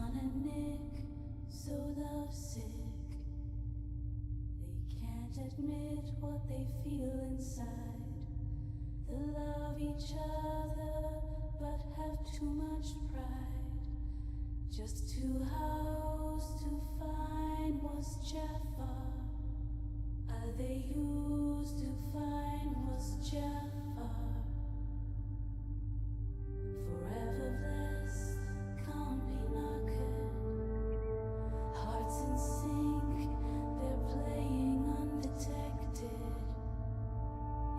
John and Nick, so lovesick. They can't admit what they feel inside. They love each other, but have too much pride. Just two house to find was Jaffa. They used to find was Jaffa. Forever blessed, can't be knocked. Hearts in sync, they're playing undetected.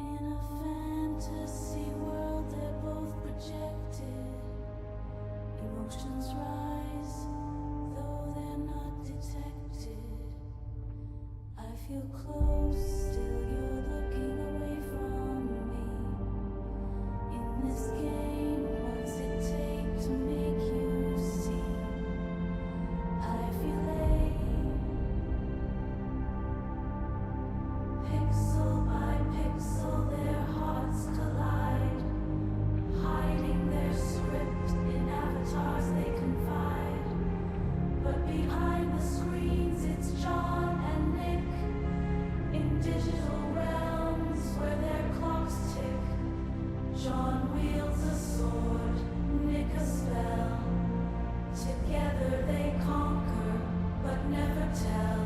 In a fantasy world, they're both projected. Emotions rise, though they're not detected. I feel close, still you're looking away from me. In this game, what's it take to make you see? I feel pixel by pixel, their hearts collide, hiding their script in avatars they confide. But behind the screens, it's John and Nick. In digital realms where their clocks tick, John wields a sword, Nick a spell. Together they conquer, but never tell.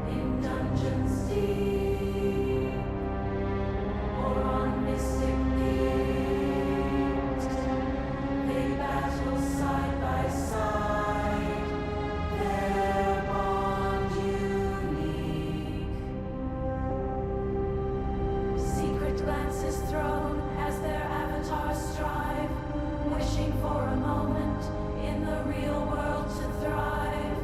In dungeons deep, or on mystic peaks, they battle side by side. Their bond unique. Secret glances thrown as their avatars strive, wishing for a moment in the real world to thrive.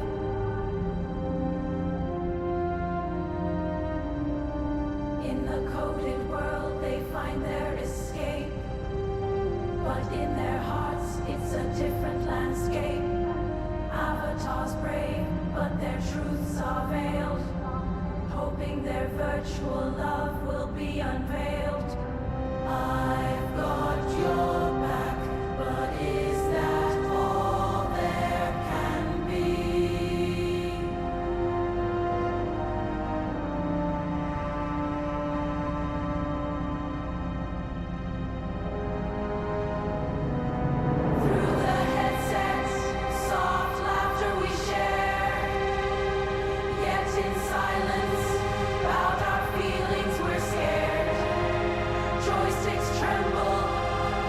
In the coded world they find their escape, but in their hearts it's a different landscape. Avatars brave, but their truths are veiled, hoping their virtual love will be unveiled. I've got your back, but is that all there can be? Through the headsets, soft laughter we share. Yet in silence, about our feelings we're scared. Joysticks tremble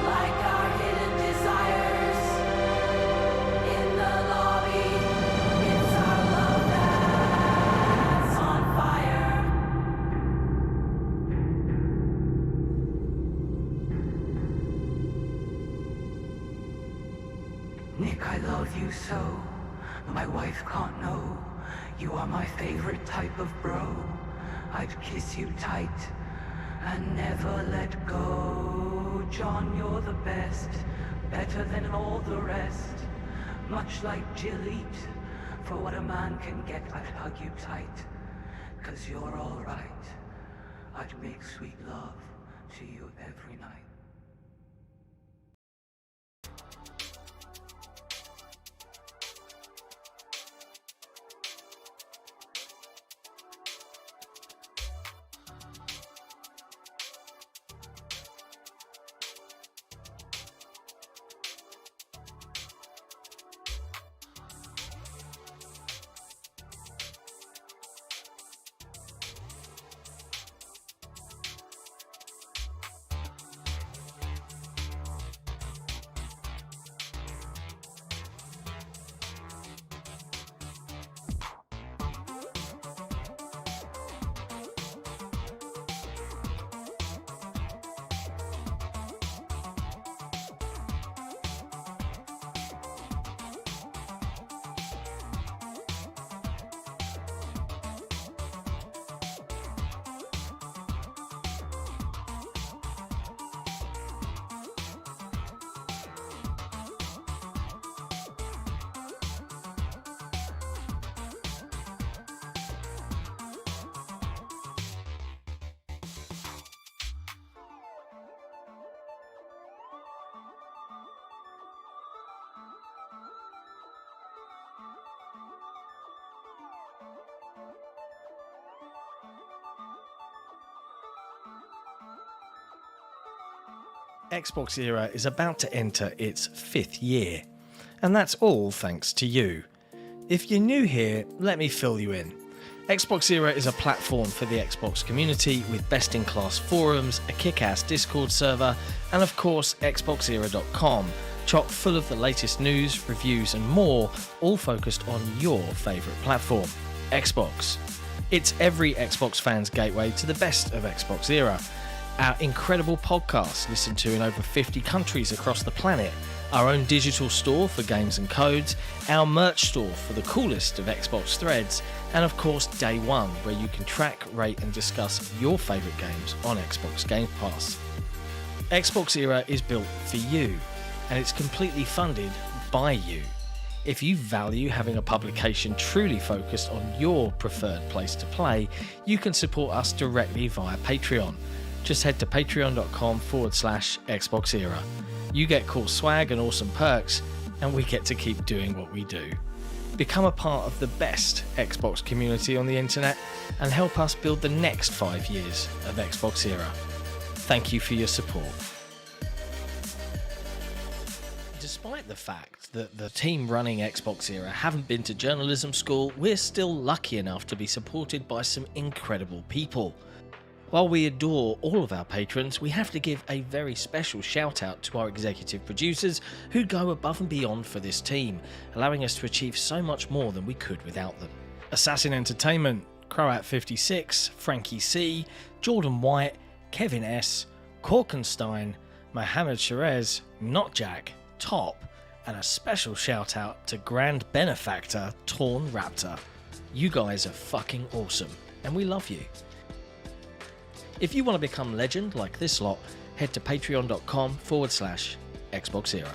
like our hidden desires. In the lobby, it's our love that's on fire. Nick, I love you so. My wife can't know. You are my favorite type of bro. I'd kiss you tight and never let go. John, you're the best, better than all the rest. Much like Gillette, for what a man can get, I'd hug you tight. 'Cause you're alright. I'd make sweet love to you every night. XboxEra is about to enter its 5th year, and that's all thanks to you. If you're new here, let me fill you in. XboxEra is a platform for the Xbox community with best-in-class forums, a kick-ass Discord server, and of course XboxEra.com, chock full of the latest news, reviews and more, all focused on your favourite platform, Xbox. It's every Xbox fan's gateway to the best of XboxEra. Our incredible podcast listened to in over 50 countries across the planet, our own digital store for games and codes, our merch store for the coolest of Xbox threads, and of course Day One, where you can track, rate and discuss your favourite games on Xbox Game Pass. XboxEra is built for you, and it's completely funded by you. If you value having a publication truly focused on your preferred place to play, you can support us directly via Patreon. Just head to patreon.com/XboxEra. You get cool swag and awesome perks, and we get to keep doing what we do. Become a part of the best Xbox community on the internet and help us build the next 5 years of XboxEra. Thank you for your support. Despite the fact that the team running XboxEra haven't been to journalism school, we're still lucky enough to be supported by some incredible people. While we adore all of our patrons, we have to give a very special shout out to our executive producers who go above and beyond for this team, allowing us to achieve so much more than we could without them. Ass4ssin Entertainment, Croat56, Frankie C, Jordan White, Kevin S, Korkenstein, Mohammed Sherez, Not Jack, Top, and a special shout out to Grand Benefactor Torn Raptor. You guys are fucking awesome, and we love you. If you want to become legend like this lot, head to patreon.com/XboxEra.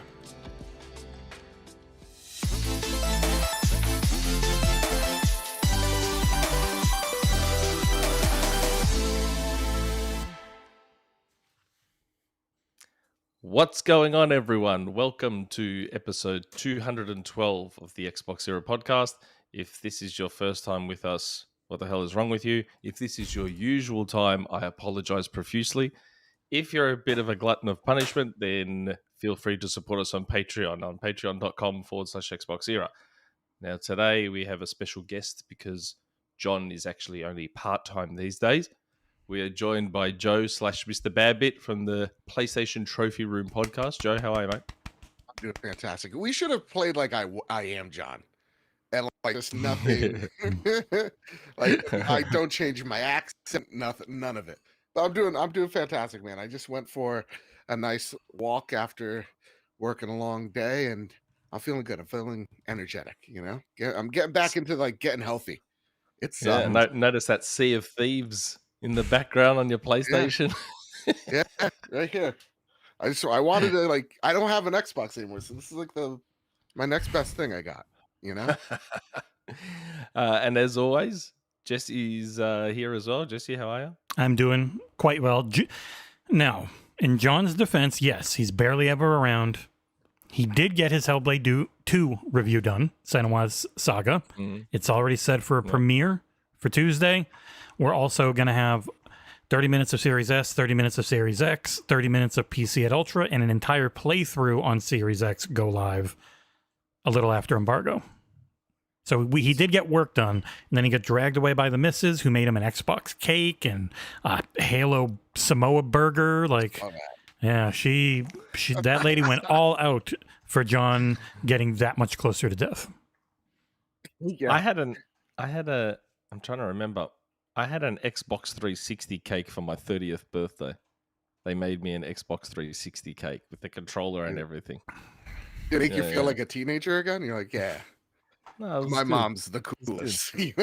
What's going on, everyone? Welcome to episode 212 of the XboxEra Podcast. If this is your first time with us, what the hell is wrong with you? If this is your usual time, I apologize profusely. If you're a bit of a glutton of punishment, then feel free to support us on Patreon, on patreon.com/XboxEra. Now, today we have a special guest because John is actually only part-time these days. We are joined by Joe/MrBadBit from the PlayStation Trophy Room podcast. Joe, how are you, mate? I'm doing fantastic. We should have played like I am John. And like there's nothing like I don't change my accent, nothing, none of it. But I'm doing fantastic, man. I just went for a nice walk after working a long day, and I'm feeling good. I'm feeling energetic. I'm getting back into like getting healthy. It's notice that Sea of Thieves in the background on your PlayStation. Yeah, right here. I wanted to I don't have an Xbox anymore, so this is like my next best thing I got. And as always, Jesse's here as well. Jesse, how are you? I'm doing quite well. Now, in John's defense, yes, he's barely ever around. He did get his Hellblade 2 review done, Senua's Saga. It's already set for a premiere for Tuesday. We're also going to have 30 minutes of Series S, 30 minutes of Series X, 30 minutes of PC at Ultra, and an entire playthrough on Series X go live a little after embargo. So he did get work done, and then he got dragged away by the missus, who made him an Xbox cake and a Halo Samoa burger. Yeah, she that lady went all out for John getting that much closer to death. Yeah. I'm trying to remember. I had an Xbox 360 cake for my 30th birthday. They made me an Xbox 360 cake with the controller and everything. Did it make you feel like a teenager again? You're like, yeah. No, my mom's the coolest. Is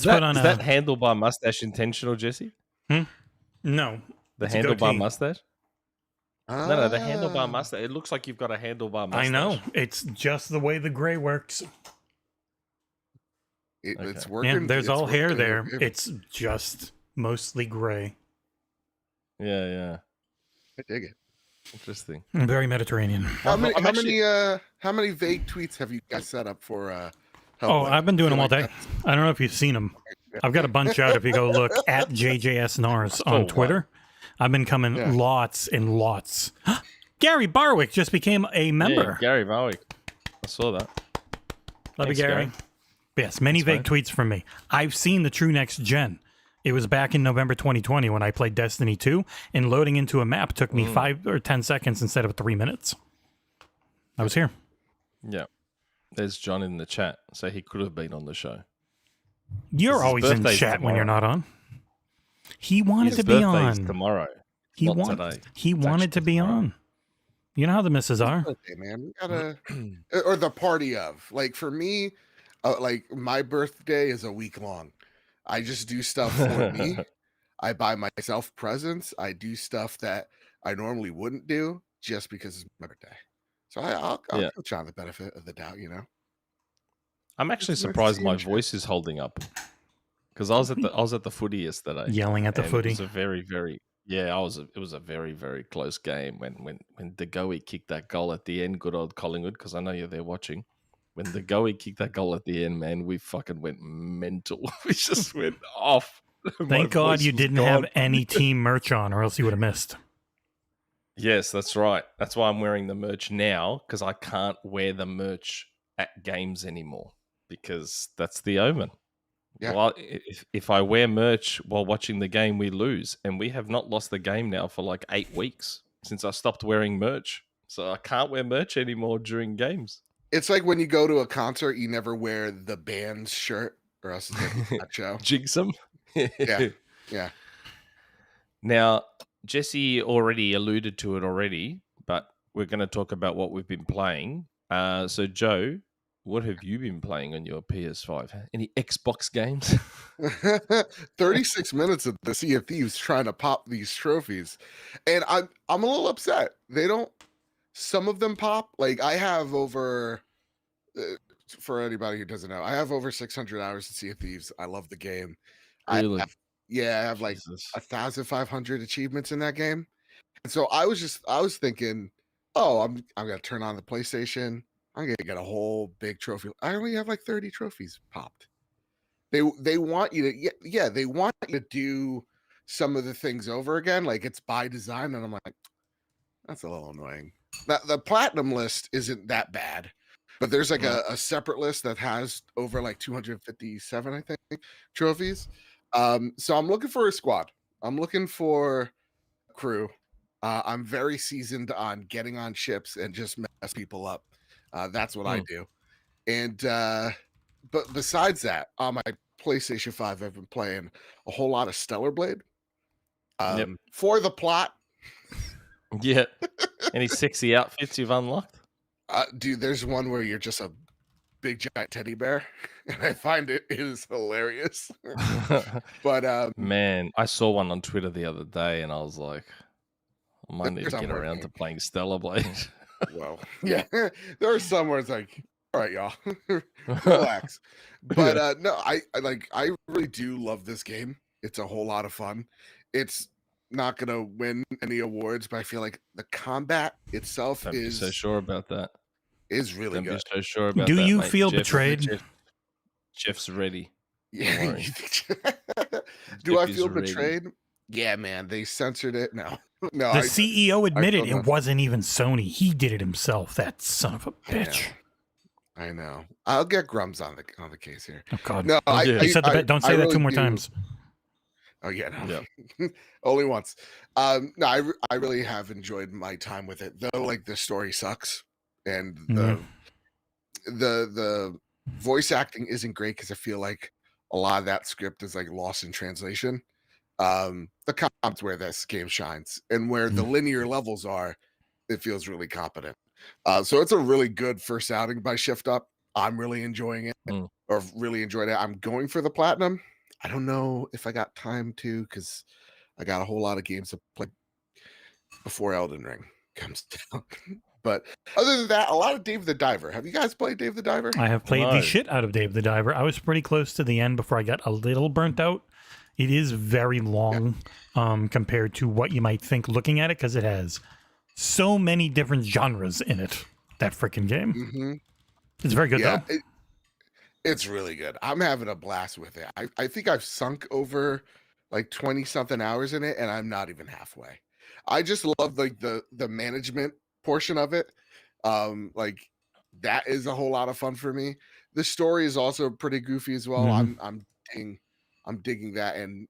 that handlebar mustache intentional, Jesse? No. The handlebar mustache? No, the handlebar mustache. It looks like you've got a handlebar mustache. I know. It's just the way the gray works. It's working. Yeah, there's all hair there. It's just mostly gray. Yeah. I dig it. Interesting. Very Mediterranean. How many vague tweets have you guys set up for Hellblade? I've been doing them all day. I don't know if you've seen them. I've got a bunch out if you go look at JJS Nars on Twitter. I've been coming lots and lots. Gary Barwick just became a member. Yeah, Gary Barwick. I saw that. Love you, Thanks, Gary. Gary. Yes, many vague tweets from me. I've seen the true next gen. It was back in November 2020 when I played Destiny 2, and loading into a map took me 5 or 10 seconds instead of 3 minutes. I was here. Yeah. There's John in the chat, so he could have been on the show. You're always in chat when you're not on. He wanted to be on. Tomorrow. He wanted to be tomorrow. on. You know how the misses are. Birthday, man. We gotta, or the party of. Like for me, like my birthday is a week long. I just do stuff for me. I buy myself presents. I do stuff that I normally wouldn't do just because it's my birthday. So I'll give John the benefit of the doubt, you know. I'm actually surprised my voice is holding up because I was at the footy yesterday, yelling at the footy. It was a very, very it was a very, very close game when Degoe kicked that goal at the end. Good old Collingwood, because I know you're there watching. When Degoe kicked that goal at the end, man, we fucking went mental. We just went off. Thank God you didn't have any team merch on, or else you would have missed. Yes, that's right. That's why I'm wearing the merch now, because I can't wear the merch at games anymore, because that's the omen. Yeah. Well, if I wear merch while watching the game, we lose. And we have not lost the game now for like 8 weeks since I stopped wearing merch. So I can't wear merch anymore during games. It's like when you go to a concert, you never wear the band's shirt or else it's like a show. Jinx them. Yeah. Now, Jesse already alluded to it already, but we're going to talk about what we've been playing. So, Joe, what have you been playing on your PS5? Any Xbox games? 36 minutes of the Sea of Thieves trying to pop these trophies. And I'm a little upset. They don't, some of them pop. Like I have over, for anybody who doesn't know, I have over 600 hours in Sea of Thieves. I love the game. Really? I have like 1,500 achievements in that game. And so I was thinking, oh, I'm going to turn on the PlayStation. I'm going to get a whole big trophy. I only have like 30 trophies popped. They want you to, they want you to do some of the things over again. Like it's by design. And I'm like, that's a little annoying. The platinum list isn't that bad, but there's like a separate list that has over like 257, I think, trophies. So I'm looking for a squad. I'm looking for a crew. I'm very seasoned on getting on ships and just mess people up. That's what I do. And but besides that, on my PlayStation 5, I've been playing a whole lot of Stellar Blade. For the plot. Yeah. Any sexy outfits you've unlocked? Dude, there's one where you're just a big giant teddy bear, and I find it is hilarious. But man, I saw one on Twitter the other day, and I was like, I might need to get around to playing Stellar Blade. Well, yeah, there are some where it's like, all right, y'all, relax. But no, I really do love this game. It's a whole lot of fun. It's not gonna win any awards, but I feel like the combat itself Don't be so sure about that. Is really good. Be so sure about do that, you mate. feel betrayed? Jeff's ready. Yeah. Do I feel betrayed? Yeah, man. They censored it. No. The CEO admitted it wasn't even Sony. He did it himself. That son of a bitch. I know. I'll get Grums on the case here. Oh God. No, you said don't say that really 2 more times. Oh yeah, no. Yeah. Only once. No, I really have enjoyed my time with it. Though, like the story sucks, and the voice acting isn't great because I feel like a lot of that script is like lost in translation. The combat's where this game shines, and where the linear levels are, it feels really competent. So it's a really good first outing by Shift Up. I'm really enjoying it, or really enjoyed it. I'm going for the platinum. I don't know if I got time to, because I got a whole lot of games to play before Elden Ring comes down. But other than that, a lot of Dave the Diver. Have you guys played Dave the Diver? I have played the shit out of Dave the Diver. I was pretty close to the end before I got a little burnt out. It is very long compared to what you might think looking at it, because it has so many different genres in it, that freaking game. Mm-hmm. It's very good, though. It's really good. I'm having a blast with it. I think I've sunk over like 20 something hours in it, and I'm not even halfway. I just love like the management portion of it. Like that is a whole lot of fun for me. The story is also pretty goofy as well. Mhm. I'm digging that, and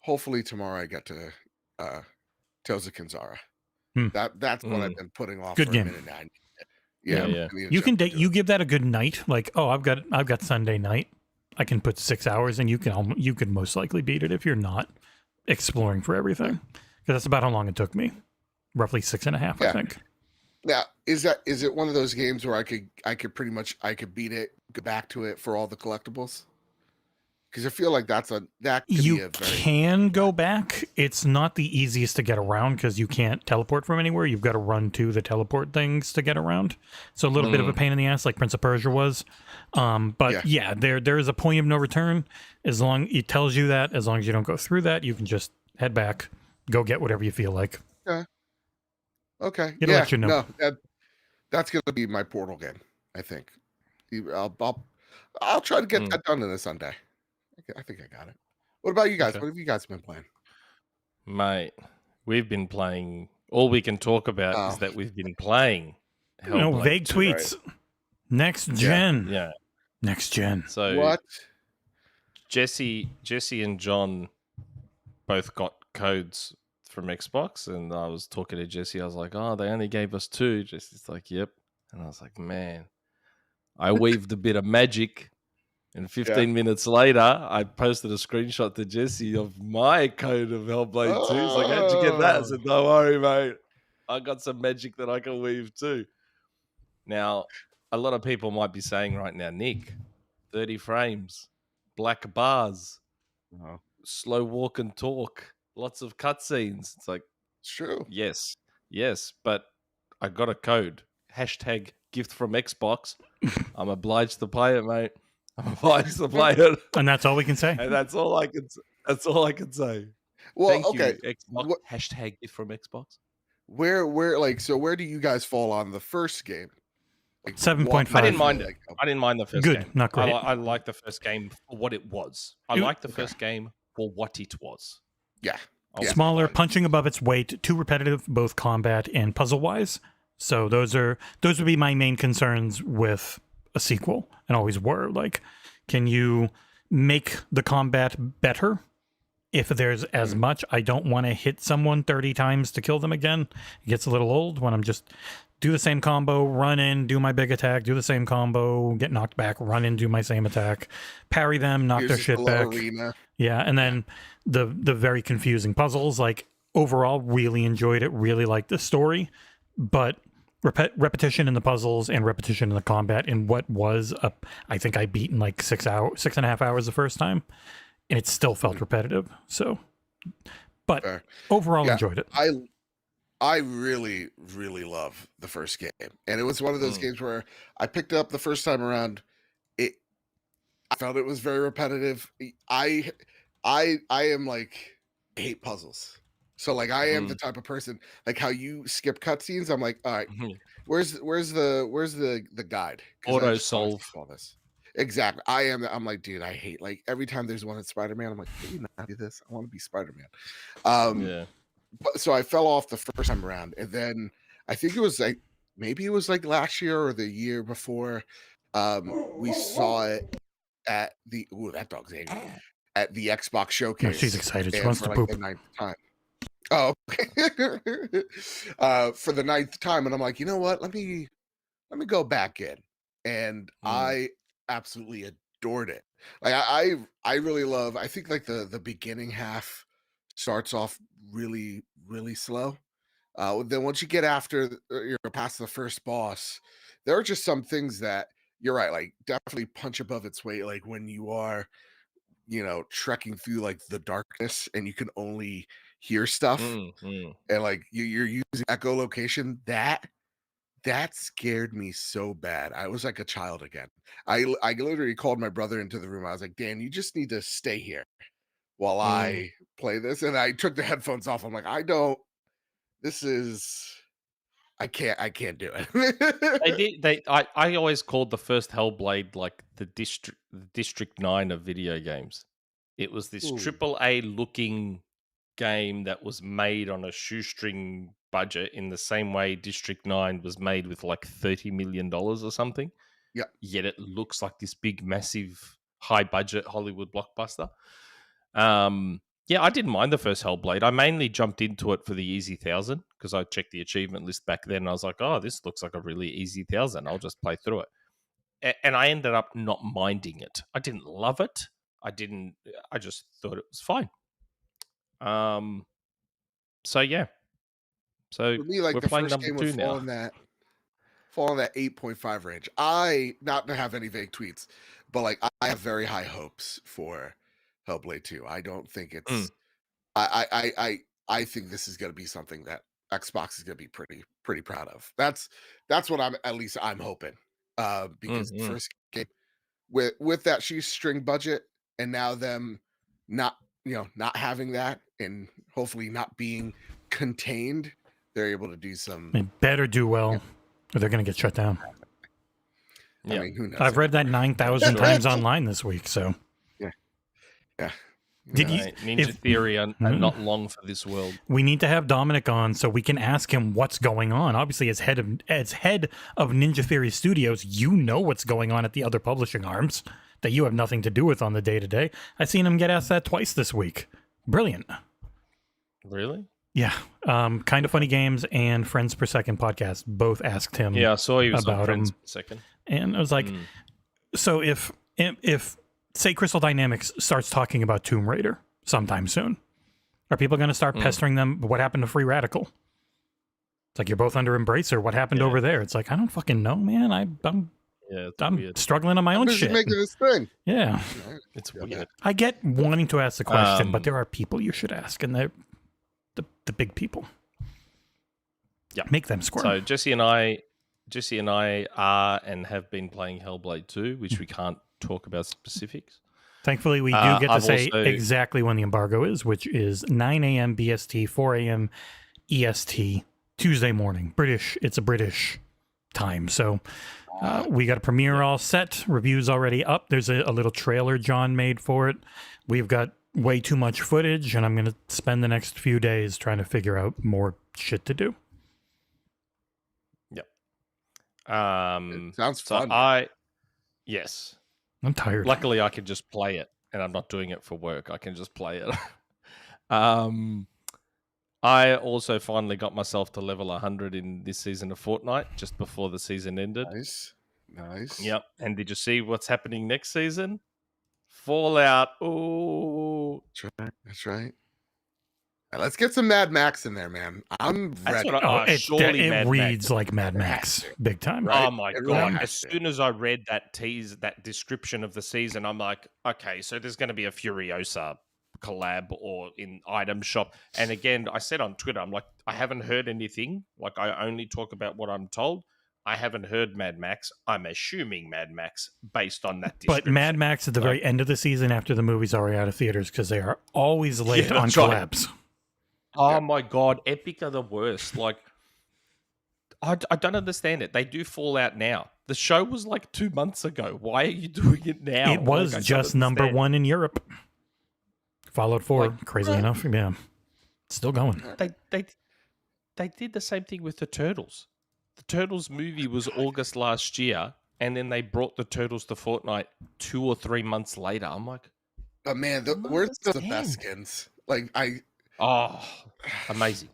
hopefully tomorrow I get to Tales of Kinzara. Hmm. That's what I've been putting off Good for game. a minute now. Yeah, Yeah. I need to You can jump into you it. give that a good night. Like, oh, I've got Sunday night. I can put 6 hours, and you could most likely beat it if you're not exploring for everything. Because that's about how long it took me. Roughly 6.5, I Yeah. think. Now, is it one of those games where I could pretty much beat it, go back to it for all the collectibles? Because I feel like that could be You a very can go back. It's not the easiest to get around because you can't teleport from anywhere. You've got to run to the teleport things to get around. So a little bit of a pain in the ass, like Prince of Persia was. But yeah, there is a point of no return. As long it tells you that, as long as you don't go through that, you can just head back, go get whatever you feel like. okay. It'll Yeah, let you know. no, that's gonna be my Portal game. I think. I'll try to get that done in a Sunday. I think I got it. What about you guys? Okay. What have you guys been playing? Mate, we've been playing. All we can talk about is that we've been playing. Hellblade Vague 2. tweets. Next gen. Yeah. Next gen. So What? Jesse and John both got codes from Xbox, and I was talking to Jesse. I was like, "Oh, they only gave us 2." Jesse's like, "Yep," and I was like, "Man, I weaved a bit of magic." And 15 minutes later, I posted a screenshot to Jesse of my code of Hellblade 2. He's like, "How'd you get that?" I said, "Don't worry, mate. I got some magic that I can weave too." Now, a lot of people might be saying right now, Nick, 30 frames, black bars, slow walk and talk, lots of cutscenes. It's like, It's true. yes, but I got a code. Hashtag gift from Xbox. I'm obliged to play it, mate. I'm obliged to play it. And that's all we can say. And that's all I can say. Well, Thank okay. you, Xbox. Hashtag gift from Xbox. Where do you guys fall on the first game? Like, 7.5. I didn't mind it. it. I didn't mind the first Good, game. not great. I like the first game for what it was. I like the first game for what it was. Yeah. Smaller, punching above its weight, too repetitive, both combat and puzzle-wise. So those would be my main concerns with a sequel, and always were. Like, can you make the combat better? If there's as much, I don't want to hit someone 30 times to kill them again. It gets a little old when I'm just do the same combo, run in, do my big attack, do the same combo, get knocked back, run in, do my same attack, parry them, knock Here's their just shit a little back. arena. Yeah, and then the very confusing puzzles. Like, overall, really enjoyed it, really liked the story, but repetition in the puzzles and repetition in the combat in what was I think I beat in like 6.5 hours the first time, and it still felt repetitive. So, but Fair. overall enjoyed it. I really, really love the first game, and it was one of those games where I picked it up the first time around. I felt it was very repetitive. I am like, I hate puzzles. So like I am the type of person, like how you skip cutscenes. I'm like, all right, where's the guide? 'Cause I Auto just wanna solve. skip all this. Exactly. I'm like, dude, I hate, like, every time there's one in Spider-Man, I'm like, can you not do this? I want to be Spider-Man. Yeah. So I fell off the first time around, and then I think it was like maybe it was like last year or the year before. We saw it at the that dog's angry at the Xbox showcase. No, she's excited. She and wants for to like poop. the 9th time. Oh, for the 9th time, and I'm like, you know what? Let me go back in, and I absolutely adored it. Like I really love. I think like the beginning half starts off really slow. Then once you get you're past the first boss, there are just some things that you're right, like definitely punch above its weight. Like when you are, trekking through like the darkness and you can only hear stuff, and like you're using echolocation. That scared me so bad. I was like a child again. I literally called my brother into the room. I was like, Dan, you just need to stay here while I play this. And I took the headphones off. I'm like, I can't do it. I always called the first Hellblade like the District 9 of video games. It was this Ooh. AAA looking game that was made on a shoestring budget in the same way District 9 was made with like $30 million or something. Yeah. Yet it looks like this big, massive, high budget Hollywood blockbuster. Yeah, I didn't mind the first Hellblade. I mainly jumped into it for the easy 1,000 because I checked the achievement list back then. And I was like, oh, this looks like a really easy 1,000. I'll just play through it. And I ended up not minding it. I didn't love it. I just thought it was fine. So yeah. So For me, like we're the playing first number game 2 would now. fall in that 8.5 range. I not to have any vague tweets, but like I have very high hopes for Hellblade 2. I don't think it's I think this is gonna be something that Xbox is gonna be pretty proud of. That's what I'm hoping. Because the first game with that shoestring budget and now them not not having that and hopefully not being contained, they're able to do some. They better do well, or they're going to get shut down. Yeah. I mean, who knows? I've read that 9,000 times online this week. So Yeah. Did you? Ninja Theory are not long for this world. We need to have Dominic on so we can ask him what's going on. Obviously, as head of Ninja Theory Studios, you know what's going on at the other publishing arms that you have nothing to do with on the day-to-day. I've seen him get asked that twice this week. Brilliant. Really? Yeah. Kind of Funny Games and Friends Per Second podcast both asked him. Yeah, I saw he was on about Friends him. for a second. And I was like, so if say Crystal Dynamics starts talking about Tomb Raider sometime soon, are people going to start pestering them? What happened to Free Radical? It's like, you're both under Embracer. What happened over there? It's like, I don't fucking know, man. I'm weird. struggling on my own Busy shit. making this thing. Yeah. It's weird. I get wanting to ask the question, but there are people you should ask, and they're the big people. Yeah. Make them squirm. So Jesse and I are and have been playing Hellblade 2, which we can't talk about specifics. Thankfully, we do get to I've say also- exactly when the embargo is, which is 9 a.m. BST, 4 a.m. EST, Tuesday morning. It's a British time. So we got a premiere all set. Reviews already up. There's a little trailer John made for it. We've got way too much footage, and I'm going to spend the next few days trying to figure out more shit to do. Yep. Sounds So fun. yes. I'm tired. Luckily, I can just play it, and I'm not doing it for work. I can just play it. I also finally got myself to level 100 in this season of Fortnite, just before the season ended. Nice. Yep. And did you see what's happening next season? Fallout. Ooh. That's right. Let's get some Mad Max in there, man. I'm That's ready. what it reads Max. like Mad Max, big time. Right? Oh my It really god! has As to. soon as I read that description of the season, I'm like, okay, so there's going to be a Furiosa collab or in item shop. And again, I said on Twitter, I'm like, I haven't heard anything. Like, I only talk about what I'm told. I haven't heard Mad Max. I'm assuming Mad Max based on that description. But Mad Max at the very end of the season, after the movie's already out of theaters, because they are always late on that's right. collabs. Oh my god, Epic are the worst. Like, I don't understand it. They do Fallout now. The show was like 2 months ago. Why are you doing it now? It was Like, I just don't number understand. 1 in Europe. Fallout 4, Like, crazy enough. Yeah. Still going. They did the same thing with the Turtles. The Turtles movie was August last year, and then they brought the Turtles to Fortnite 2 or 3 months later. I'm like, But man, where's the best skins? Like oh, amazing.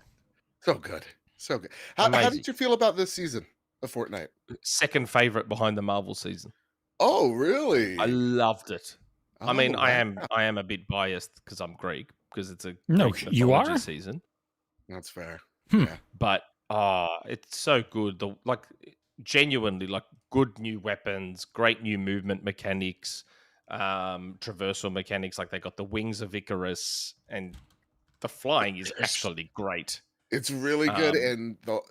so good. So good. How Amazing. did you feel about this season of Fortnite? Second favorite behind the Marvel season. Oh, really? I loved it. I mean, Oh, I wow. am a bit biased because I'm Greek, because it's a No, Greek you mythology are? season. That's fair. Hmm. Yeah. But it's so good. Genuinely, like, good new weapons, great new movement mechanics, traversal mechanics. Like, they got the wings of Icarus, and the flying is actually great. It's really good, and well,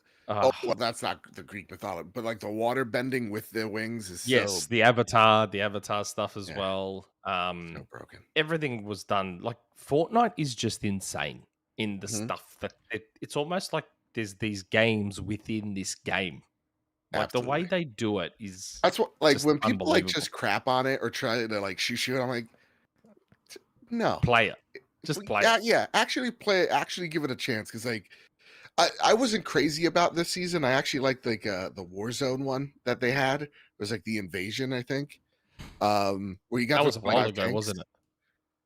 that's not the Greek mythology, but like the water bending with the wings is Yes, so the Avatar stuff as Yeah. well. so broken. Everything was done. Like, Fortnite is just insane in the Mhm. stuff that it's almost like there's these games within this game. Like, the way Absolutely. they do it is That's what, like, just when people like unbelievable. just crap on it or try to like shoot, I'm like, No. Play it. Just play Yeah, it. yeah. Actually play it. Actually give it a chance because like I wasn't crazy about this season. I actually liked like the Warzone one that they had. It was like the Invasion, I think. Where you got That to was a fly while ago, tanks. wasn't it?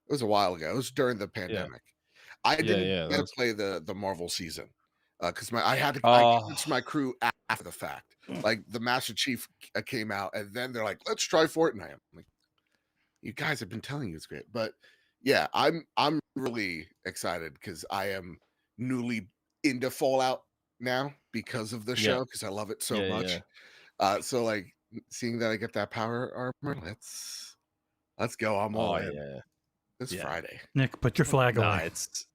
It was a while ago. It was during the pandemic. I didn't yeah, get that to was- play the Marvel season because I had to Oh. switch my crew after the fact. Like the Master Chief came out, and then they're like, "Let's try Fortnite." I'm like, "You guys have been telling you it's great," but yeah, I'm really excited because I am newly into Fallout now because of the Yeah. show because I love it so Yeah, much. So like seeing that I get that power armor, let's go. I'm all Oh, in. yeah. This Yeah. Friday. Nick, put your flag No, away. it's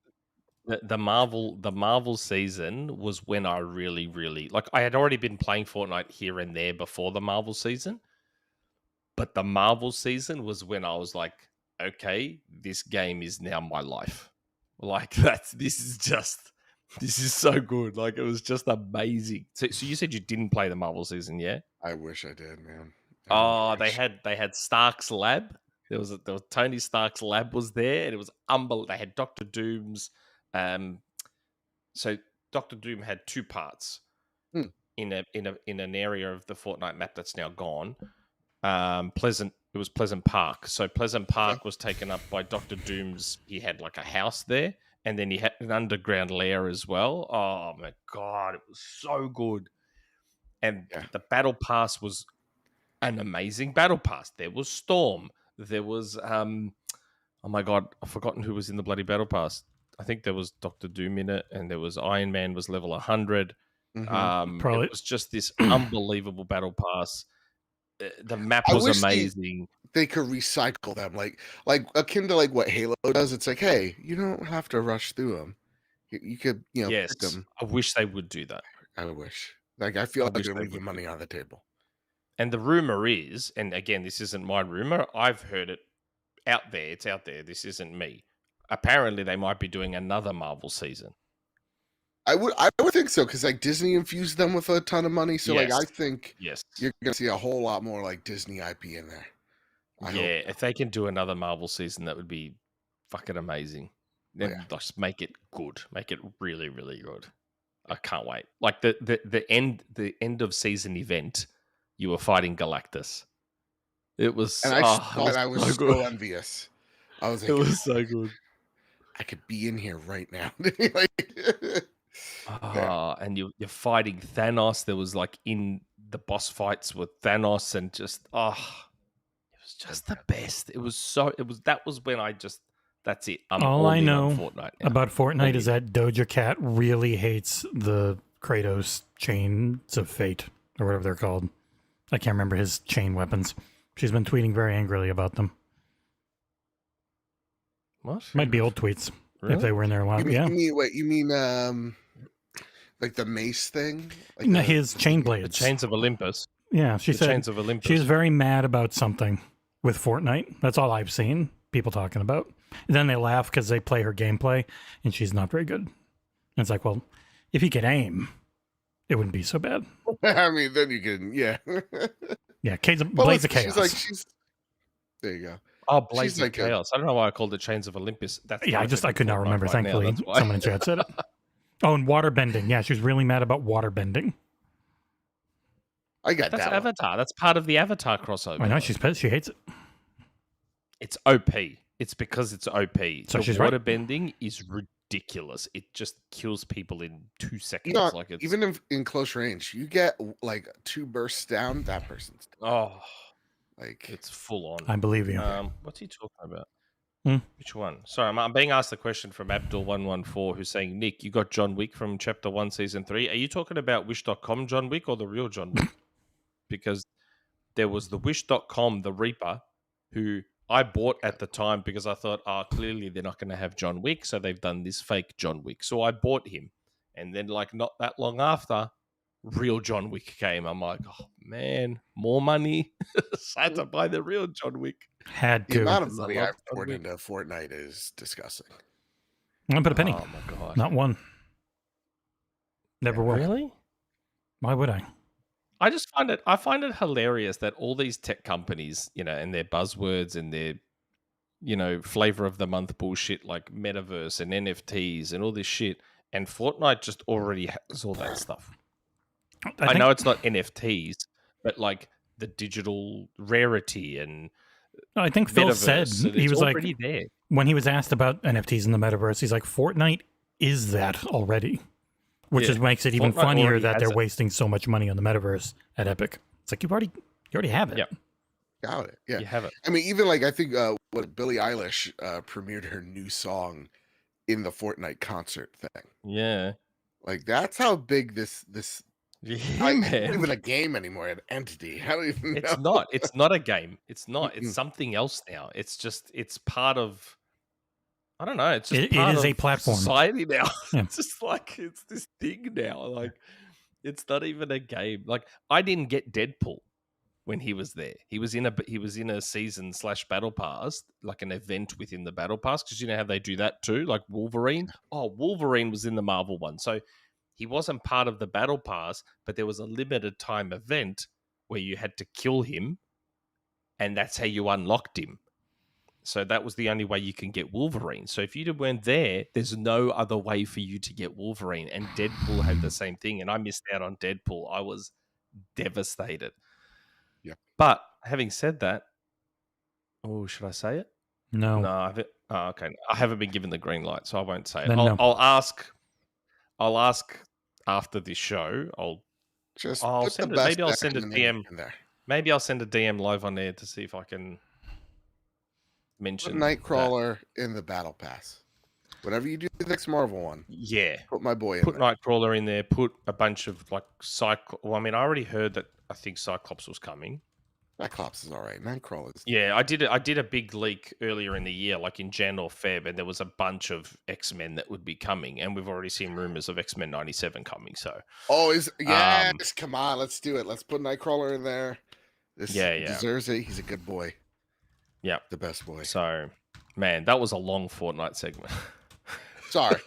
the Marvel season was when I really like. I had already been playing Fortnite here and there before the Marvel season, but the Marvel season was when I was like, okay, this game is now my life. Like this is so good. Like it was just amazing. So you said you didn't play the Marvel season, yeah? I wish I did, man. Oh, wish. they had Stark's lab. There was Tony Stark's lab was there, and it was unbelievable. They had Doctor Doom's. So Doctor Doom had two parts in an area of the Fortnite map that's now gone. It was Pleasant Park. So Pleasant Park was taken up by Doctor Doom's. He had like a house there, and then he had an underground lair as well. Oh my god, it was so good. And the battle pass was an amazing battle pass. There was Storm. There was oh my god, I've forgotten who was in the bloody battle pass. I think there was Doctor Doom in it, and there was Iron Man was level 100. Probably. It was just this unbelievable battle pass. The map was amazing. They could recycle them, like akin to like what Halo does. It's like, hey, you don't have to rush through them. You could, Yes, pick them. I wish they would do that. I wish. Like I feel like wish they're they leaving would money on the table. And the rumor is, and again, this isn't my rumor. I've heard it out there. It's out there. This isn't me. Apparently, they might be doing another Marvel season. I would think so because like Disney infused them with a ton of money. So like I think you're gonna see a whole lot more like Disney IP in there. If they can do another Marvel season, that would be fucking amazing. Then just make it good. Make it really, really good. I can't wait. Like the end of season event, you were fighting Galactus. It was, and I was so envious. I was like, it was so good. I could be in here right now. And you're fighting Thanos. There was like in the boss fights with Thanos, and just it was just the best. That was when that's it. All I know Fortnite about Fortnite is that Doja Cat really hates the Kratos chains of fate, or whatever they're called. I can't remember his chain weapons. She's been tweeting very angrily about them. What? Might be old tweets if they were in there a while. You mean like the mace thing? Like no, his chain blades. The Chains of Olympus. Yeah, she said Chains of Olympus. She's very mad about something with Fortnite. That's all I've seen people talking about. And then they laugh because they play her gameplay, and she's not very good. And it's like, well, if you could aim, it wouldn't be so bad. I mean, then you can, yeah, Blades of Chaos. There you go. Oh, Blades of Chaos. I don't know why I called it Chains of Olympus. I could not remember. Thankfully, someone in chat said it. Oh, and water bending. Yeah, she was really mad about water bending. That's that Avatar. That's part of the Avatar crossover. I know she hates it. It's OP. It's because it's OP. So the she's water right. bending is ridiculous. It just kills people in 2 seconds. Even in close range, you get like 2 bursts down, that person's dead. Like it's full on. I believe you. What's he talking about? Which one? Sorry, I'm being asked a question from Abdul114 who's saying, Nick, you got John Wick from Chapter 1, Season 3. Are you talking about Wish.com John Wick or the real John Wick? Because there was the Wish.com, the Reaper, who I bought at the time because I thought, clearly they're not going to have John Wick, so they've done this fake John Wick. So I bought him. And then, like, not that long after, real John Wick came. I'm like, oh, man, more money. So I had to buy the real John Wick. Had to. The amount of money I've poured into Fortnite is disgusting. I put a penny. Oh, my God. Not one. Never will. Really? Why would I? I find it hilarious that all these tech companies, and their buzzwords and their flavor of the month bullshit like metaverse and NFTs and all this shit. And Fortnite just already has all that stuff. I know it's not NFTs, but like the digital rarity and I think Phil said he was like, there. When he was asked about NFTs in the metaverse, he's like, Fortnite is that already, which just makes it even funnier that they're wasting so much money on the metaverse at Epic. It's like you already have it. Yeah, got it. Yeah, you have it. I mean, even like I think what Billie Eilish premiered her new song in the Fortnite concert thing. Yeah, like that's how big this. Yeah, It's not even a game anymore. An entity. I don't even know. It's not. It's not a game. It's not. It's something else now. It's part of. I don't know. It's just it is a platform society now. Yeah. It's just like it's this thing now. Like it's not even a game. Like I didn't get Deadpool when he was there. He was in a season / battle pass, like an event within the battle pass, because you know how they do that too. Like Wolverine. Oh, Wolverine was in the Marvel one, so he wasn't part of the battle pass, but there was a limited time event where you had to kill him, and that's how you unlocked him. So that was the only way you can get Wolverine. So if you weren't there, there's no other way for you to get Wolverine. And Deadpool had the same thing, and I missed out on Deadpool. I was devastated. Yeah. But having said that, should I say it? No. Okay. I haven't been given the green light, so I won't say it. Then no. I'll ask after this show. I'll send it. Maybe I'll send a DM in there. Maybe I'll send a DM live on there to see if I can mention put Nightcrawler in the battle pass. Whenever you do the next Marvel one, put my boy in. Put Nightcrawler in there. Put a bunch of like Well, I mean, I already heard that. I think Cyclops was coming. Cyclops is all right. Nightcrawler's. Yeah, I did a big leak earlier in the year, like in Jan or Feb, and there was a bunch of X-Men that would be coming, and we've already seen rumors of X-Men 97 coming. So, come on, let's do it. Let's put Nightcrawler in there. This deserves it. He's a good boy. Yeah, the best boy. So, man, that was a long Fortnite segment. Sorry,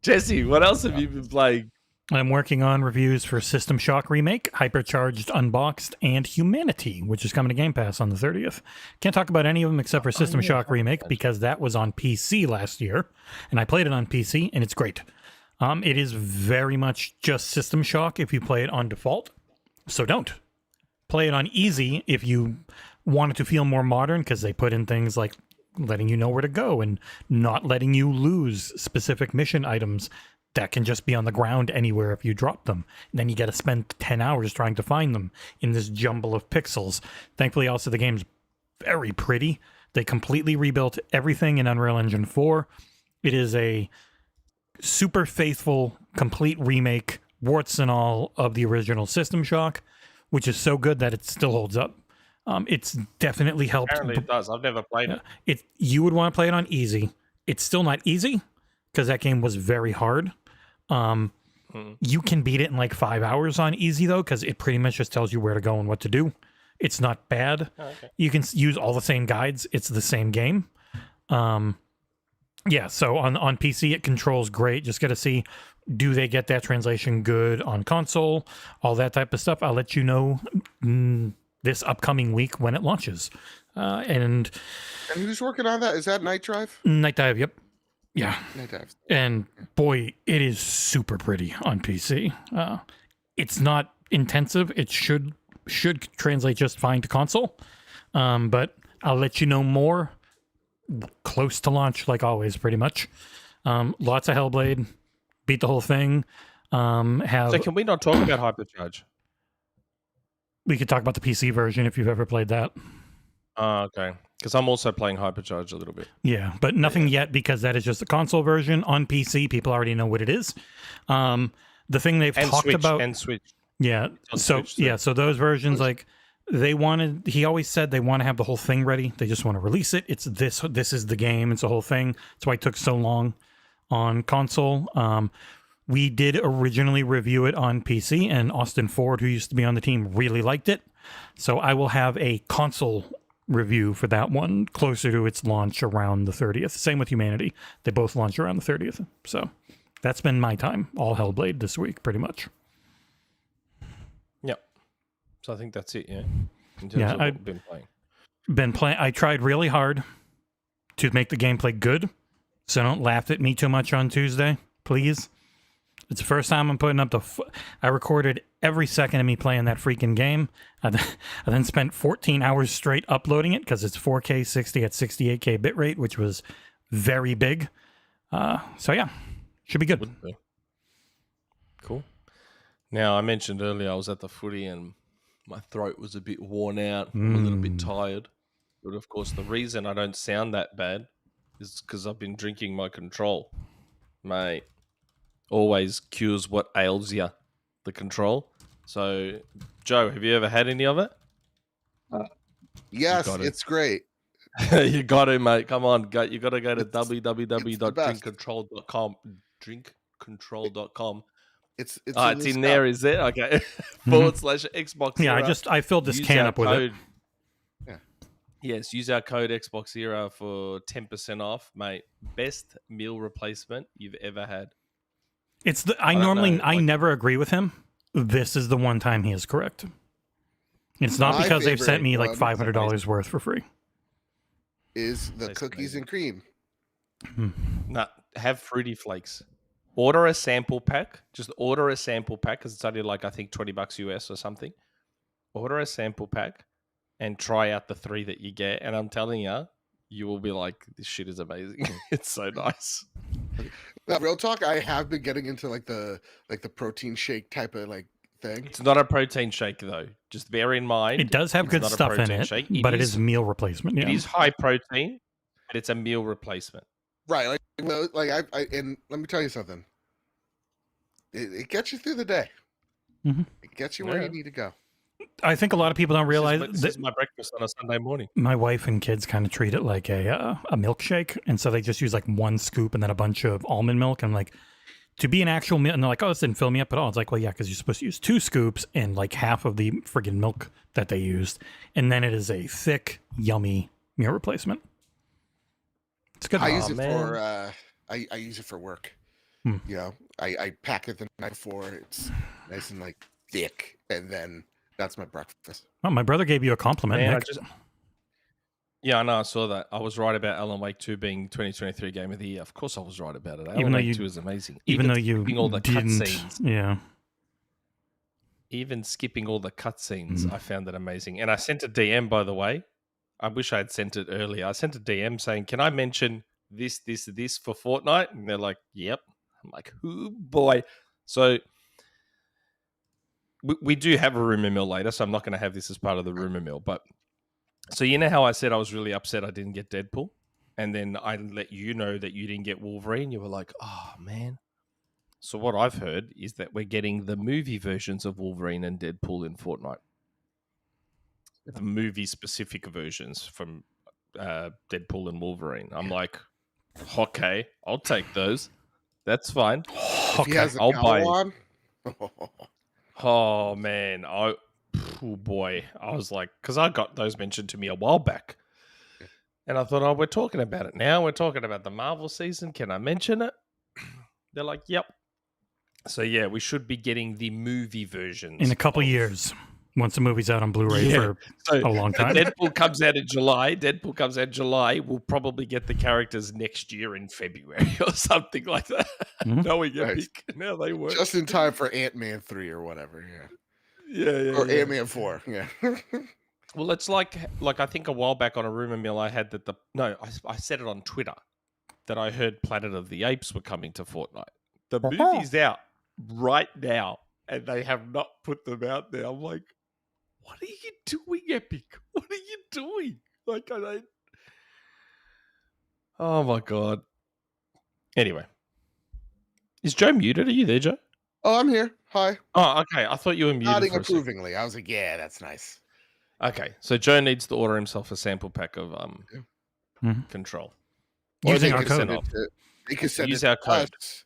Jesse. What else have you been playing? I'm working on reviews for System Shock Remake, Hypercharged Unboxed, and Humanity, which is coming to Game Pass on the 30th. Can't talk about any of them except for System Shock Remake because that was on PC last year, and I played it on PC, and it's great. It is very much just System Shock if you play it on default, so don't. Play it on easy if you want it to feel more modern, because they put in things like letting you know where to go and not letting you lose specific mission items that can just be on the ground anywhere if you drop them. And then you got to spend 10 hours trying to find them in this jumble of pixels. Thankfully, also, the game's very pretty. They completely rebuilt everything in Unreal Engine 4. It is a super faithful, complete remake, warts and all, of the original System Shock, which is so good that it still holds up. It's definitely helped. Apparently it does. I've never played it. You would want to play it on easy. It's still not easy, because that game was very hard. You can beat it in like 5 hours on easy, though, because it pretty much just tells you where to go and what to do. It's not bad. Oh, okay. You can use all the same guides. It's the same game. So on PC, it controls great. Just got to see, do they get that translation good on console? All that type of stuff. I'll let you know this upcoming week when it launches. And who's working on that? Is that Night Drive? Night Dive, yep. Yeah. Night Dive. And boy, it is super pretty on PC. It's not intensive. It should translate just fine to console. But I'll let you know more close to launch, like always, pretty much. Lots of Hellblade. Beat the whole thing. So can we not talk about Hypercharge? We could talk about the PC version if you've ever played that. Okay. Because I'm also playing Hypercharge a little bit. Yeah, but nothing yet, because that is just the console version. On PC, people already know what it is. The thing they've talked about... And Switch. Yeah, so those versions, like, he always said they want to have the whole thing ready. They just want to release it. It's this is the game. It's the whole thing. That's why it took so long on console. We did originally review it on PC, and Austin Ford, who used to be on the team, really liked it. So I will have a console review for that one closer to its launch around the 30th. Same with Humanity. They both launch around the 30th. So that's been my time. All Hellblade this week, pretty much. Yep. So I think that's it, yeah. Yeah, I've been playing. been playing. I tried really hard to make the gameplay good, so don't laugh at me too much on Tuesday, please. It's the first time I'm putting up I recorded every second of me playing that freaking game. I then spent 14 hours straight uploading it because it's 4K 60 at 68K bitrate, which was very big. So yeah, should be good. Cool. Now, I mentioned earlier I was at the footy and my throat was a bit worn out. I'm a little bit tired. But of course, the reason I don't sound that bad is because I've been drinking my control. Mate, always cures what ails you, the control. So, Joe, have you ever had any of it? Yes, it's great. You got it, mate. Come on. You got to go to www.drinkcontrol.com. Drinkcontrol.com. It's in there, is it? Okay. /Xbox. Yeah, I filled this can up with it. Yeah. Yes, use our code XboxEra for 10% off, mate. Best meal replacement you've ever had. I never agree with him. This is the one time he is correct. It's not because they've sent me like $500 worth for free. Is the cookies and cream. Nah, have Fruity Flakes. Order a sample pack. Just order a sample pack because it's only like, I think, $20 US or something. Order a sample pack and try out the 3 that you get. And I'm telling you, you will be like, this shit is amazing. It's so nice. Now, real talk, I have been getting into like the protein shake type of like thing. It's not a protein shake though. Just bear in mind. It does have good stuff in it, but it is meal replacement. Yeah. It is high protein, but it's a meal replacement. Right. And let me tell you something. It gets you through the day. Mm-hmm. It gets you where you need to go. I think a lot of people don't realize this is my breakfast on a Sunday morning. My wife and kids kind of treat it like a milkshake, and so they just use like 1 scoop and then a bunch of almond milk. And like, to be an actual meal, and they're like, "Oh, this didn't fill me up at all." It's like, well, yeah, because you're supposed to use 2 scoops and like half of the friggin' milk that they used, and then it is a thick, yummy meal replacement. It's good. I use it for I use it for work. You know, I pack it the night before. It's nice and like thick, and then that's my breakfast. Oh, my brother gave you a compliment, Nick. Yeah, I know. I saw that. I was right about Alan Wake 2 being 2023 Game of the Year. Of course, I was right about it. Alan Wake 2 is amazing. Even though you all the didn't, cutscenes. yeah. Even skipping all the cutscenes, I found it amazing. And I sent a DM, by the way. I wish I had sent it earlier. I sent a DM saying, "Can I mention this for Fortnite?" And they're like, "Yep." I'm like, "Oh boy!" So we do have a rumor mill later, so I'm not going to have this as part of the rumor mill. But so you know how I said I was really upset I didn't get Deadpool, and then I let you know that you didn't get Wolverine. You were like, "Oh man." So what I've heard is that we're getting the movie versions of Wolverine and Deadpool in Fortnite. The movie-specific versions from Deadpool and Wolverine. I'm like, okay, I'll take those. That's fine. Okay, I'll buy it. Oh, man. Oh, boy. I was like, because I got those mentioned to me a while back. And I thought, we're talking about it now. We're talking about the Marvel season. Can I mention it? They're like, yep. So, yeah, we should be getting the movie versions. In a couple years, once the movie's out on Blu-ray for a long time. Deadpool comes out in July. We'll probably get the characters next year in February or something like that. Knowing Epic. Now they work. Just in time for Ant-Man 3 or whatever, Yeah. Or Ant-Man 4, yeah. Well, it's like I think a while back on a rumor mill I had that I said it on Twitter that I heard Planet of the Apes were coming to Fortnite. The movie's out right now, and they have not put them out there. I'm like, what are you doing, Epic? What are you doing? Like, I don't... Oh, my God. Anyway. Is Joe muted? Are you there, Joe? Oh, I'm here. Hi. Oh, okay. I thought you were muted. Nodding approvingly. I was like, yeah, that's nice. Okay. So Joe needs to order himself a sample pack of Control. Using our code. They can send use it our to code. us,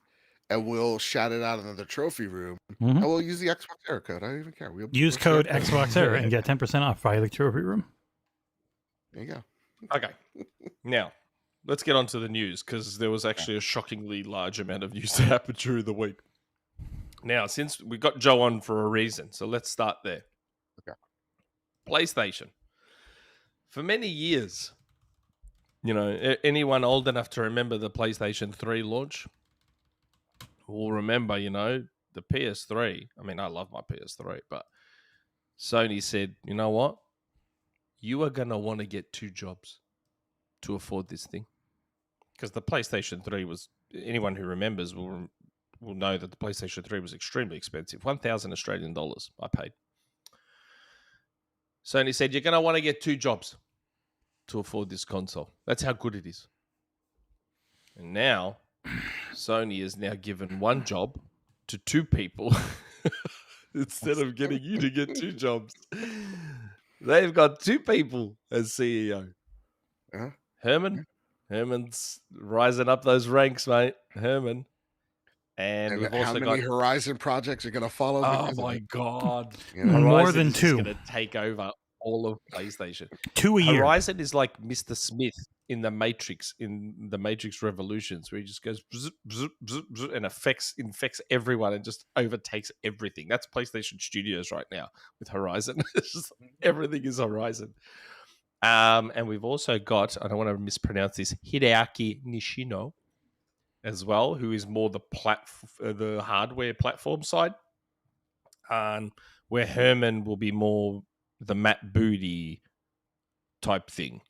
and we'll shout it out in the trophy room. And we'll use the XboxEra code. I don't even care. Use code XboxEra and get 10% off via the trophy room. There you go. Okay. Now, let's get on to the news, because there was actually a shockingly large amount of news that happened during the week. Now, since we got Joe on for a reason, so let's start there. Okay. PlayStation. for many years, anyone old enough to remember the PlayStation 3 launch will remember, the PS3. I mean, I love my PS3, but Sony said, you know what? You are going to want to get 2 jobs to afford this thing. Because the PlayStation 3 was, anyone who remembers will know that the PlayStation 3 was extremely expensive. 1,000 Australian dollars I paid. Sony said, you're going to want to get 2 jobs to afford this console. That's how good it is. And now, Sony has now given 1 job to 2 people instead of getting you to get 2 jobs. They've got 2 people as CEO. Huh? Herman's rising up those ranks, mate. Herman. And we've also how many got Horizon projects are going to follow? Oh my god! More than is 2. going to take over all of PlayStation. 2 a year. Horizon is like Mr. Smith in the Matrix Revolutions, where he just goes bzz, bzz, bzz, bzz, and infects everyone and just overtakes everything. That's PlayStation Studios right now with Horizon. Everything is Horizon. And we've also got, I don't want to mispronounce this, Hideaki Nishino as well, who is more the hardware platform side, where Herman will be more the Matt Booty type thing.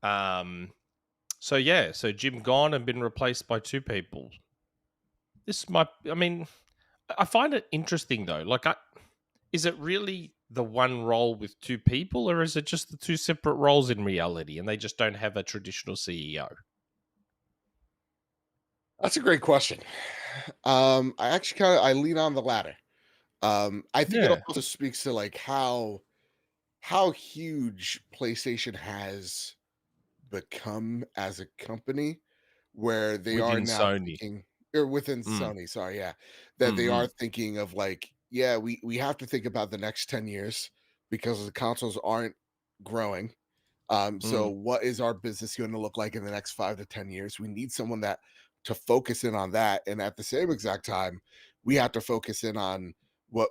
So Jim gone and been replaced by 2 people. I find it interesting though. Like, is it really the 1 role with 2 people, or is it just the 2 separate roles in reality, and they just don't have a traditional CEO? That's a great question. I actually I lean on the latter. I think it also speaks to like how huge PlayStation has become as a company, where they Within are now Sony. thinking, or within Sony, sorry, that they are thinking of like, we have to think about the next 10 years because the consoles aren't growing. So what is our business going to look like in the next 5 to 10 years? We need someone to focus in on that. And at the same exact time, we have to focus in on what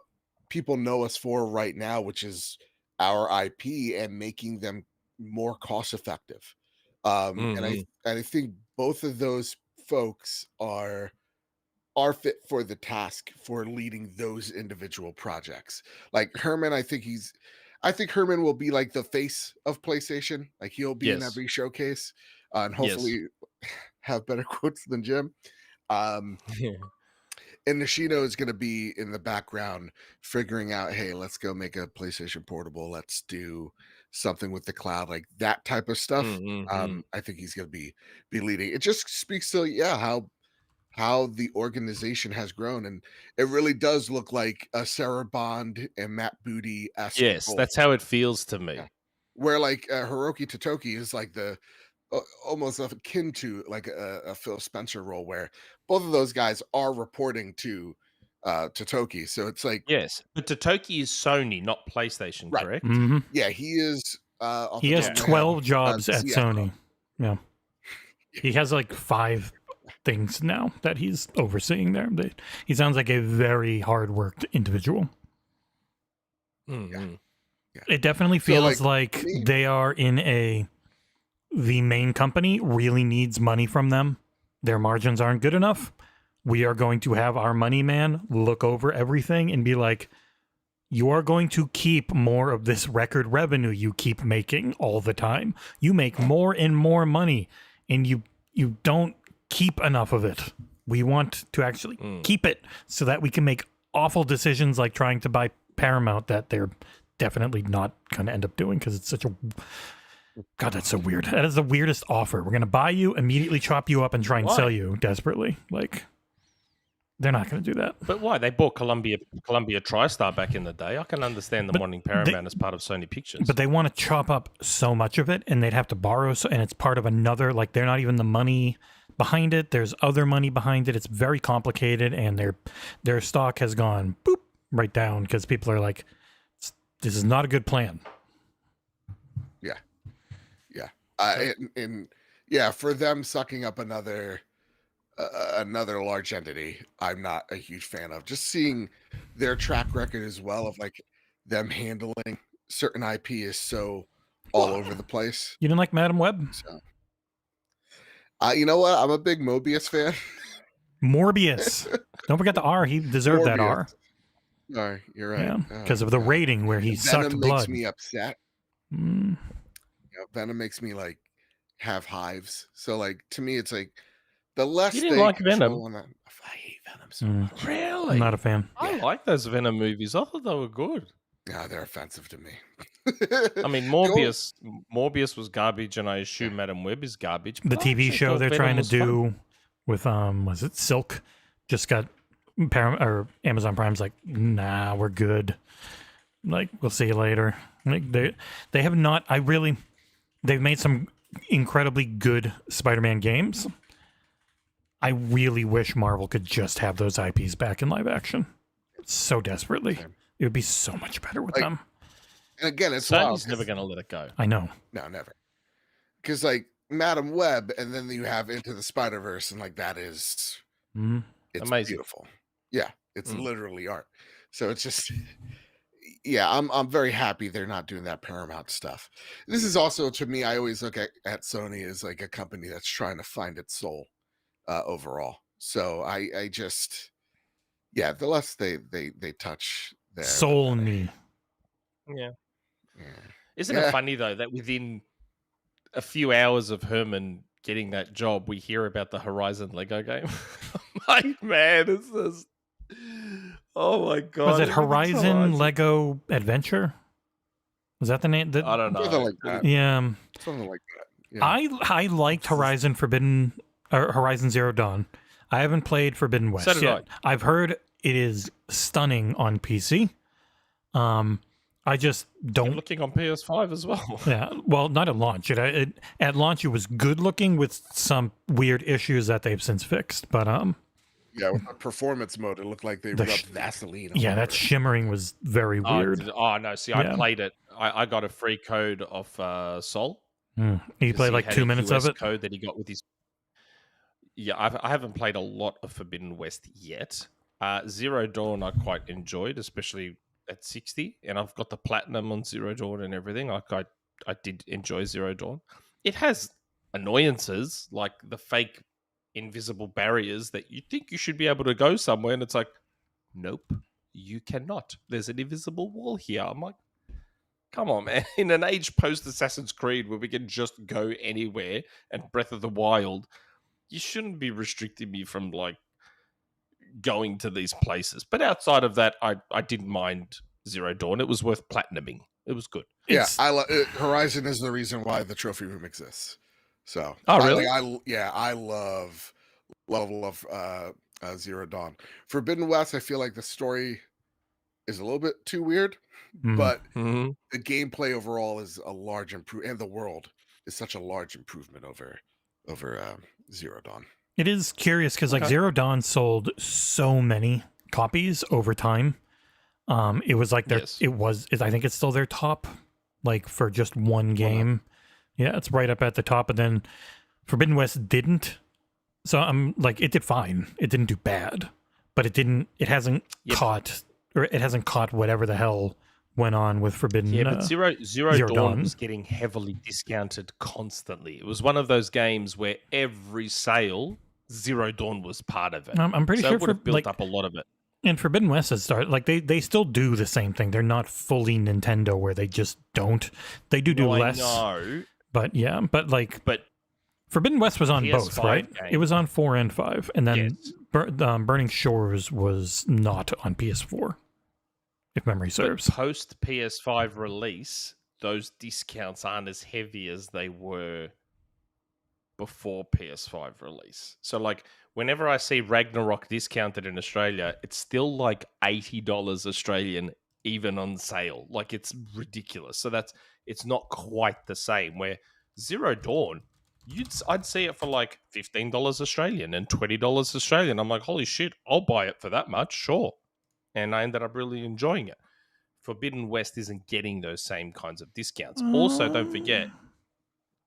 people know us for right now, which is our IP and making them more cost effective. And I think both of those folks are fit for the task for leading those individual projects. Like Herman, I think Herman will be like the face of PlayStation. Like he'll be in every showcase, and hopefully have better quotes than Jim. And Nishino is going to be in the background figuring out, hey, let's go make a PlayStation Portable. Let's do something with the cloud, like that type of stuff. I think he's going to be leading. It just speaks to how the organization has grown, and it really does look like a Sarah Bond and Matt Booty. Yes, that's how it feels to me. Yeah. Where like Hiroki Totoki is like the almost akin to like a Phil Spencer role, where both of those guys are reporting to Totoki. So it's like, yes, but Totoki is Sony, not PlayStation, right. Correct? Mm-hmm. Yeah, he is. He has 12 jobs at CFO. Sony. Yeah, he has like 5 things now that he's overseeing there. He sounds like a very hard-worked individual. It definitely feels like they are in the main company really needs money from them. Their margins aren't good enough. We are going to have our money man look over everything and be like, you are going to keep more of this record revenue you keep making all the time. You make more and more money, and you don't keep enough of it. We want to actually keep it so that we can make awful decisions like trying to buy Paramount that they're definitely not going to end up doing, because it's such a... God, that's so weird. That is the weirdest offer. We're going to buy you, immediately chop you up, and try and sell you desperately. Like, they're not going to do that. But why? They bought Columbia TriStar back in the day. I can understand them wanting Paramount as part of Sony Pictures. But they want to chop up so much of it, and they'd have to borrow, and it's part of another, like, they're not even the money behind it. There's other money behind it. It's very complicated, and their stock has gone boop right down because people are like, this is not a good plan. For them sucking up another large entity, I'm not a huge fan of. Just seeing their track record as well of like them handling certain IP is so all over the place. You didn't like Madam Web? So, you know what? I'm a big Mobius fan. Morbius. Don't forget the R. He deserved that R. No, you're right. Yeah, because of the rating where he sucked Venom blood. makes me upset. Mm. Venom makes me like have hives. So like to me, it's like the less You didn't they like Venom? control I hate Venom so much. Really? I'm not a fan. I like those Venom movies. I thought they were good. Yeah, they're offensive to me. I mean, Morbius was garbage, and I assume Madam Web is garbage. The but I TV actually show thought they're Venom trying to was fun. do with was it Silk? Just got or Amazon Prime's like, nah, we're good. Like, we'll see you later. Like they have not. They've made some incredibly good Spider-Man games. I really wish Marvel could just have those IPs back in live action. So desperately. It would be so much better with them. And again, it's wild. Sony's never going to let it go. I know. No, never. Because like Madam Web, and then you have Into the Spider-Verse, and like that is it's amazing, beautiful. Yeah, it's literally art. So it's just, yeah, I'm very happy they're not doing that Paramount stuff. This is also, to me, I always look at Sony as like a company that's trying to find its soul overall. So I just, yeah, the less they touch their Soul me. Yeah. Isn't it funny though that within a few hours of Herman getting that job, we hear about the Horizon Lego game? Like, man, it's just, oh my god! Was it Horizon Lego Adventure? Was that the name? I don't know. Something like that. Yeah. Something like that. Yeah. I liked Horizon Zero Dawn. I haven't played Forbidden West So did yet. I've heard it is stunning on PC. I just don't. You're looking on PS5 as well. Yeah, well, not at launch. At launch, it was good looking with some weird issues that they've since fixed. But yeah, with the performance mode, it looked like they rubbed Vaseline. Yeah, that shimmering was very weird. Oh no! See, I played it. I got a free code of Soul. He played like 2 minutes of it. Code that he got with his. Yeah, I haven't played a lot of Forbidden West yet. Zero Dawn I quite enjoyed, especially at 60, and I've got the platinum on Zero Dawn and everything. I did enjoy Zero Dawn. It has annoyances like the fake invisible barriers that you think you should be able to go somewhere, and it's like, nope, you cannot. There's an invisible wall here. I'm like, come on, man. In an age post Assassin's Creed where we can just go anywhere and Breath of the Wild, you shouldn't be restricting me from like going to these places. But outside of that, I didn't mind Zero Dawn. It was worth platinuming. It was good. Yeah, Horizon is the reason why the trophy room exists. So, oh really? I love Zero Dawn. Forbidden West, I feel like the story is a little bit too weird, but the gameplay overall is a large improvement, and the world is such a large improvement over Zero Dawn. It is curious because like Zero Dawn sold so many copies over time. It was like I think it's still their top, like for just one game. Yeah, it's right up at the top. And then Forbidden West didn't. So I'm like, it did fine. It didn't do bad, but it hasn't caught whatever the hell went on with Forbidden. Yeah, but Zero Dawn was getting heavily discounted constantly. It was one of those games where every sale, Zero Dawn was part of it. I'm pretty sure it would have built up a lot of it. And Forbidden West has started, like they still do the same thing. They're not fully Nintendo where they just don't. They do less. No, but yeah, but Forbidden West was on PS5 both, right? game. It was on 4 and 5, and then Burning Shores was not on PS4, if memory serves. Post PS5 release, those discounts aren't as heavy as they were before PS5 release. So like whenever I see Ragnarok discounted in Australia, it's still like $80 Australian even on sale. Like it's ridiculous. So it's not quite the same. Where Zero Dawn, I'd see it for like $15 Australian and $20 Australian. I'm like, holy shit, I'll buy it for that much, sure. And I ended up really enjoying it. Forbidden West isn't getting those same kinds of discounts. Also, don't forget,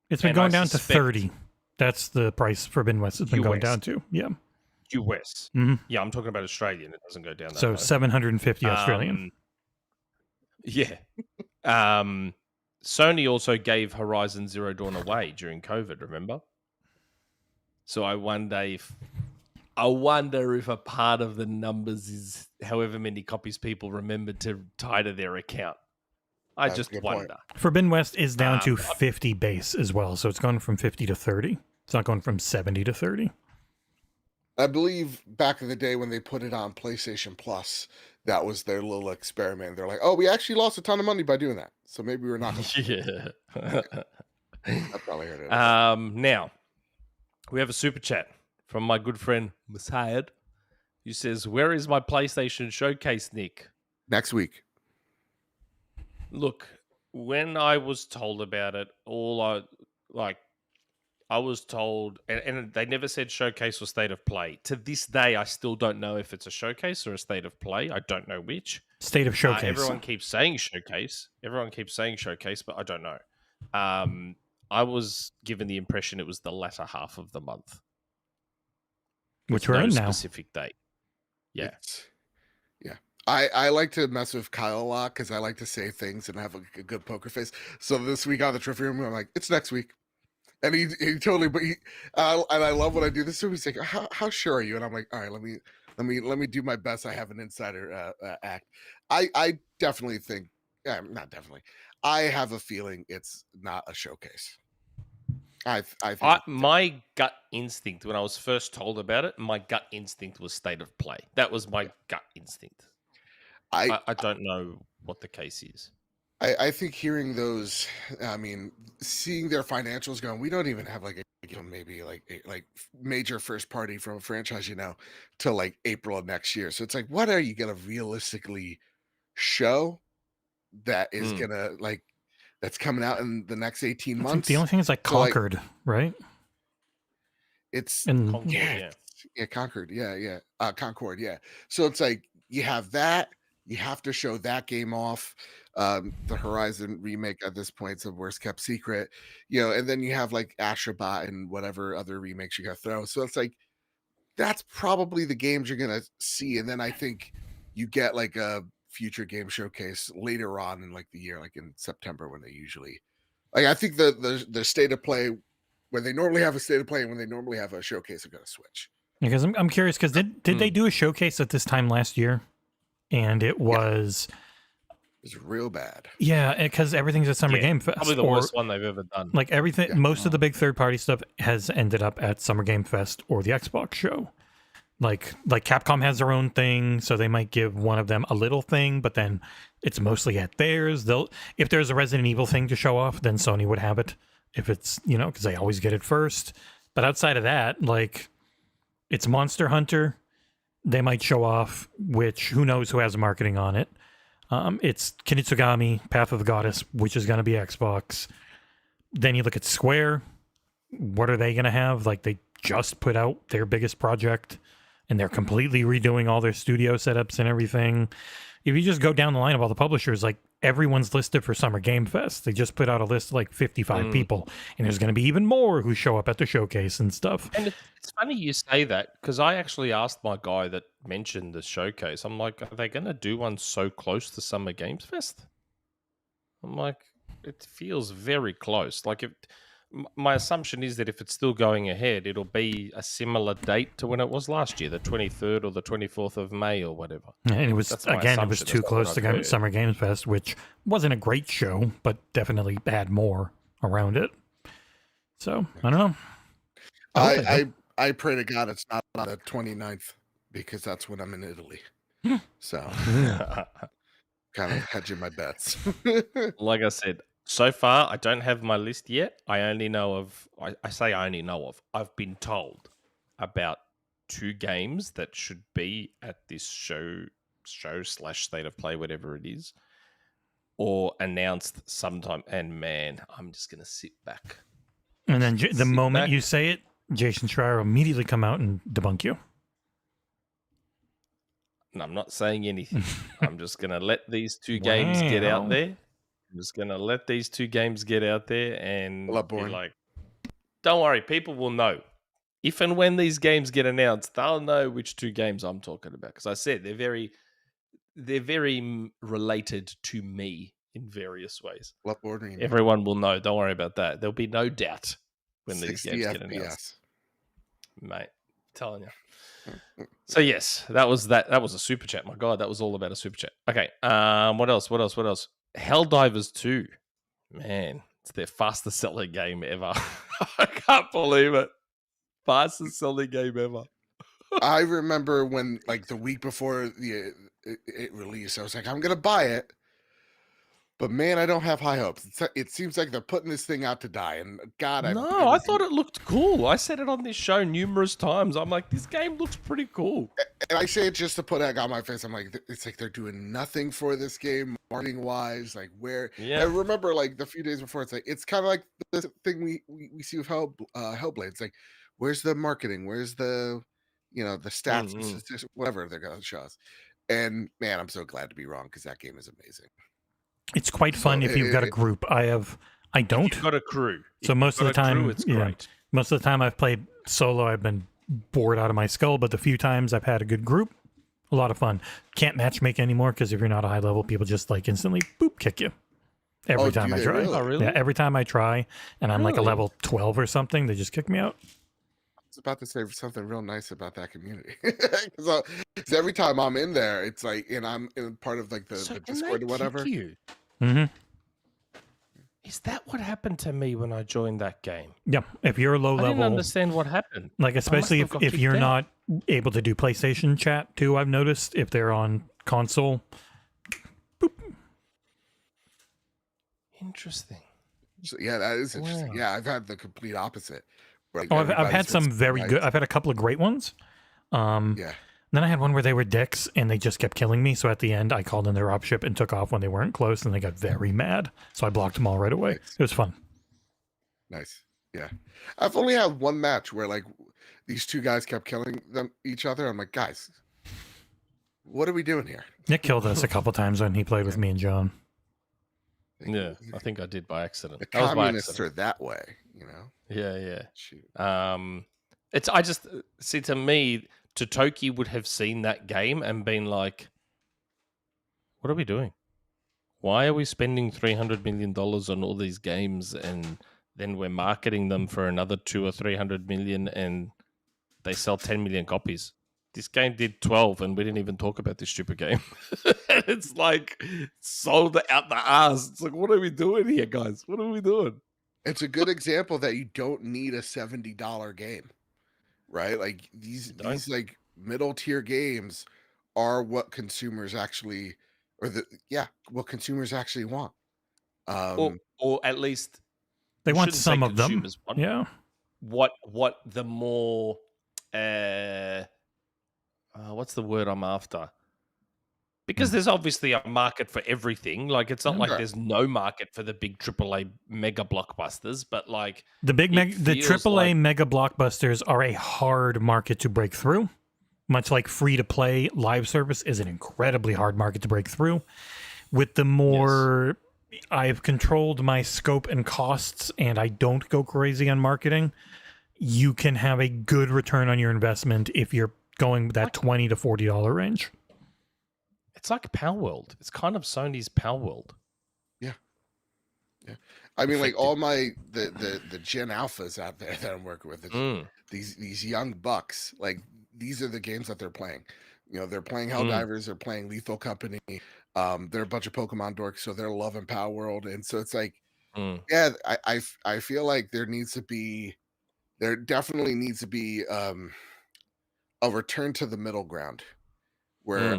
it's been going down to 30. That's the price Forbidden West has been going down to. Yeah. US. Yeah, I'm talking about Australian. It doesn't go down that so low. 750 Australian. Yeah. Sony also gave Horizon Zero Dawn away during COVID, remember? So I wonder if a part of the numbers is however many copies people remembered to tie to their account. I That's a just good point. wonder. Forbidden West is down to 50 base as well, so it's gone from 50 to 30. It's not going from 70 to 30. I believe back in the day when they put it on PlayStation Plus, that was their little experiment. They're like, "Oh, we actually lost a ton of money by doing that, so maybe we're not." Yeah. I probably heard it. Now, we have a super chat from my good friend Musayed, who says, "Where is my PlayStation showcase, Nick?" Next week. Look, when I was told about it, I was told, and they never said showcase or state of play. To this day, I still don't know if it's a showcase or a state of play. I don't know which. State of showcase. Everyone keeps saying showcase. But I don't know. I was given the impression it was the latter half of the month, Which with we're no in now. specific date. Yeah. Yeah. I like to mess with Kyle a lot because I like to say things and have a good poker face. So this week on the trophy room, I'm like, it's next week. And he totally, but and I love when I do this. So he's like, how sure are you? And I'm like, all right, let me do my best. I have an insider act. I definitely think, not definitely. I have a feeling it's not a showcase. I think my gut instinct when I was first told about it, my gut instinct was state of play. That was my gut instinct. I don't know what the case is. I think hearing those, I mean, seeing their financials going, we don't even have like maybe like major first party from a franchise, till like April of next year. So it's like, what are you gonna realistically show that is gonna that's coming out in the next 18 months? The only thing is like Concord, right? It's And Concord, Concord, Concord, yeah. So it's like you have that. You have to show that game off. The Horizon remake at this point is a worst kept secret, and then you have like Astrobot and whatever other remakes you got to throw. So it's like that's probably the games you're gonna see, and then I think you get like a future game showcase later on in like the year, like in September when they usually I think the state of play when they normally have a state of play and when they normally have a showcase are gonna switch. Because I'm curious, because did they do a showcase at this time last year? And it was real bad. Yeah, because everything's at Summer Game Fest. Probably the worst one they've ever done. Like everything, most of the big third-party stuff has ended up at Summer Game Fest or the Xbox show. Like Capcom has their own thing, so they might give one of them a little thing, but then it's mostly at theirs. If there's a Resident Evil thing to show off, then Sony would have it. If it's because they always get it first. But outside of that, like it's Monster Hunter. They might show off, which who knows who has marketing on it. It's Kinitsugami, Path of the Goddess, which is going to be Xbox. Then you look at Square. What are they going to have? Like they just put out their biggest project and they're completely redoing all their studio setups and everything. If you just go down the line of all the publishers, like everyone's listed for Summer Game Fest. They just put out a list of like 55 people, and there's going to be even more who show up at the showcase and stuff. And it's funny you say that because I actually asked my guy that mentioned the showcase. I'm like, are they going to do one so close to Summer Games Fest? I'm like, it feels very close. Like my assumption is that if it's still going ahead, it'll be a similar date to when it was last year, the 23rd or the 24th of May or whatever. And it was, again, it was too close to Summer Games Fest, which wasn't a great show, but definitely had more around it. So, I don't know. I pray to God it's not on the 29th because that's when I'm in Italy. So, kind of hedging my bets. Like I said, so far, I don't have my list yet. I only know of, I say I only know of, I've been told about 2 games that should be at this show / state of play, whatever it is, or announced sometime. And man, I'm just going to sit back. And then the moment you say it, Jason Schreier will immediately come out and debunk you. And I'm not saying anything. I'm just going to let these 2 games get out there. I'm just going to let these 2 games get out there and be like, don't worry, people will know. If and when these games get announced, they'll know which 2 games I'm talking about. Because I said they're very related to me in various ways. Bloodborne. Everyone will know. Don't worry about that. There'll be no doubt when these 60 games FPS. get announced. Mate, telling you. So yes, that was that. That was a super chat. My God, that was all about a super chat. Okay. What else? Helldivers 2. Man, it's their fastest selling game ever. I can't believe it. Fastest selling game ever. I remember when, like, the week before it released, I was like, I'm gonna buy it, but man, I don't have high hopes. It seems like they're putting this thing out to die, and God, I thought it looked cool. I said it on this show numerous times. I'm like, this game looks pretty cool. And I say it just to put egg on my face. I'm like, it's like they're doing nothing for this game, marketing wise. Like, where? Yeah. I remember, like, the few days before, it's like, it's kind of like the thing we see with Hellblade. It's like, where's the marketing? Where's the, the stats, statistics, whatever they're gonna show us. And man, I'm so glad to be wrong, because that game is amazing. It's quite fun if you've got a group. I don't. If you've got a crew. So most of the time, it's great. Most of the time I've played solo, I've been bored out of my skull. But the few times I've had a good group, a lot of fun. Can't matchmake anymore because if you're not a high level, people just like instantly boop kick you. Every time I try. Really? Oh, really? Yeah, every time I try, and I'm like a level 12 or something, they just kick me out. I was about to say something real nice about that community. Because every time I'm in there, it's like, and I'm in part of like the Discord or whatever. You? Mm-hmm. Is that what happened to me when I joined that game? Yeah, if you're low I level, didn't understand what happened. like especially have got if kicked you're out. not able to do PlayStation chat too. I've noticed if they're on console. Interesting. So, yeah, that is interesting. Wow. Yeah, I've had the complete opposite. Where, like, Oh, I've had everybody's some just very nice. good. I've had a couple of great ones. Yeah. Then I had one where they were dicks and they just kept killing me. So at the end, I called in their dropship and took off when they weren't close, and they got very mad. So I blocked them all right away. Nice. It was fun. Nice. Yeah. I've only had one match where like these two guys kept killing each other. I'm like, guys, what are we doing here? Nick killed us a couple times when he played with me and John. Yeah, I think I did by accident. The That was by communists accident. are that way, Yeah. Shoot. I just see, to me, Totoki would have seen that game and been like, what are we doing? Why are we spending $300 million on all these games, and then we're marketing them for another 200 or 300 million, and they sell 10 million copies? This game did 12, and we didn't even talk about this stupid game. It's like sold out the ass. It's like, what are we doing here, guys? What are we doing? It's a good example that you don't need a $70 game, right? Like these like middle tier games are what consumers actually, what consumers actually want. Or at least They want shouldn't say some of them. consumers want. Yeah. What the more what's the word I'm after? Because there's obviously a market for everything. Like, it's not like there's no market for the big AAA mega blockbusters, but like The big the feels AAA like- mega blockbusters are a hard market to break through. Much like free to play live service is an incredibly hard market to break through. With the more I've controlled my scope and costs, and I don't go crazy on marketing, you can have a good return on your investment if you're going that $20 to $40 range. It's like Power World. It's kind of Sony's Power World. Yeah. I mean, like all the Gen Alphas out there that I'm working with, these young bucks, like these are the games that they're playing. They're playing Helldivers, they're playing Lethal Company. They're a bunch of Pokemon dorks, so they're loving Power World, and so it's like, I feel like there definitely needs to be a return to the middle ground, where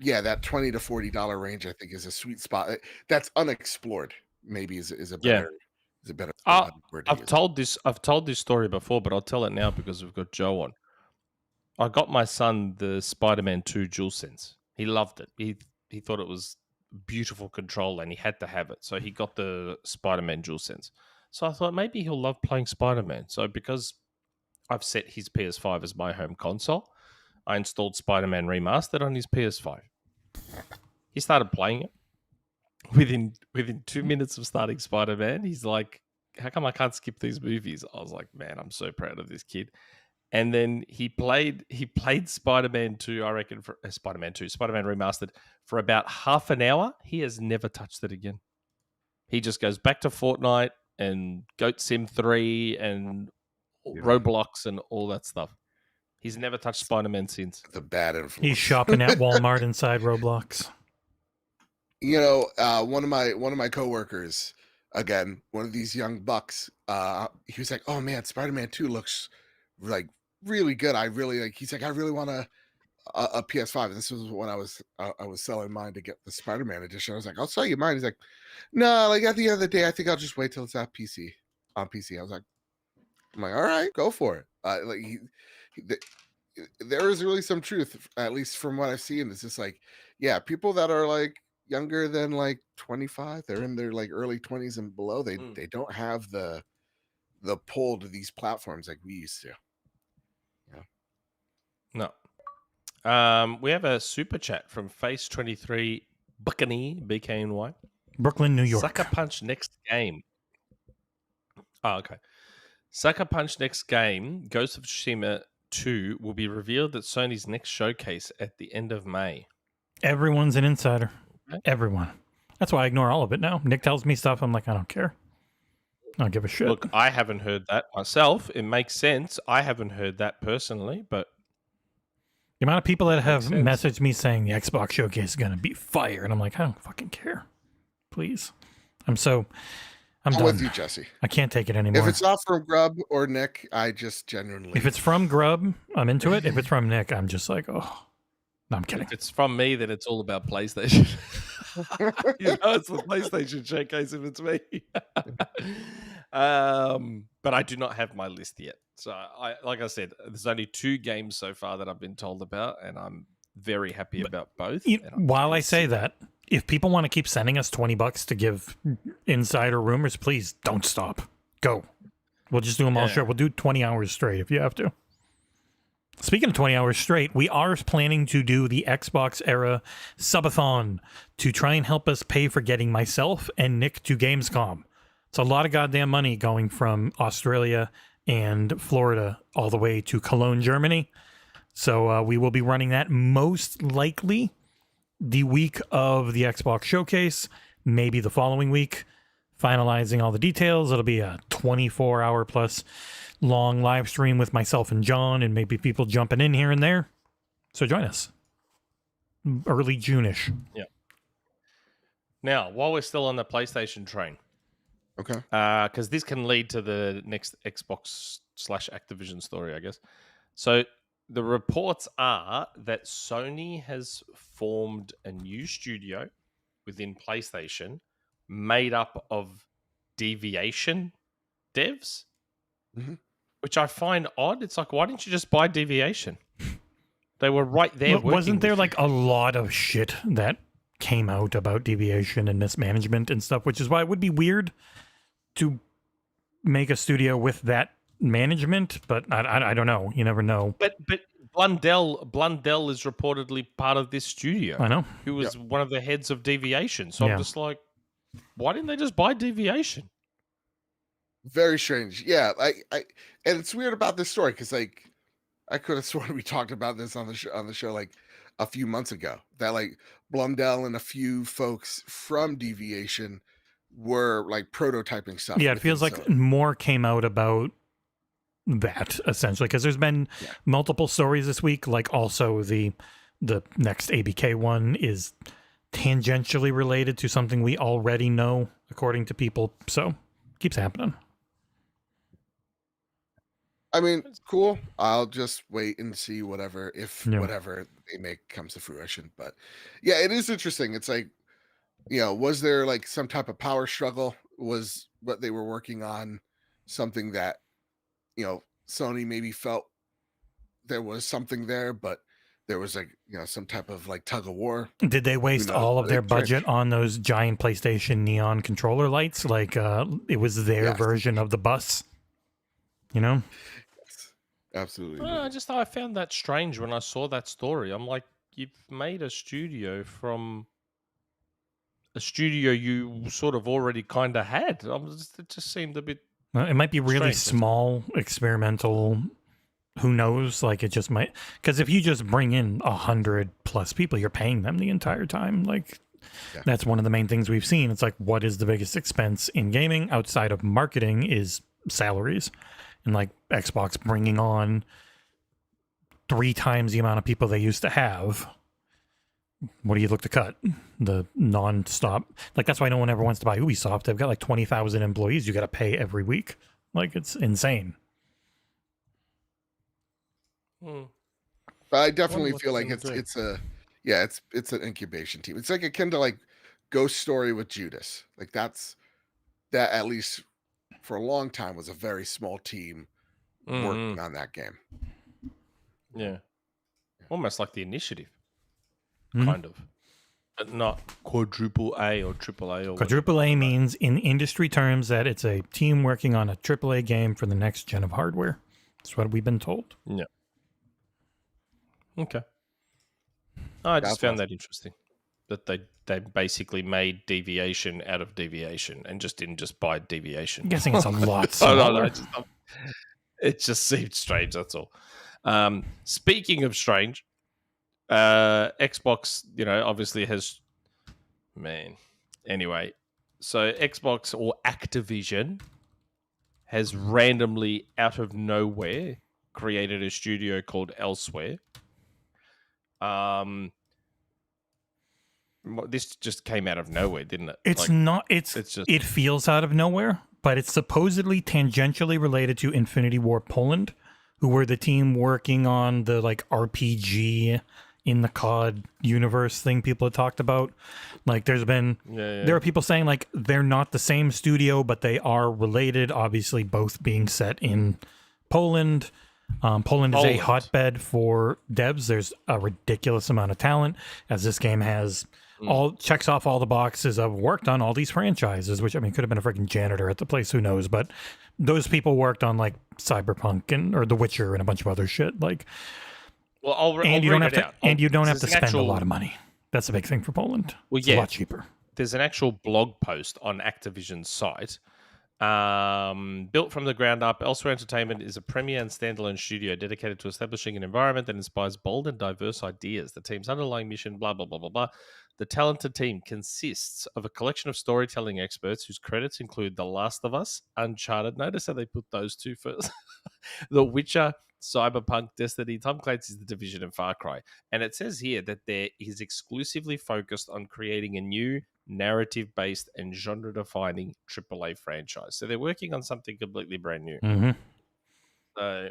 that $20 to $40 range I think is a sweet spot that's unexplored. Maybe is a better word. I've told this story before, but I'll tell it now because we've got Joe on. I got my son the Spider-Man 2 DualSense. He loved it. He thought it was a beautiful controller and he had to have it. So he got the Spider-Man DualSense. So I thought maybe he'll love playing Spider-Man. So because I've set his PS5 as my home console, I installed Spider-Man Remastered on his PS5. He started playing it. Within 2 minutes of starting Spider-Man, he's like, how come I can't skip these movies? I was like, man, I'm so proud of this kid. And then he played Spider-Man 2, I reckon, for Spider-Man Remastered for about half an hour. He has never touched it again. He just goes back to Fortnite and Goat Sim 3 and Roblox and all that stuff. He's never touched Spider-Man since. The bad influence. He's shopping at Walmart inside Roblox. You know, one of my coworkers, again, one of these young bucks, he was like, "Oh man, Spider-Man 2 looks like really good. I really like." He's like, "I really want a PS5." And this was when I was selling mine to get the Spider-Man edition. I was like, "I'll sell you mine." He's like, "No, like at the end of the day, I think I'll just wait till it's on PC." I was like, "I'm like, all right, go for it." There is really some truth, at least from what I've seen. It's just like, yeah, people that are like younger than like 25, they're in their like early 20s and below. They don't have the pull to these platforms like we used to. No. We have a super chat from Face23 Buccaneer, BKNY. Brooklyn, New York. Sucker Punch next game. Oh, okay. Sucker Punch next game, Ghost of Tsushima 2, will be revealed at Sony's next showcase at the end of May. Everyone's an insider. Everyone. That's why I ignore all of it now. Nick tells me stuff. I'm like, I don't care. I don't give a shit. Look, I haven't heard that myself. It makes sense. I haven't heard that personally, but the amount of people that have messaged me saying the Xbox showcase is going to be fire, and I'm like, I don't fucking care. Please. I'm done. With you, Jesse. I can't take it anymore. If it's not from Grub or Nick, I just genuinely... If it's from Grub, I'm into it. If it's from Nick, I'm just like, oh. No, I'm kidding. If it's from me, then it's all about PlayStation. You know, it's the PlayStation showcase if it's me. But I do not have my list yet. So, like I said, there's only 2 games so far that I've been told about, and I'm very happy about both. While I say that, if people want to keep sending us $20 to give insider rumors, please don't stop. Go. We'll just do them all short. We'll do 20 hours straight if you have to. Speaking of 20 hours straight, we are planning to do the XboxEra subathon to try and help us pay for getting myself and Nick to Gamescom. It's a lot of goddamn money going from Australia and Florida all the way to Cologne, Germany. So we will be running that most likely the week of the Xbox showcase, maybe the following week, finalizing all the details. It'll be a 24-hour plus long live stream with myself and John, and maybe people jumping in here and there. So join us. Early June-ish. Yeah. Now, while we're still on the PlayStation train, okay, because this can lead to the next Xbox/Activision story, I guess. So the reports are that Sony has formed a new studio within PlayStation made up of Deviation Devs, which I find odd. It's like, why didn't you just buy Deviation? They were right there. Wasn't there like a lot of shit that came out about Deviation and mismanagement and stuff, which is why it would be weird to make a studio with that management, but I don't know. You never know. But Blundell is reportedly part of this studio. I know. Who was one of the heads of Deviation. So I'm just like, why didn't they just buy Deviation? Very strange. Yeah, and it's weird about this story because like I could have sworn we talked about this on the show like a few months ago, that like Blundell and a few folks from Deviation were like prototyping stuff. Yeah, it feels like more came out about that essentially, because there's been multiple stories this week. Like also the next ABK one is tangentially related to something we already know, according to people. So keeps happening. I mean, cool. I'll just wait and see whatever they make comes to fruition. But yeah, it is interesting. It's like, you know, was there like some type of power struggle? Was what they were working on something that, you know, Sony maybe felt there was something there, but there was like, you know, some type of like tug of war. Did they waste all of their budget on those giant PlayStation neon controller lights? Like it was their version of the bus, you know? Yes, absolutely. I found that strange when I saw that story. I'm like, you've made a studio from a studio you sort of already kind of had. It just seemed a bit... It might be really strange. small, experimental who knows? Like, it just might, because if you just bring in 100+ people, you're paying them the entire time. Like, that's one of the main things we've seen. It's like, what is the biggest expense in gaming outside of marketing is salaries. And like Xbox bringing on 3 times the amount of people they used to have. What do you look to cut? The non-stop. Like, that's why no one ever wants to buy Ubisoft. They've got like 20,000 employees you got to pay every week. Like, it's insane. But I definitely feel like it's an incubation team. It's like akin to like Ghost Story with Judas. Like that at least for a long time was a very small team working on that game. Yeah. Almost like the Initiative. Kind of. But not quadruple A or triple A or Quadruple A means in industry terms that it's a team working on a AAA game for the next gen of hardware. That's what we've been told. Yeah. Okay. I just found that interesting. That they basically made Deviation out of Deviation and just didn't just buy Deviation. I'm guessing it's a lot No, smaller. it just seemed strange, that's all. Speaking of strange, Xbox, obviously has... Anyway, so Xbox or Activision has randomly, out of nowhere, created a studio called Elsewhere. This just came out of nowhere, didn't it? It feels out of nowhere, but it's supposedly tangentially related to Infinity War Poland, who were the team working on the like RPG in the COD universe thing people have talked about. Like, there's been there are people saying like they're not the same studio, but they are related, obviously both being set in Poland. Poland is a hotbed for devs. There's a ridiculous amount of talent, as this game has checks off all the boxes of worked on all these franchises, which, I mean, could have been a freaking janitor at the place, who knows, but those people worked on like Cyberpunk or The Witcher and a bunch of other shit. Like, well, you don't have to spend a lot of money. That's a big thing for Poland. Well, it's a lot cheaper. There's an actual blog post on Activision's site. Built from the ground up, Elsewhere Entertainment is a premier and standalone studio dedicated to establishing an environment that inspires bold and diverse ideas. The team's underlying mission, blah, blah, blah, blah, blah. The talented team consists of a collection of storytelling experts whose credits include The Last of Us, Uncharted. Notice how they put those two first. The Witcher, Cyberpunk, Destiny, Tom Clancy's The Division, and Far Cry. And it says here that there is exclusively focused on creating a new narrative-based and genre-defining AAA franchise. So they're working on something completely brand new. Mm-hmm. So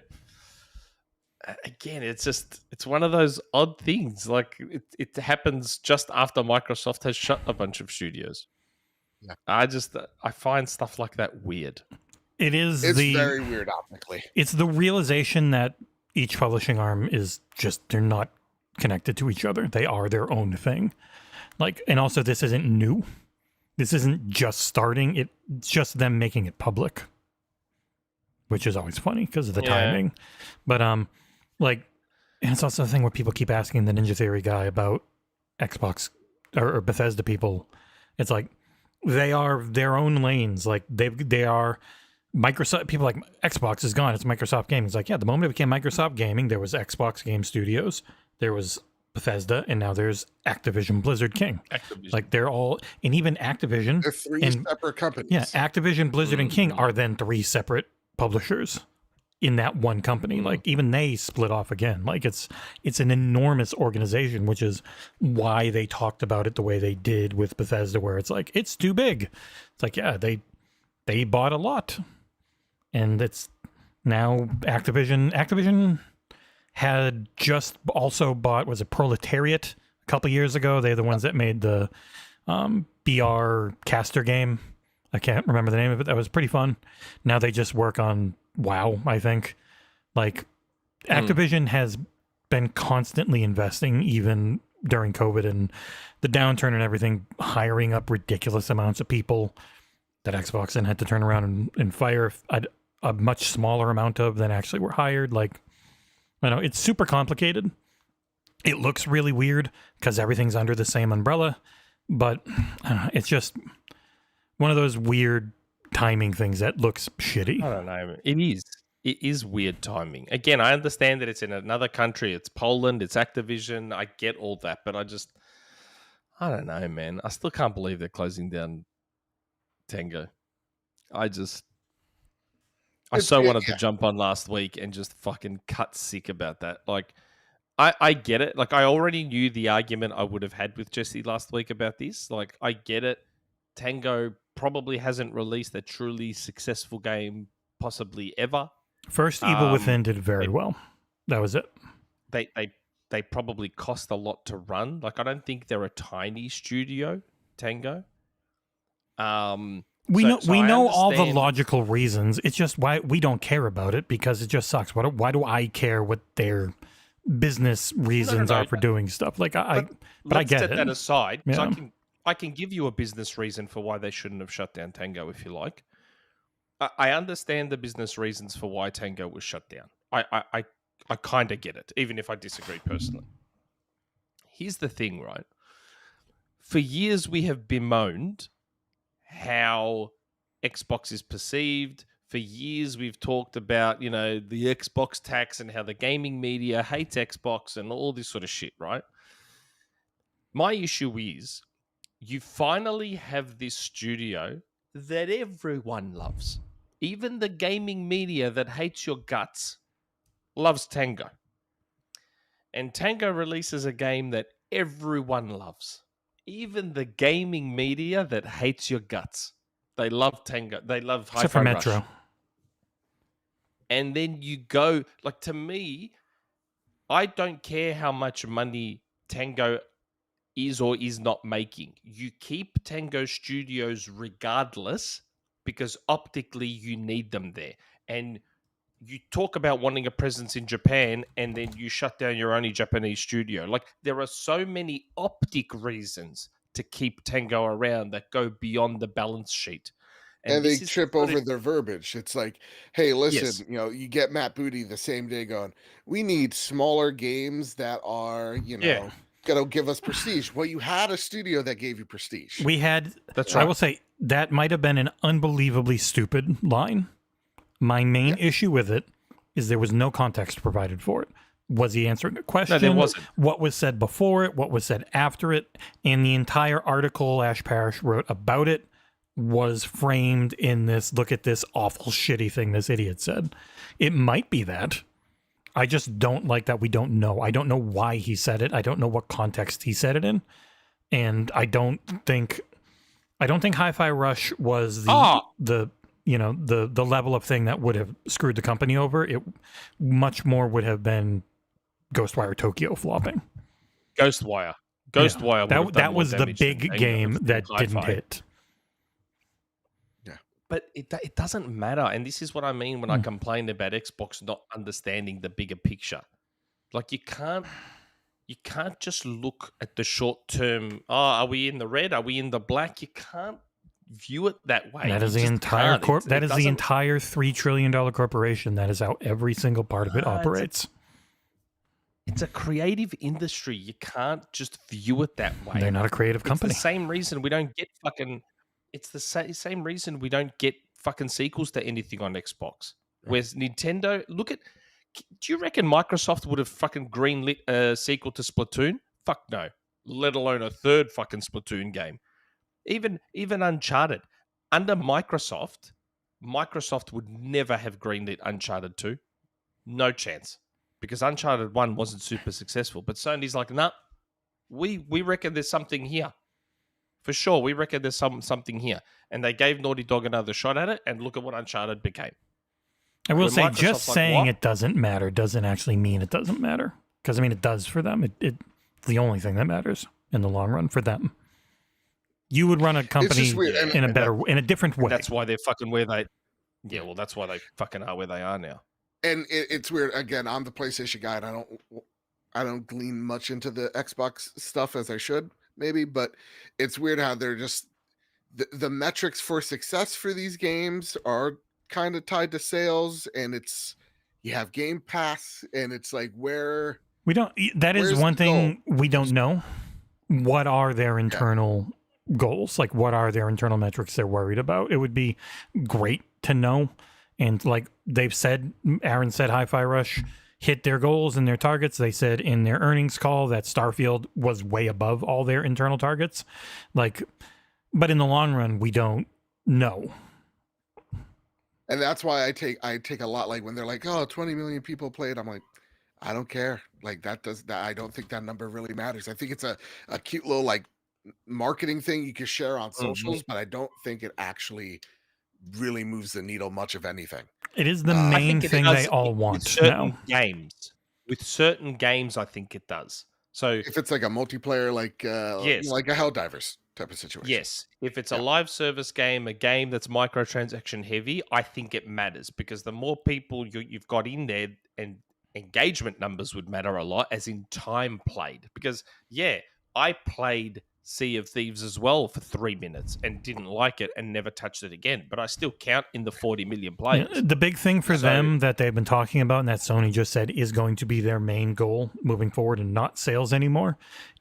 again, it's one of those odd things. Like, it happens just after Microsoft has shut a bunch of studios. Yeah. I find stuff like that weird. It's very weird optically. It's the realization that each publishing arm is just, they're not connected to each other. They are their own thing. Like, and also this isn't new. This isn't just starting. It's just them making it public, which is always funny because of the timing. But like, and it's also the thing where people keep asking the Ninja Theory guy about Xbox or Bethesda people. It's like they are their own lanes. Like they are Microsoft. People like Xbox is gone. It's Microsoft Gaming. It's like, yeah, the moment it became Microsoft Gaming, there was Xbox Game Studios. There was Bethesda, and now there's Activision Blizzard King. Like, they're all, and even Activision. They're three separate companies. Yeah, Activision, Blizzard, and King are then 3 separate publishers in that one company. Like, even they split off again. Like, it's an enormous organization, which is why they talked about it the way they did with Bethesda, where it's like, it's too big. It's like, yeah, they bought a lot, and it's now Activision had just also bought, was it Proletariat a couple years ago? They're the ones that made the BR caster game. I can't remember the name of it. That was pretty fun. Now they just work on WoW, I think. Like, Activision has been constantly investing, even during COVID and the downturn and everything, hiring up ridiculous amounts of people that Xbox then had to turn around and fire a much smaller amount of than actually were hired. Like, I know it's super complicated. It looks really weird because everything's under the same umbrella, but I don't know, it's just one of those weird timing things that looks shitty. I don't know. It is. it is weird timing. Again, I understand that it's in another country. It's Poland. It's Activision. I get all that, but I don't know, man. I still can't believe they're closing down Tango. I so wanted to jump on last week and just fucking cut sick about that. Like, I get it. Like, I already knew the argument I would have had with Jesse last week about this. Like, I get it. Tango probably hasn't released a truly successful game possibly ever. First Evil Within did very well. That was it. They probably cost a lot to run. Like, I don't think they're a tiny studio, Tango. We know all the logical reasons. It's just why we don't care about it, because it just sucks. Why do I care what their business reasons are for doing stuff? Like but I get it. Let's set that aside. Yeah. I can give you a business reason for why they shouldn't have shut down Tango if you like. I understand the business reasons for why Tango was shut down. I kind of get it, even if I disagree personally. Here's the thing, right? For years, we have bemoaned how Xbox is perceived. For years, we've talked about, the Xbox tax and how the gaming media hates Xbox and all this sort of shit, right? My issue is you finally have this studio that everyone loves. Even the gaming media that hates your guts loves Tango. And Tango releases a game that everyone loves. Even the gaming media that hates your guts. They love Tango. They love Hi-Fi Except for Rush. Metro. And then you go, like, to me, I don't care how much money Tango is or is not making. You keep Tango Studios regardless, because optically you need them there. And you talk about wanting a presence in Japan, and then you shut down your only Japanese studio. Like, there are so many optic reasons to keep Tango around that go beyond the balance sheet. And they trip over their verbiage. It's like, hey, listen, you get Matt Booty the same day going, we need smaller games that are, going to give us prestige. Well, you had a studio that gave you prestige. We had, that's right. I will say, that might have been an unbelievably stupid line. My main issue with it is there was no context provided for it. Was he answering a question? No, there wasn't. What was said before it? What was said after it? And the entire article Ash Parrish wrote about it was framed in this, look at this awful shitty thing this idiot said. It might be that. I just don't like that we don't know. I don't know why he said it. I don't know what context he said it in. And I don't think Hi-Fi Rush was the level of thing that would have screwed the company over. It much more would have been Ghostwire Tokyo flopping. Ghostwire. That was the big game that didn't hit. But it doesn't matter. And this is what I mean when I complain about Xbox not understanding the bigger picture. Like, you can't just look at the short term. Oh, are we in the red? Are we in the black? You can't view it that way. That is the entire the entire $3 trillion corporation. That is how every single part of it operates. It's a creative industry. You can't just view it that way. They're not a creative company. It's the same reason we don't get fucking... It's the same reason we don't get fucking sequels to anything on Xbox. Whereas Nintendo... Do you reckon Microsoft would have fucking greenlit a sequel to Splatoon? Fuck no. Let alone a third fucking Splatoon game. Even Uncharted. Under Microsoft would never have greenlit Uncharted 2. No chance. Because Uncharted 1 wasn't super successful. But Sony's like, nah, we reckon there's something here. For sure, we reckon there's something here. And they gave Naughty Dog another shot at it, and look at what Uncharted became. I will say, just saying it doesn't matter doesn't actually mean it doesn't matter. Because, I mean, it does for them. It's the only thing that matters in the long run for them. You would run a company in a different way. That's why they're fucking where they... Yeah, well, that's why they fucking are where they are now. And it's weird. Again, I'm the PlayStation guy, and I don't glean much into the Xbox stuff as I should, maybe, but it's weird how they're just the metrics for success for these games are kind of tied to sales, and it's you have Game Pass, and it's like where we don't. That is one thing we don't know. What are their internal goals? Like, what are their internal metrics they're worried about? It would be great to know. And like they've said, Aaron said Hi-Fi Rush hit their goals and their targets. They said in their earnings call that Starfield was way above all their internal targets. Like, but in the long run, we don't know. And that's why I take a lot, like when they're like, oh, 20 million people played. I'm like, I don't care. Like that I don't think that number really matters. I think it's a cute little like marketing thing you can share on socials, but I don't think it actually really moves the needle much of anything. It is the main thing they all want now. With certain games, I think it does. So if it's like a multiplayer, like yes, like a Helldivers type of situation. Yes, if it's a live service game, a game that's microtransaction heavy, I think it matters because the more people you've got in there, and engagement numbers would matter a lot, as in time played. Because I played Sea of Thieves as well for 3 minutes and didn't like it and never touched it again, but I still count in the 40 million players. Yeah, the big thing for them that they've been talking about and that Sony just said is going to be their main goal moving forward and not sales anymore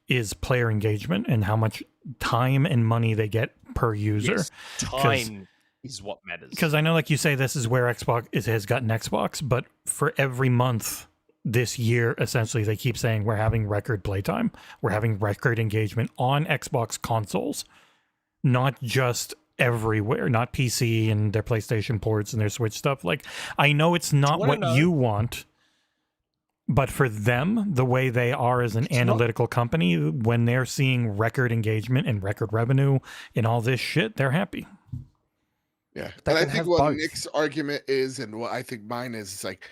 is player engagement and how much time and money they get per user. Yes, time is what matters. Because I know, like you say, this is where Xbox has gotten Xbox, but for every month this year, essentially, they keep saying we're having record playtime. We're having record engagement on Xbox consoles, not just everywhere, not PC and their PlayStation ports and their Switch stuff. Like, I know it's not what you want, but for them, the way they are as an analytical company, when they're seeing record engagement and record revenue and all this shit, they're happy. Yeah. And I think what Nick's argument is, and what I think mine is like,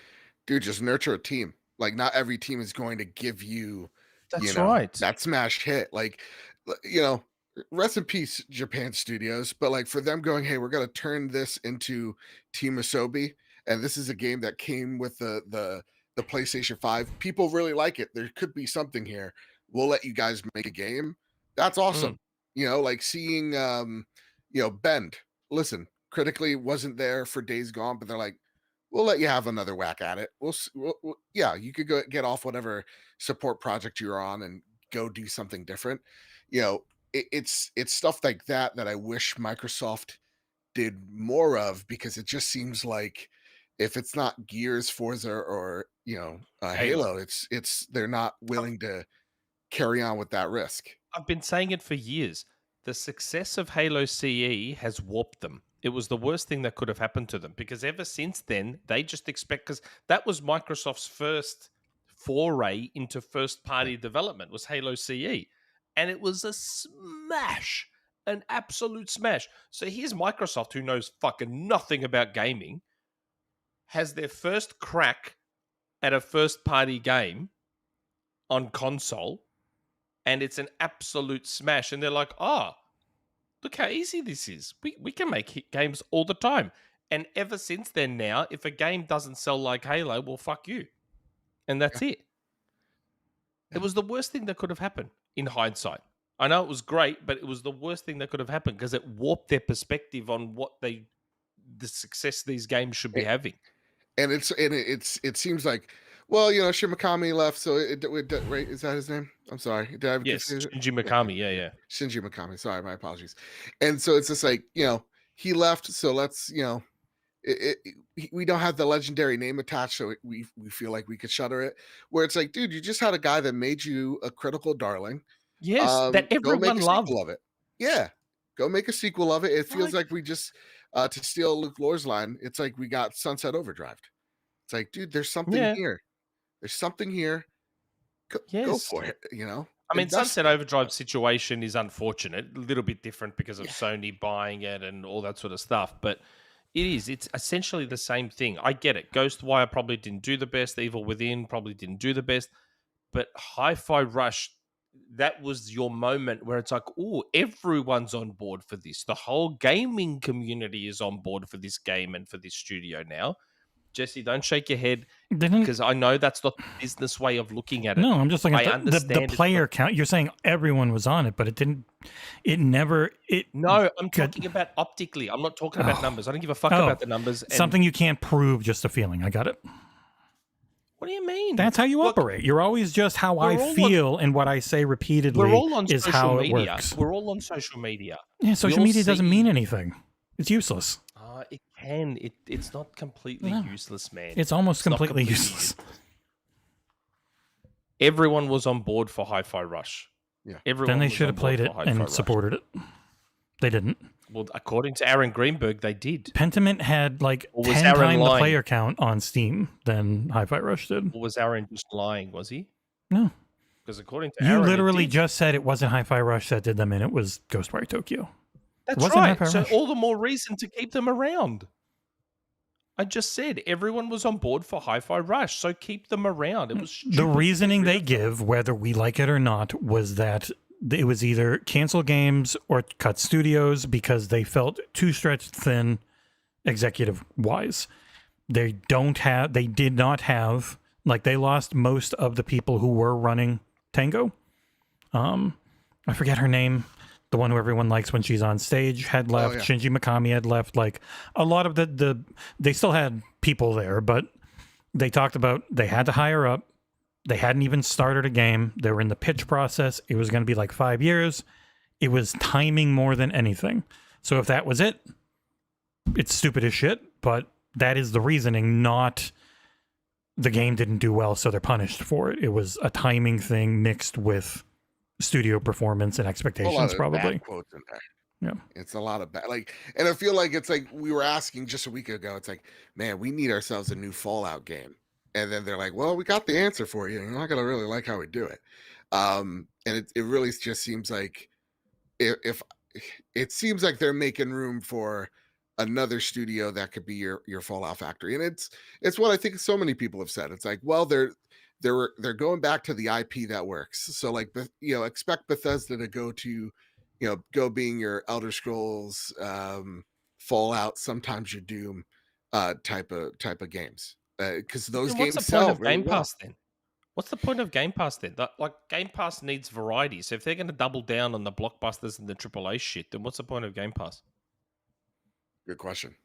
dude, just nurture a team. Like, not every team is going to give you, that smash hit. Like, rest in peace, Japan Studios. But like for them going, hey, we're going to turn this into Team Asobi. And this is a game that came with the PlayStation 5. People really like it. There could be something here. We'll let you guys make a game. That's awesome. Like seeing, Bend. Listen, critically wasn't there for Days Gone, but they're like, we'll let you have another whack at it. We'll you could go get off whatever support project you're on and go do something different. It's stuff like that I wish Microsoft did more of, because it just seems like if it's not Gears, Forza, or Halo, it's they're not willing to carry on with that risk. I've been saying it for years. The success of Halo CE has warped them. It was the worst thing that could have happened to them, because ever since then, they just expect, because that was Microsoft's first foray into first-party development, was Halo CE. And it was a smash, an absolute smash. So here's Microsoft, who knows fucking nothing about gaming, has their first crack at a first-party game on console, and it's an absolute smash. And they're like, look how easy this is. We can make hit games all the time. And ever since then now, if a game doesn't sell like Halo, well, fuck you. And that's it. It was the worst thing that could have happened in hindsight. I know it was great, but it was the worst thing that could have happened because it warped their perspective on what the success these games should be having. And it seems like, well, Shin Mikami left, so right? Is that his name? I'm sorry. Did I yes, Shinji Mikami. Yeah. Shinji Mikami. Sorry, my apologies. And so it's just like, he left, so let's, we don't have the legendary name attached, so we feel like we could shutter it. Where it's like, dude, you just had a guy that made you a critical darling. Yes, that everyone loved. Of it. Yeah, go make a sequel of it. It feels like we just, to steal Luke Lore's line, it's like we got Sunset Overdrive. It's like, dude, there's something here. There's something here. Go for it, I mean, Sunset Overdrive situation is unfortunate, a little bit different because of Sony buying it and all that sort of stuff, but it's essentially the same thing. I get it. Ghostwire probably didn't do the best. Evil Within probably didn't do the best, but Hi-Fi Rush, that was your moment where it's like, oh, everyone's on board for this. The whole gaming community is on board for this game and for this studio now. Jesse, don't shake your head, because I know that's not the business way of looking at it. No, I'm just looking at the player count. You're saying everyone was on it, but No, I'm talking about optically. I'm not talking about numbers. I don't give a fuck about the numbers. Something you can't prove, just a feeling. I got it. What do you mean? That's how you operate. You're always just how I feel, and what I say repeatedly is how it works. We're all on social media. Yeah, social media doesn't mean anything. It's useless. it can. It's not completely useless, man. It's almost not completely useless. Everyone was on board for Hi-Fi Rush. Yeah. Everyone Then they was should on have board played for it Hi-Fi and Rush. supported it. They didn't. Well, according to Aaron Greenberg, they did. Pentiment had like Or was 10 Aaron times the lying? player count on Steam than Hi-Fi Rush did. Or was Aaron just lying? Was he? No. Because according to You Aaron, literally it did. just said it wasn't Hi-Fi Rush that did them in, it was Ghostwire Tokyo. That's wasn't right. Hi-Fi So Rush. all the more reason to keep them around. I just said everyone was on board for Hi-Fi Rush, so keep them around. It was The stupid to reasoning get they rid of them. give, whether we like it or not, was that it was either cancel games or cut studios because they felt too stretched thin executive wise. They did not have, like, they lost most of the people who were running Tango. I forget her name. The one who everyone likes when she's on stage had left. yeah. Shinji Mikami had left. Like, a lot of they still had people there, but they talked about they had to hire up. They hadn't even started a game. They were in the pitch process. It was going to be like 5 years. It was timing more than anything. So if that was it, it's stupid as shit, but that is the reasoning, not the game didn't do well, so they're punished for it. It was a timing thing mixed with studio performance and A lot expectations, of probably. bad quotes in there. Yeah. It's a lot of bad, like, and I feel like it's like we were asking just a week ago. It's like, man, we need ourselves a new Fallout game, and then they're like, well, we got the answer for you. You're not gonna really like how we do it, and it really just seems like if it seems like they're making room for another studio that could be your Fallout factory, and it's what I think so many people have said. It's like, well, they're going back to the IP that works. So like, expect Bethesda to go being your Elder Scrolls, Fallout, sometimes your Doom, type of games, because those Then games what's the point sell of really Game well. Pass then? What's the point of Game Pass then? Like, Game Pass needs variety. So if they're going to double down on the blockbusters and the AAA shit, then what's the point of Game Pass? Good question.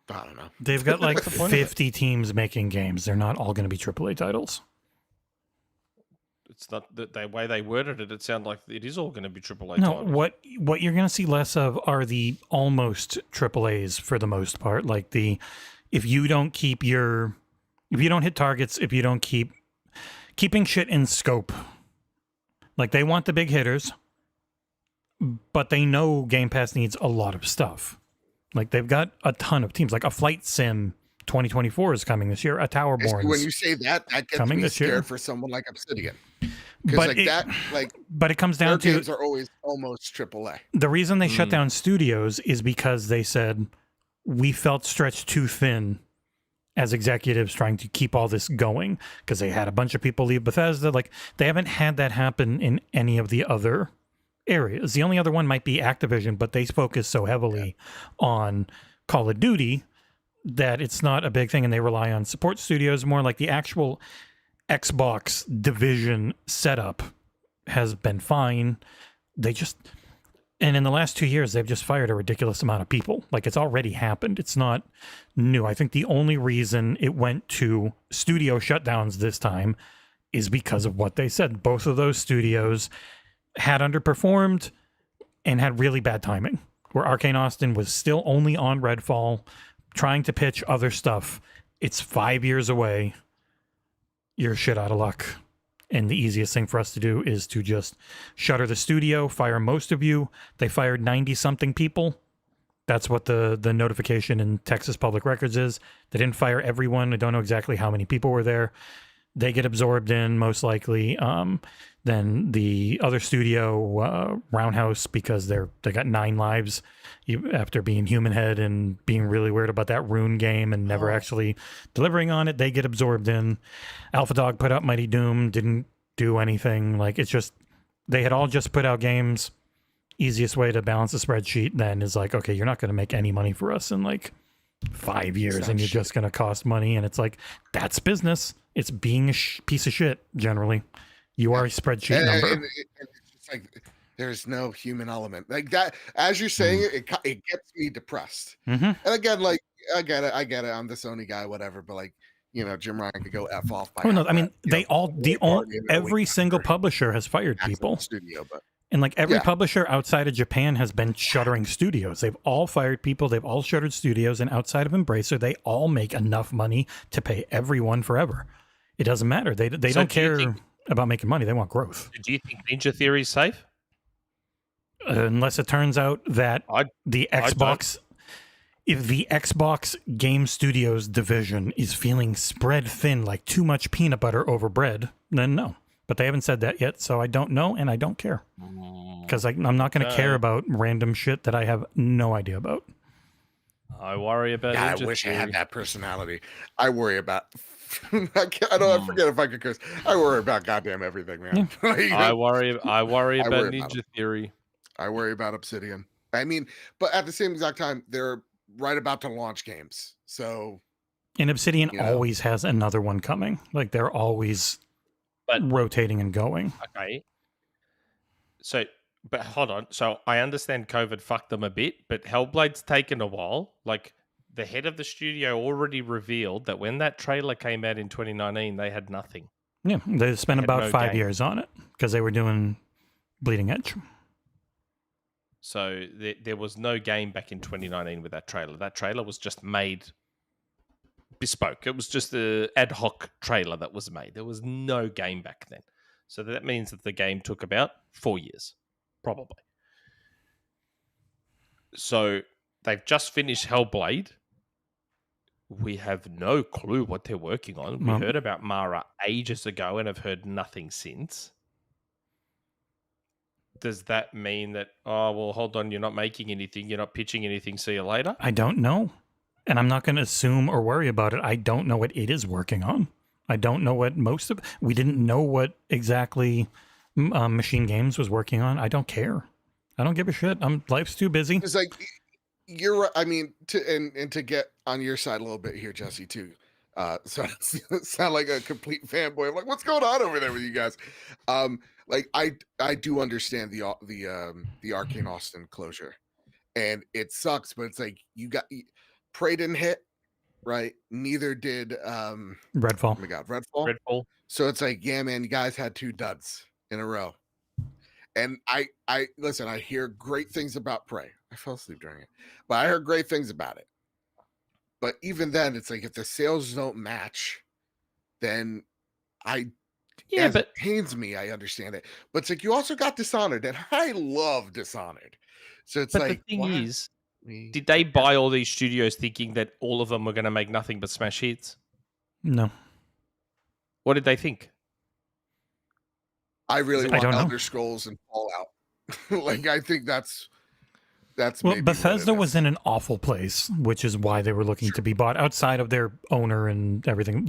I don't know. They've got like What's the point of it? 50 teams making games. They're not all going to be AAA titles. It's not the way they worded it. It sounded like it is all going to be AAA. No, titles. what you're going to see less of are the almost AAAs for the most part. Like if you don't hit targets, if you don't keeping shit in scope. Like, they want the big hitters, but they know Game Pass needs a lot of stuff. Like, they've got a ton of teams. Like, a Flight Sim 2024 is coming this year. A Towerborn. When you say that gets coming me this year. scared for someone like Obsidian, because But like it- that, like But it comes their down to games are always almost AAA. the reason they shut down studios is because they said we felt stretched too thin as executives trying to keep all this going, because they had a bunch of people leave Bethesda. Like, they haven't had that happen in any of the other areas. The only other one might be Activision, but they focus so heavily on Call of Duty that it's not a big thing, and they rely on support studios more. Like, the actual Xbox division setup has been fine. And in the last 2 years, they've just fired a ridiculous amount of people. Like, it's already happened. It's not new. I think the only reason it went to studio shutdowns this time is because of what they said. Both of those studios had underperformed and had really bad timing, where Arcane Austin was still only on Redfall, trying to pitch other stuff. It's 5 years away. You're shit out of luck. And the easiest thing for us to do is to just shutter the studio, fire most of you. They fired 90-something people. That's what the notification in Texas Public Records is. They didn't fire everyone. I don't know exactly how many people were there. They get absorbed in, most likely. Then the other studio, Roundhouse, because they got 9 lives after being Human Head and being really weird about that Rune game and never actually delivering on it. They get absorbed in. Alpha Dog put out Mighty Doom, didn't do anything. Like, it's just, they had all just put out games. Easiest way to balance a spreadsheet then is like, okay, you're not going to make any money for us in like 5 years, and you're just going to cost money. And it's like, that's business. It's being a piece of shit, generally. You are a spreadsheet number. And it's just like, there's no human element like that. As you're saying it gets me depressed. And again, like, I get it. I'm the Sony guy, whatever. But like, Jim Ryan could go F off. Oh no, I mean, every single publisher has fired people. Studio, but And like every Yeah. publisher outside of Japan has been shuttering studios. They've all fired people. They've all shuttered studios. And outside of Embracer, they all make enough money to pay everyone forever. It doesn't matter. They So don't do you care think- about making money. They want growth. Do you think Ninja Theory is safe? Unless it turns out that the I don't. Xbox, if the Xbox Game Studios division is feeling spread thin like too much peanut butter over bread, then no. But they haven't said that yet, so I don't know and I don't care. Because I'm not going to care about random shit that I have no idea about. I worry about God, Ninja I wish Theory. I had that personality. I worry about. I forget if I could curse. I worry about goddamn everything, man. Like, I worry about worry about Ninja Theory. I worry about Obsidian. I mean, but at the same exact time, they're right about to launch games. So, And Obsidian You know. always has another one coming. Like they're always rotating and going. Okay. So, but hold on. So I understand COVID fucked them a bit, but Hellblade's taken a while. Like the head of the studio already revealed that when that trailer came out in 2019, they had nothing. Yeah, they spent Had about no 5 game. years on it because they were doing Bleeding Edge. So there was no game back in 2019 with that trailer. That trailer was just made bespoke. It was just an ad hoc trailer that was made. There was no game back then. So that means that the game took about 4 years, probably. So they've just finished Hellblade. We have no clue what they're working on. We Well- heard about Mara ages ago and have heard nothing since. Does that mean that, oh, well, hold on, you're not making anything, you're not pitching anything, see you later? I don't know. And I'm not going to assume or worry about it. I don't know what it is working on. I don't know what we didn't know what exactly Machine Games was working on. I don't care. I don't give a shit. Life's too busy. it's like you're right. I mean, to get on your side a little bit here, Jesse, too. So sound like a complete fanboy. I'm like, what's going on over there with you guys? Like I do understand the Arcane Austin closure, and it sucks, but it's like Prey didn't hit, right? Neither did oh Redfall. my god, Redfall. Redfall. So it's like, yeah, man, you guys had 2 duds in a row. And I listen, I hear great things about Prey. I fell asleep during it, but I heard great things about it. But even then, it's like if the sales don't match, then Yeah, as but it pains me, I understand it. But it's like you also got Dishonored, and I love Dishonored. So it's but like, the thing why- is, did they buy all these studios thinking that all of them were going to make nothing but smash hits? No. What did they think? I really I want don't know. Elder Scrolls and Fallout. Like I think that's Well, maybe what Bethesda it was is. in an awful place, which is why they were looking to be bought outside of their owner and everything,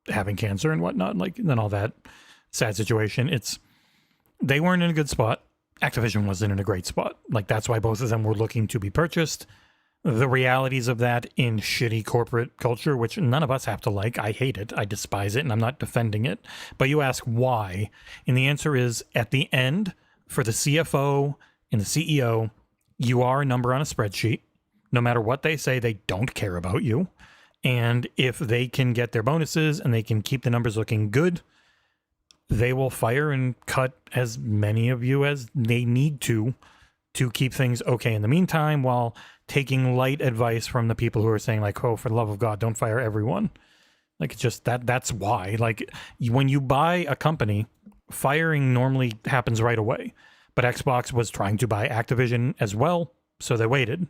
having cancer and whatnot, like, and all that sad situation. They weren't in a good spot. Activision wasn't in a great spot. Like, that's why both of them were looking to be purchased. The realities of that in shitty corporate culture, which none of us have to like. I hate it. I despise it, and I'm not defending it. But you ask why, and the answer is, at the end, for the CFO and the CEO, you are a number on a spreadsheet. No matter what they say, they don't care about you. And if they can get their bonuses and they can keep the numbers looking good, they will fire and cut as many of you as they need to keep things okay in the meantime, while taking light advice from the people who are saying, like, oh, for the love of God, don't fire everyone. Like, it's just that's why. Like, when you buy a company, firing normally happens right away. But Xbox was trying to buy Activision as well, so they waited.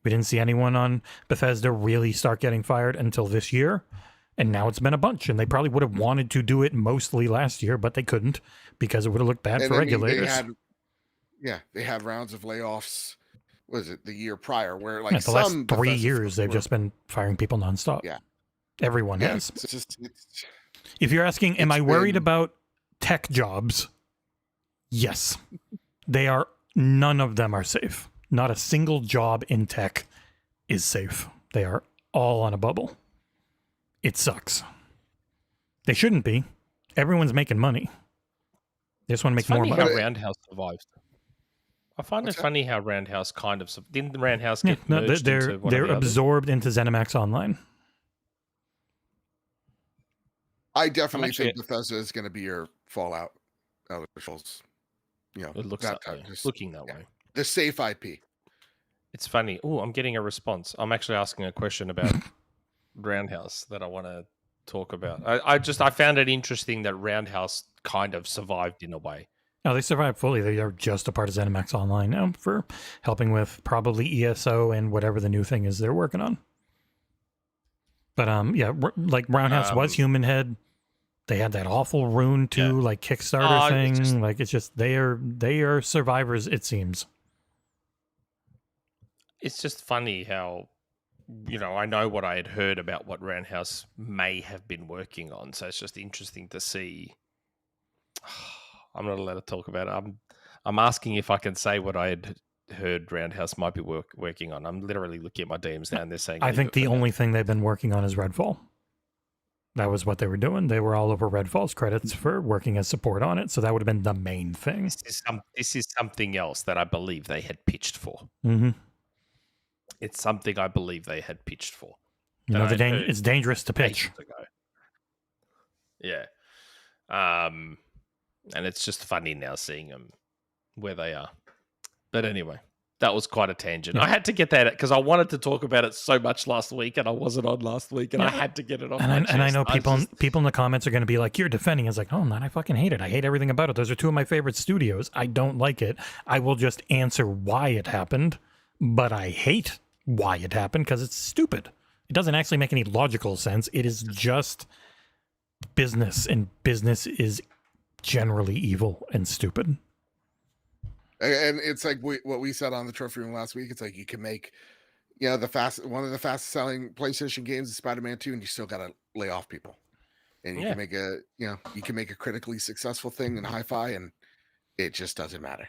We didn't see anyone on Bethesda really start getting fired until this year. And now it's been a bunch. And they probably would have wanted to do it mostly last year, but they couldn't because it would have looked bad And for I mean, regulators. they had rounds of layoffs. Was it the year prior where like Yeah, the last some 3 Bethesda years, folks they've were- just been firing people nonstop. Yeah. Everyone yeah, has. it's just it's, If you're asking, am It's I worried been- about tech jobs? Yes. They are, none of them are safe. Not a single job in tech is safe. They are all on a bubble. It sucks. They shouldn't be. Everyone's making money. They just want to make It's more funny money. how But Roundhouse survived. I find What's it that? funny how Roundhouse didn't the Roundhouse Yeah, get no, merged they're into one of the others? absorbed into ZeniMax Online. I definitely actually- think Bethesda is going to be your Fallout Elder Scrolls It looks that way. just Looking that way. the safe IP. It's funny. Oh, I'm getting a response. I'm actually asking a question about Roundhouse that I want to talk about. I found it interesting that Roundhouse kind of survived in a way. No, they survived fully. They are just a part of ZeniMax Online now for helping with probably ESO and whatever the new thing is they're working on. But like Roundhouse was Human Head. They had that awful Rune 2 like Kickstarter thing. Like it's just they are survivors, it seems. It's just funny how, I know what I had heard about what Roundhouse may have been working on. So it's just interesting to see. I'm not allowed to talk about it. I'm asking if I can say what I had heard Roundhouse might be working on. I'm literally looking at my DMs now and they're saying... I think the only thing they've been working on is Redfall. That was what they were doing. They were all over Redfall's credits for working as support on it. So that would have been the main thing. This is something else that I believe they had pitched for. Mm-hmm. It's something I believe they had pitched for. It's dangerous to pitch. Yeah. And it's just funny now seeing them where they are. But anyway, that was quite a tangent. Yeah. I had to get that because I wanted to talk about it so much last week and I wasn't on last week and I had to get it off my chest. And I know people in the comments are going to be like, you're defending. It's like, oh, man, I fucking hate it. I hate everything about it. Those are two of my favorite studios. I don't like it. I will just answer why it happened, but I hate why it happened because it's stupid. It doesn't actually make any logical sense. It is just business, and business is generally evil and stupid. And it's like what we said on the trophy room last week. It's like you can make, one of the fastest selling PlayStation games is Spider-Man 2, and you still got to lay off people. And you can make a critically successful thing in hi-fi, and it just doesn't matter.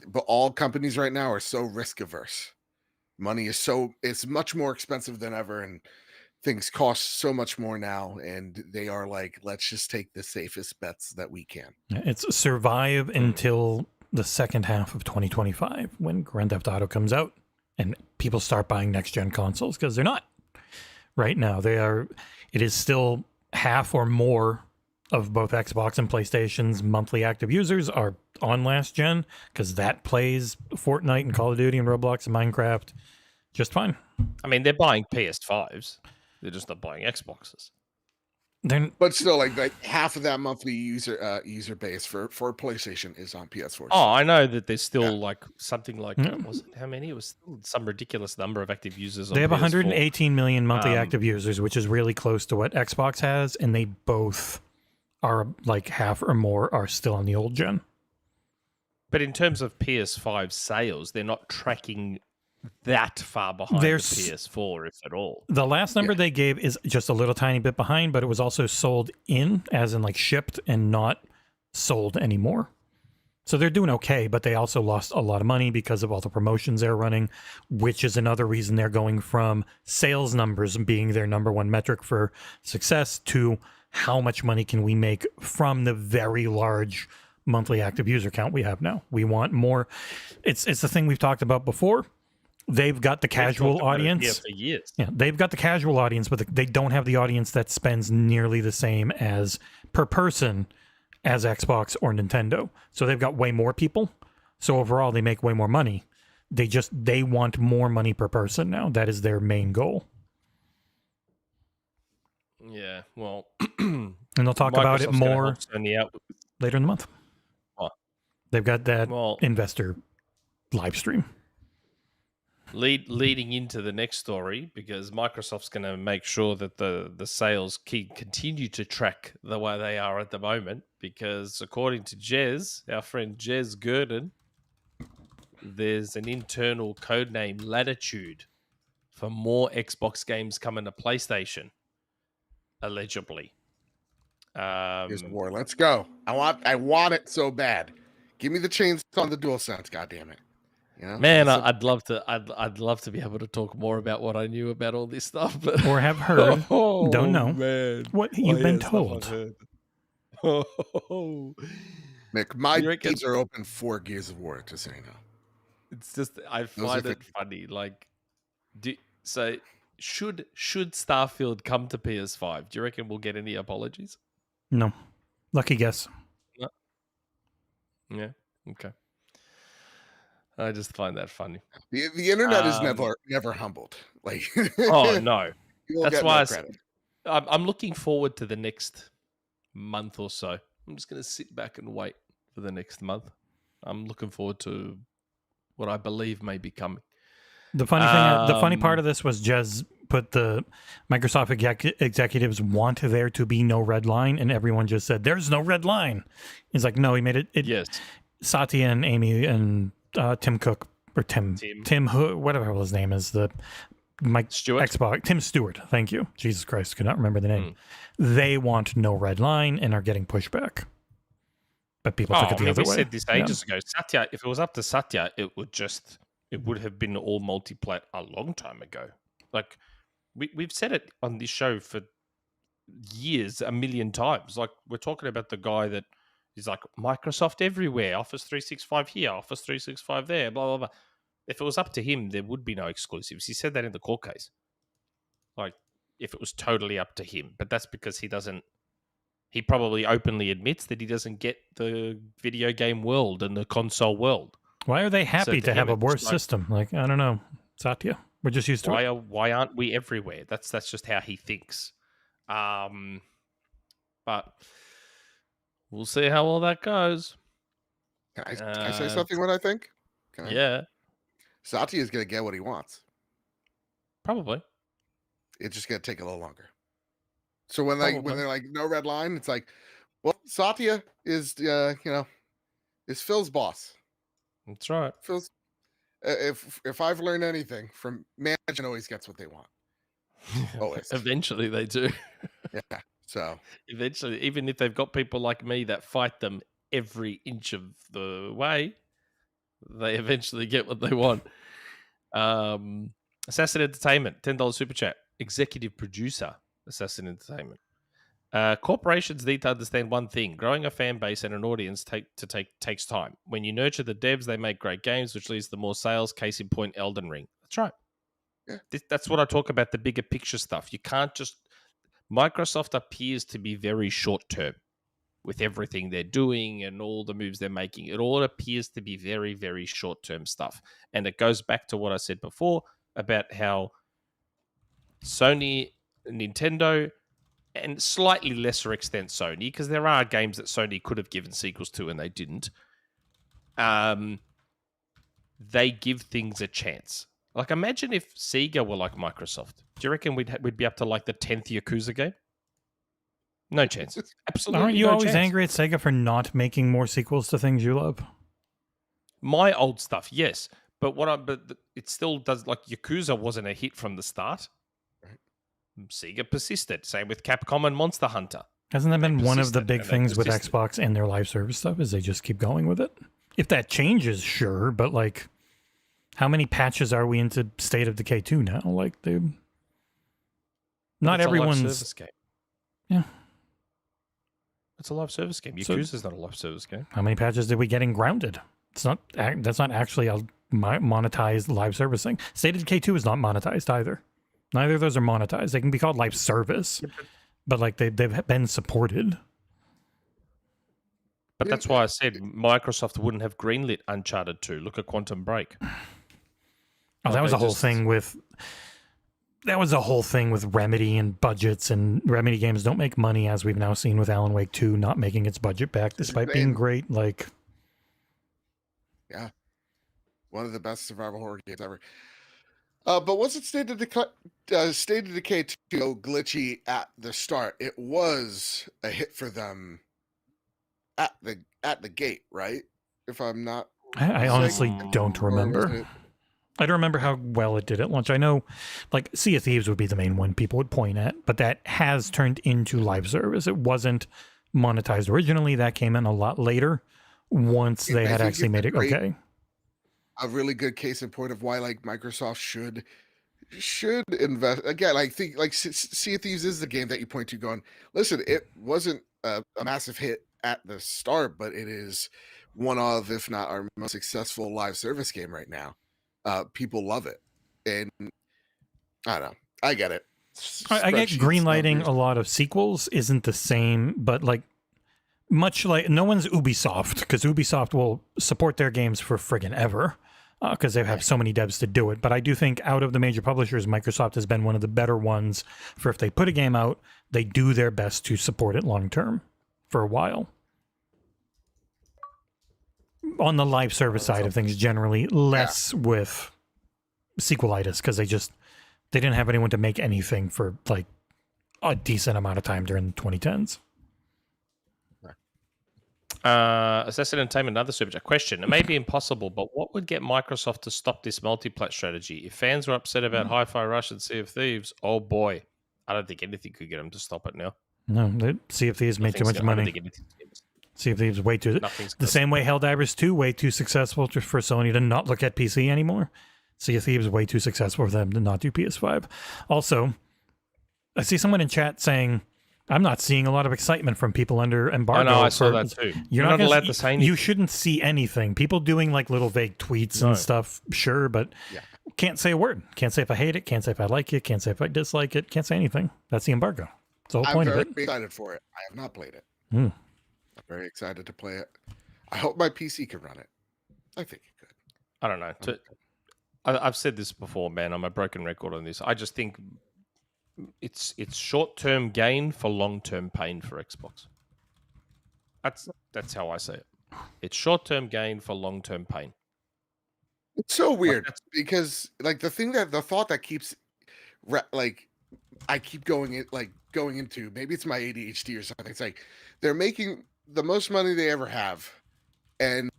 But all companies right now are so risk averse. Money is it's much more expensive than ever, and things cost so much more now, and they are like, let's just take the safest bets that we can. It's survive until the second half of 2025 when Grand Theft Auto comes out and people start buying next-gen consoles, because they're not. Right now, it is still half or more of both Xbox and PlayStation's monthly active users are on last gen, because that plays Fortnite and Call of Duty and Roblox and Minecraft just fine. I mean, they're buying PS5s. They're just not buying Xboxes. But still, like half of that monthly user base for PlayStation is on PS4. Oh, I know that there's still like something like how many? It was still some ridiculous number of active users. They have 118 million monthly active users, which is really close to what Xbox has, and they both are like half or more are still on the old gen. But in terms of PS5 sales, they're not tracking that far behind the PS4, if at all. The last number they gave is just a little tiny bit behind, but it was also sold in, as in like shipped and not sold anymore. So they're doing okay, but they also lost a lot of money because of all the promotions they're running, which is another reason they're going from sales numbers being their number one metric for success to how much money can we make from the very large monthly active user count we have now. We want more. It's the thing we've talked about before. They've got the casual audience. For years. Yeah, they've got the casual audience, but they don't have the audience that spends nearly the same as per person as Xbox or Nintendo. So they've got way more people. So overall, they make way more money. They want more money per person now. That is their main goal. Yeah, well, and they'll talk about it more later in the month. Oh. They've got that investor live stream. Leading into the next story, because Microsoft's going to make sure that the sales continue to track the way they are at the moment, because according to Jez, our friend Jez Gurdon, there's an internal codename Latitude for more Xbox games coming to PlayStation, allegedly. Here's war. Let's go. I want it so bad. Give me the chains on the DualSense, goddammit. You know? Man, I'd love to be able to talk more about what I knew about all this stuff, but or have heard. Don't know. Man. What you've been told. Nick, my gates are open for Gears of War, to say now. It's just I find it funny. Like, should Starfield come to PS5? Do you reckon we'll get any apologies? No. Lucky guess. No. Yeah. Okay. I just find that funny. The internet is never humbled. Like, Oh no, you will that's get why no credit. I'm looking forward to the next month or so. I'm just going to sit back and wait for the next month. I'm looking forward to what I believe may be coming. The funny part of this was Jez put the Microsoft executives want there to be no red line, and everyone just said there's no red line. He's like, no, he made it. Yes, Satya and Amy and Tim Cook or Tim whatever his name is, the Mike Stewart? Xbox Tim Stewart. Thank you, Jesus Christ, could not remember the name. They want no red line and are getting pushback. But people took it the other way. We said this ages ago. Satya, if it was up to Satya, it would have been all multiplat a long time ago. Like we've said it on this show for years, a million times. Like we're talking about the guy that is like Microsoft everywhere, Office 365 here, Office 365 there, blah blah blah. If it was up to him, there would be no exclusives. He said that in the court case. Like if it was totally up to him, but that's because he doesn't. He probably openly admits that he doesn't get the video game world and the console world. Why are they happy to have a worse system? Like, I don't know, Satya. We're just used to it. Why aren't we everywhere? That's just how he thinks. But we'll see how all that goes. Can I say something? What I think? Yeah. Satya is going to get what he wants. Probably. It's just going to take a little longer. So when they're like no red line, it's like, well, Satya is is Phil's boss. That's right. Phil's if I've learned anything from management, always gets what they want. Always. Eventually they do. Yeah. So eventually, even if they've got people like me that fight them every inch of the way, they eventually get what they want. Assassin Entertainment, $10 super chat. Executive producer, Assassin Entertainment. Corporations need to understand one thing: growing a fan base and an audience takes time. When you nurture the devs, they make great games, which leads to more sales. Case in point, Elden Ring. That's right. Yeah. That's what I talk about, the bigger picture stuff. You can't just... Microsoft appears to be very short-term with everything they're doing and all the moves they're making. It all appears to be very, very short-term stuff. And it goes back to what I said before about how Sony, Nintendo, and slightly lesser extent Sony, because there are games that Sony could have given sequels to and they didn't. They give things a chance. Like, imagine if Sega were like Microsoft. Do you reckon we'd be up to like the 10th Yakuza game? No chance. Absolutely. Aren't you no always chance. angry at Sega for not making more sequels to things you love? My old stuff, yes, but it still does. Like Yakuza wasn't a hit from the start. Sega persisted. Same with Capcom and Monster Hunter. Hasn't that been one of the big things with Xbox and their live service stuff? Is they just keep going with it? If that changes, sure, but like, how many patches are we into State of Decay 2 now? Like, not everyone's. A live service game. Yeah. It's a live service game. Yakuza's not a live service game. How many patches did we get in Grounded? It's not. That's not actually a monetized live service thing. State of Decay 2 is not monetized either. Neither of those are monetized. They can be called live service, but like they've been supported. But that's why I said Microsoft wouldn't have greenlit Uncharted 2. Look at Quantum Break. Oh, that was a whole thing with. That was a whole thing with Remedy and budgets, and Remedy games don't make money, as we've now seen with Alan Wake 2 not making its budget back, despite being great. Like, yeah, one of the best survival horror games ever. But was it State of Decay 2 glitchy at the start? It was a hit for them at the gate, right? If I'm not, I honestly don't remember. I don't remember how well it did at launch. I know, like, Sea of Thieves would be the main one people would point at, but that has turned into live service. It wasn't monetized originally. That came in a lot later once they had actually made it okay. A really good case in point of why, like, Microsoft should invest again. I think like Sea of Thieves is the game that you point to going, listen, it wasn't a massive hit at the start, but it is one of, if not our most successful live service game right now. People love it, and I don't know. I get it. I get greenlighting a lot of sequels isn't the same, but like much like no one's Ubisoft, because Ubisoft will support their games for friggin' ever, because they have so many devs to do it. But I do think out of the major publishers, Microsoft has been one of the better ones for if they put a game out, they do their best to support it long term for a while. On the live service side of things, generally less with sequelitis, because they didn't have anyone to make anything for like a decent amount of time during the 2010s. Assassin Entertainment, another super chat question. It may be impossible, but what would get Microsoft to stop this multi-plat strategy? If fans were upset about Hi-Fi Rush and Sea of Thieves, oh boy, I don't think anything could get them to stop it now. No, Sea of Thieves made too much money. Sea of Thieves way too... The same way Helldivers 2, way too successful for Sony to not look at PC anymore. Sea of Thieves way too successful for them to not do PS5. Also, I see someone in chat saying... I'm not seeing a lot of excitement from people under embargo. I saw that too. You're not allowed to say anything. You shouldn't see anything. People doing like little vague tweets and stuff, sure, but can't say a word. Can't say if I hate it. Can't say if I like it. Can't say if I dislike it. Can't say anything. That's the embargo. That's the whole point of it. I'm very excited for it. I have not played it. I'm very excited to play it. I hope my PC can run it. I think it could. I don't know. I've said this before, man. I'm a broken record on this. I just think... It's short-term gain for long-term pain for Xbox. That's how I say it. It's short-term gain for long-term pain. It's so weird because like the thought that keeps like I keep going into, maybe it's my ADHD or something. It's like they're making the most money they ever have, and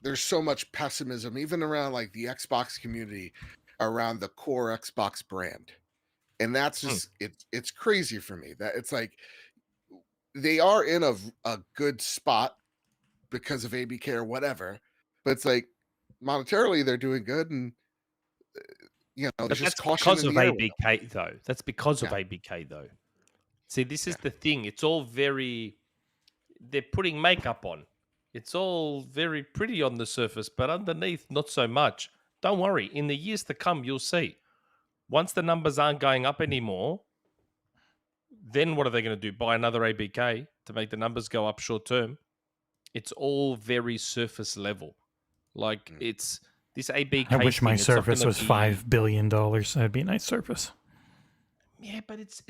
there's so much pessimism even around like the Xbox community around the core Xbox brand. And that's just it's crazy for me that it's like they are in a good spot because of ABK or whatever, but it's like monetarily they're doing good, and there's just caution because of ABK though. That's because of ABK though. See, this is the thing. It's all they're putting makeup on. It's all very pretty on the surface, but underneath not so much. Don't worry. In the years to come, you'll see. Once the numbers aren't going up anymore, then what are they going to do? Buy another ABK to make the numbers go up short term? It's all very surface level. Like it's this ABK. I wish my Surface was $5 billion. That'd be a nice Surface. Yeah, but it's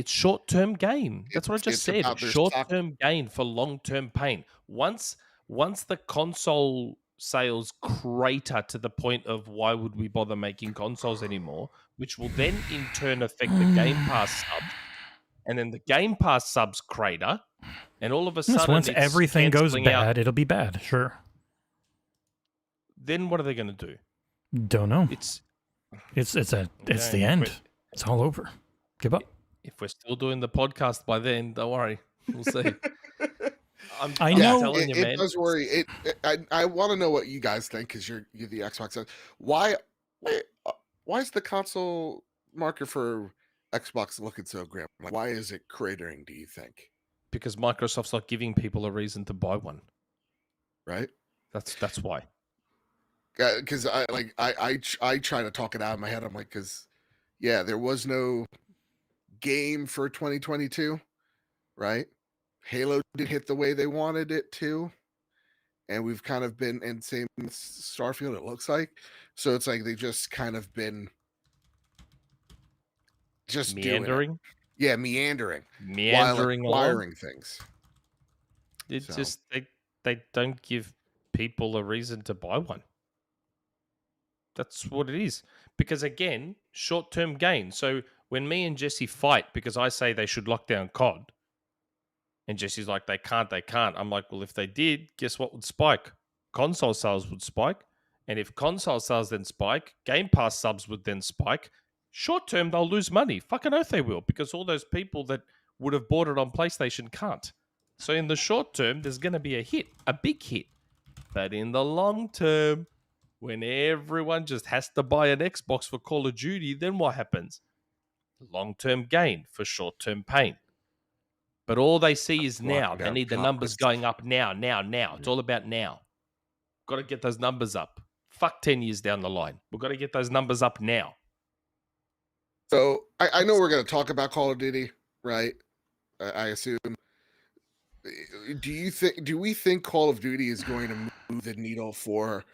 short-term gain. That's what I just said. Short-term gain for long-term pain. Once the console sales crater to the point of why would we bother making consoles anymore, which will then in turn affect the Game Pass subs, and then the Game Pass subs crater, and all of a sudden once everything goes bad, it'll be bad, sure. Then what are they going to do? Don't know. It's the end. It's all over. Give up. If we're still doing the podcast by then, don't worry. We'll see. I know it does worry. I want to know what you guys think because you're the Xbox. Why is the console market for Xbox looking so grim? Like, why is it cratering? Do you think? Because Microsoft's not giving people a reason to buy one. Right. That's why. Because I try to talk it out in my head. I'm like, there was no game for 2022, right? Halo didn't hit the way they wanted it to, and we've kind of been in same Starfield. It looks like so. It's like they just kind of been just meandering. Meandering while acquiring things. It's just they don't give people a reason to buy one. That's what it is. Because again, short-term gain. So when me and Jesse fight because I say they should lock down COD, and Jesse's like, they can't. I'm like, well, if they did, guess what would spike? Console sales would spike. And if console sales then spike, Game Pass subs would then spike. Short term, they'll lose money. Fucking oath they will, because all those people that would have bought it on PlayStation can't. So in the short term, there's going to be a hit, a big hit. But in the long term, when everyone just has to buy an Xbox for Call of Duty, then what happens? Long-term gain for short-term pain. But all they see is now. They need the numbers going up now. It's all about now. Got to get those numbers up. Fuck 10 years down the line. We've got to get those numbers up now. So I know we're going to talk about Call of Duty, right? I assume. Do we think Call of Duty is going to move the needle for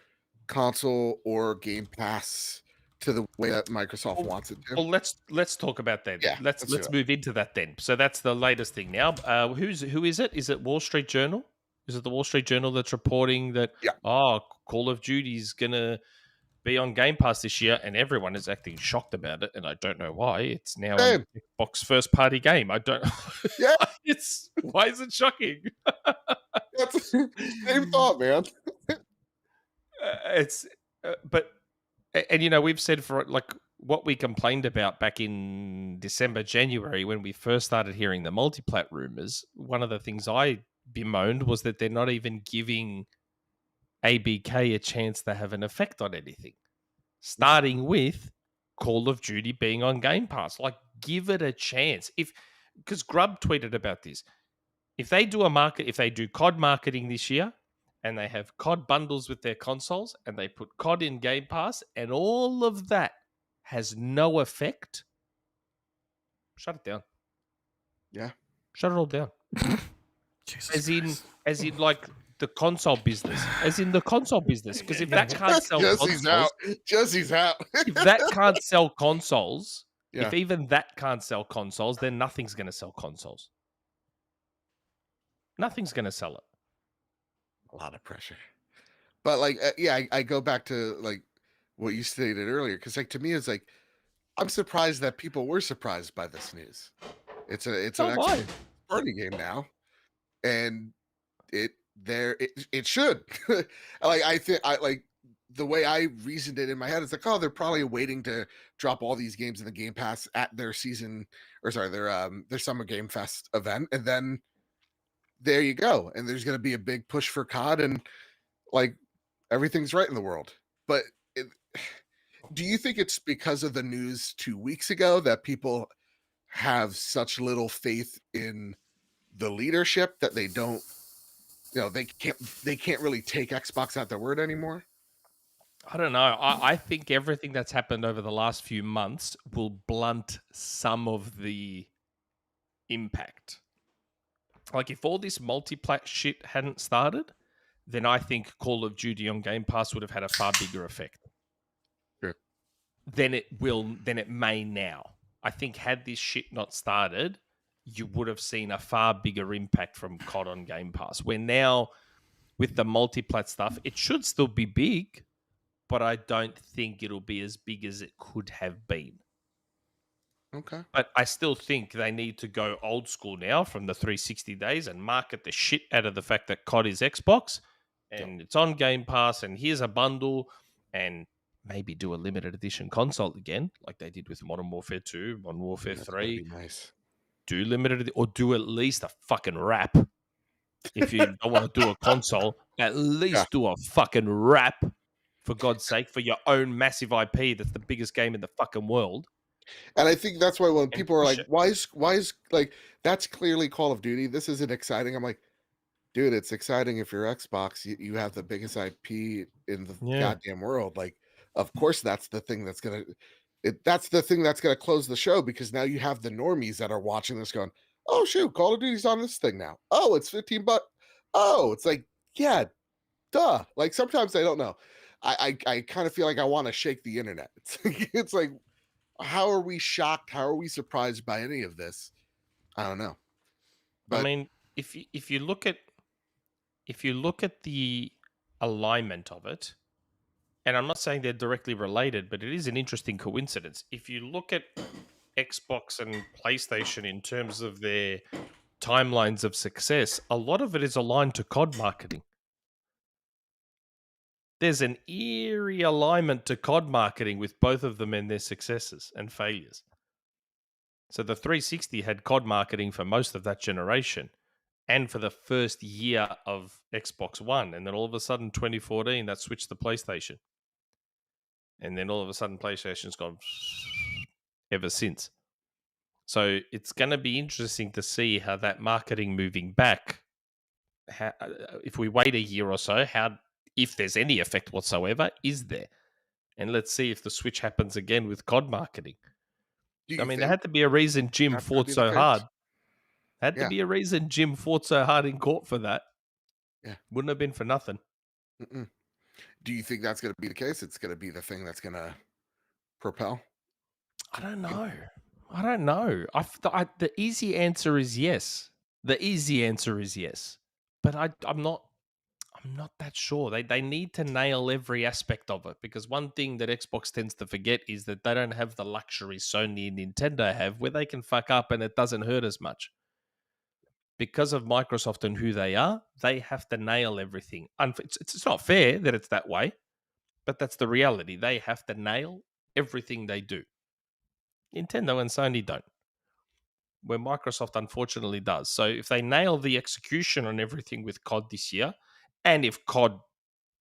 console or Game Pass to the way that Microsoft wants it to? Well, let's talk about that. Yeah, Let's let's do that. move into that then. So that's the latest thing now. Who is it? Is it Wall Street Journal? Is it the Wall Street Journal that's reporting that Yeah. Call of Duty's gonna be on Game Pass this year, and everyone is acting shocked about it, and I don't know why. It's now an Xbox first party game. I don't. Yeah. Why is it shocking? That's same thought, man. And we've said for like what we complained about back in December, January when we first started hearing the multiplat rumors. One of the things I bemoaned was that they're not even giving ABK a chance to have an effect on anything, starting with Call of Duty being on Game Pass. Like, give it a chance. Because Grub tweeted about this. If they do COD marketing this year, and they have COD bundles with their consoles, and they put COD in Game Pass, and all of that has no effect, shut it down. Yeah. Shut it all down. Jesus As in like the console business. Because if that can't sell Jesse's consoles, Jesse's out. if that can't sell consoles, Yeah. if even that can't sell consoles, then nothing's going to sell consoles. Nothing's going to sell it. A lot of pressure. But like, I go back to like what you stated earlier, because like to me, it's like I'm surprised that people were surprised by this news. It's an actual party game now, and it should. Like I think the way I reasoned it in my head is like, oh, they're probably waiting to drop all these games in the Game Pass at their their Summer Game Fest event, and then there you go. And there's going to be a big push for COD, and like everything's right in the world. But do you think it's because of the news 2 weeks ago that people have such little faith in the leadership that they don't, they can't really take Xbox at their word anymore? I don't know. I think everything that's happened over the last few months will blunt some of the impact. Like, if all this multiplat shit hadn't started, then I think Call of Duty on Game Pass would have had a far bigger effect. Sure. Than it may now. I think had this shit not started, you would have seen a far bigger impact from COD on Game Pass. Where now, with the multiplat stuff, it should still be big, but I don't think it'll be as big as it could have been. Okay. But I still think they need to go old school now from the 360 days and market the shit out of the fact that COD is Xbox and it's on Game Pass and here's a bundle, and maybe do a limited edition console again like they did with Modern Warfare 2, Modern Warfare 3. Nice. Do limited, or do at least a fucking wrap. If you don't want to do a console, at least do a fucking wrap, for God's sake, for your own massive IP that's the biggest game in the fucking world. And I think that's why when And people are push like, it. why is like, that's clearly Call of Duty, this isn't exciting. I'm like, dude, it's exciting if you're Xbox, you have the biggest IP in the goddamn world. Like, of course, that's the thing that's gonna close the show, because now you have the normies that are watching this going, oh shoot, Call of Duty's on this thing now. Oh, it's $15. Oh, it's like, yeah, duh. Like, sometimes I don't know. I kind of feel like I want to shake the internet. It's like, how are we shocked? How are we surprised by any of this? I don't know. But I mean, if you look at the alignment of it, and I'm not saying they're directly related, but it is an interesting coincidence. If you look at Xbox and PlayStation in terms of their timelines of success, a lot of it is aligned to COD marketing. There's an eerie alignment to COD marketing with both of them and their successes and failures. So the 360 had COD marketing for most of that generation and for the first year of Xbox One. And then all of a sudden, 2014, that switched to PlayStation. And then all of a sudden, PlayStation's gone ever since. So it's going to be interesting to see how that marketing moving back, if we wait a year or so, if there's any effect whatsoever, is there? And let's see if the switch happens again with COD marketing. I mean, there had to be a reason Jim fought so hard. Had to Yeah. be a reason Jim fought so hard in court for that. Yeah. Wouldn't have been for nothing. Mm-mm. Do you think that's going to be the case? It's going to be the thing that's going to propel? I don't know. I don't know. The easy answer is yes. The easy answer is yes. But I'm not that sure. They need to nail every aspect of it, because one thing that Xbox tends to forget is that they don't have the luxury Sony and Nintendo have, where they can fuck up and it doesn't hurt as much. Because of Microsoft and who they are, they have to nail everything. It's not fair that it's that way, but that's the reality. They have to nail everything they do. Nintendo and Sony don't, where Microsoft unfortunately does. So if they nail the execution on everything with COD this year, and if COD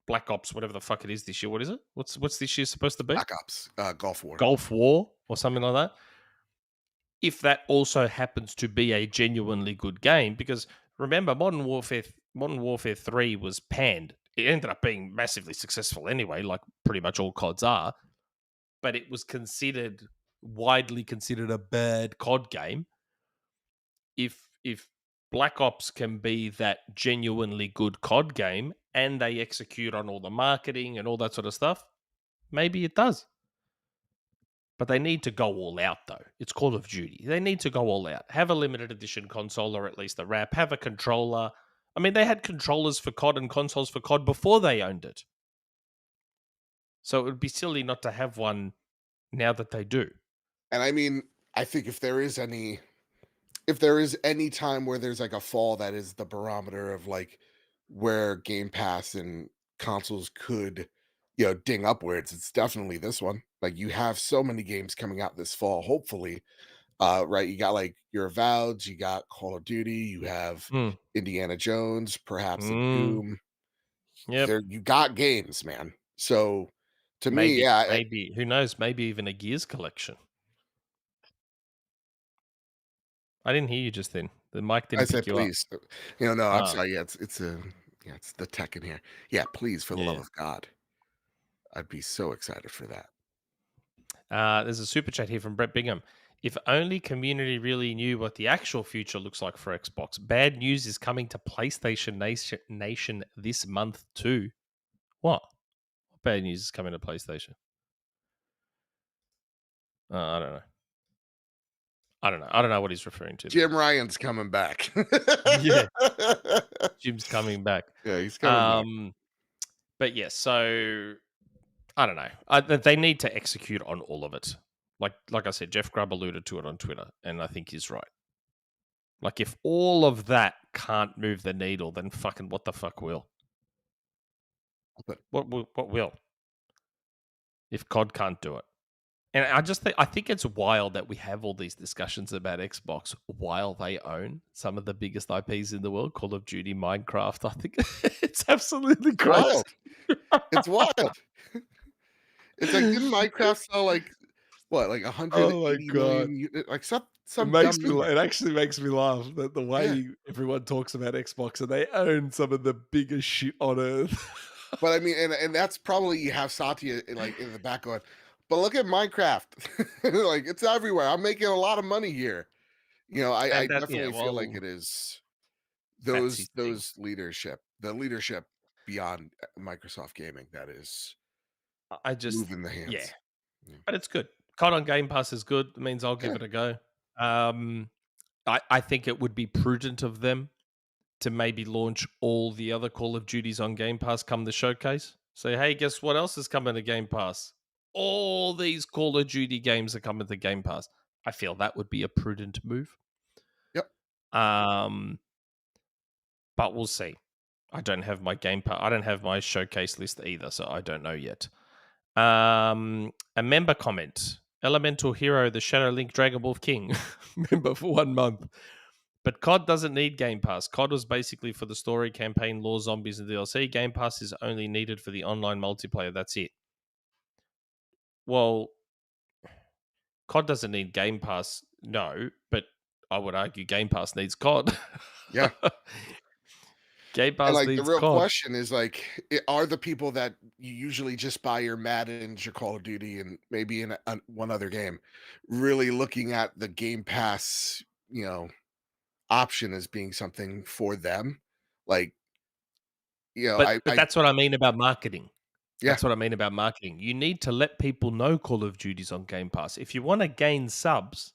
Black Ops, whatever the fuck it is this year, what is it? What's this year supposed to be? Black Ops, Gulf War. Gulf War or something like that. If that also happens to be a genuinely good game, because remember, Modern Warfare 3 was panned. It ended up being massively successful anyway, like pretty much all CODs are. But it was widely considered a bad COD game. If Black Ops can be that genuinely good COD game and they execute on all the marketing and all that sort of stuff, maybe it does. But they need to go all out, though. It's Call of Duty. They need to go all out. Have a limited edition console, or at least a wrap. Have a controller. I mean, they had controllers for COD and consoles for COD before they owned it. So it would be silly not to have one now that they do. And I mean, I think if there is any time where there's like a fall that is the barometer of like where Game Pass and consoles could, ding upwards, it's definitely this one. Like, you have so many games coming out this fall, hopefully. Right, you got like your Avoweds, you got Call of Duty, you have Indiana Jones, perhaps a Doom. Yep. You got games, man. So to me, maybe who knows? Maybe even a Gears collection. I didn't hear you just then. The mic didn't pick you please. up. No, I'm sorry. Yeah, it's the tech in here. Yeah, please, for the love of God. I'd be so excited for that. There's a super chat here from Brett Bingham. If only community really knew what the actual future looks like for Xbox. Bad news is coming to PlayStation Nation this month too. What bad news is coming to PlayStation? I don't know. I don't know what he's referring to. Jim Ryan's coming back. Yeah. Jim's coming back. Yeah, he's coming back. But yeah, so I don't know. They need to execute on all of it. Like I said, Jeff Grubb alluded to it on Twitter, and I think he's right. Like, if all of that can't move the needle, then fucking what the fuck will? What will? If COD can't do it. And I think it's wild that we have all these discussions about Xbox while they own some of the biggest IPs in the world, Call of Duty, Minecraft. I think it's absolutely crazy. Wild. It's wild. It's like, didn't Minecraft sell like what, like 180 million? Like some it actually makes me laugh that the way everyone talks about Xbox, and they own some of the biggest shit on earth. But I mean, and that's probably, you have Satya like in the back going, but look at Minecraft. Like, it's everywhere. I'm making a lot of money here. I definitely feel like it is those leadership, the leadership beyond Microsoft Gaming that is moving the hands. Yeah. But it's good. COD on Game Pass is good. It means I'll give it a go. I think it would be prudent of them to maybe launch all the other Call of Duties on Game Pass come the showcase. Say, hey, guess what else is coming to Game Pass? All these Call of Duty games are coming to Game Pass. I feel that would be a prudent move. Yep. But we'll see. I don't have my Game Pass. I don't have my showcase list either, so I don't know yet. A member comment. Elemental Hero, the Shadow Link Dragon Wolf King. Member for 1 month. But COD doesn't need Game Pass. COD was basically for the story, campaign, lore, zombies, and DLC. Game Pass is only needed for the online multiplayer. That's it. Well, COD doesn't need Game Pass, no, but I would argue Game Pass needs COD. Yeah. Game Pass and needs the real COD. question is are the people that you usually just buy your Madden, your Call of Duty, and maybe in one other game, really looking at the Game Pass, option as being something for them. Like, But I that's what I mean about marketing. yeah, That's what I mean about marketing. You need to let people know Call of Duty's on Game Pass. If you want to gain subs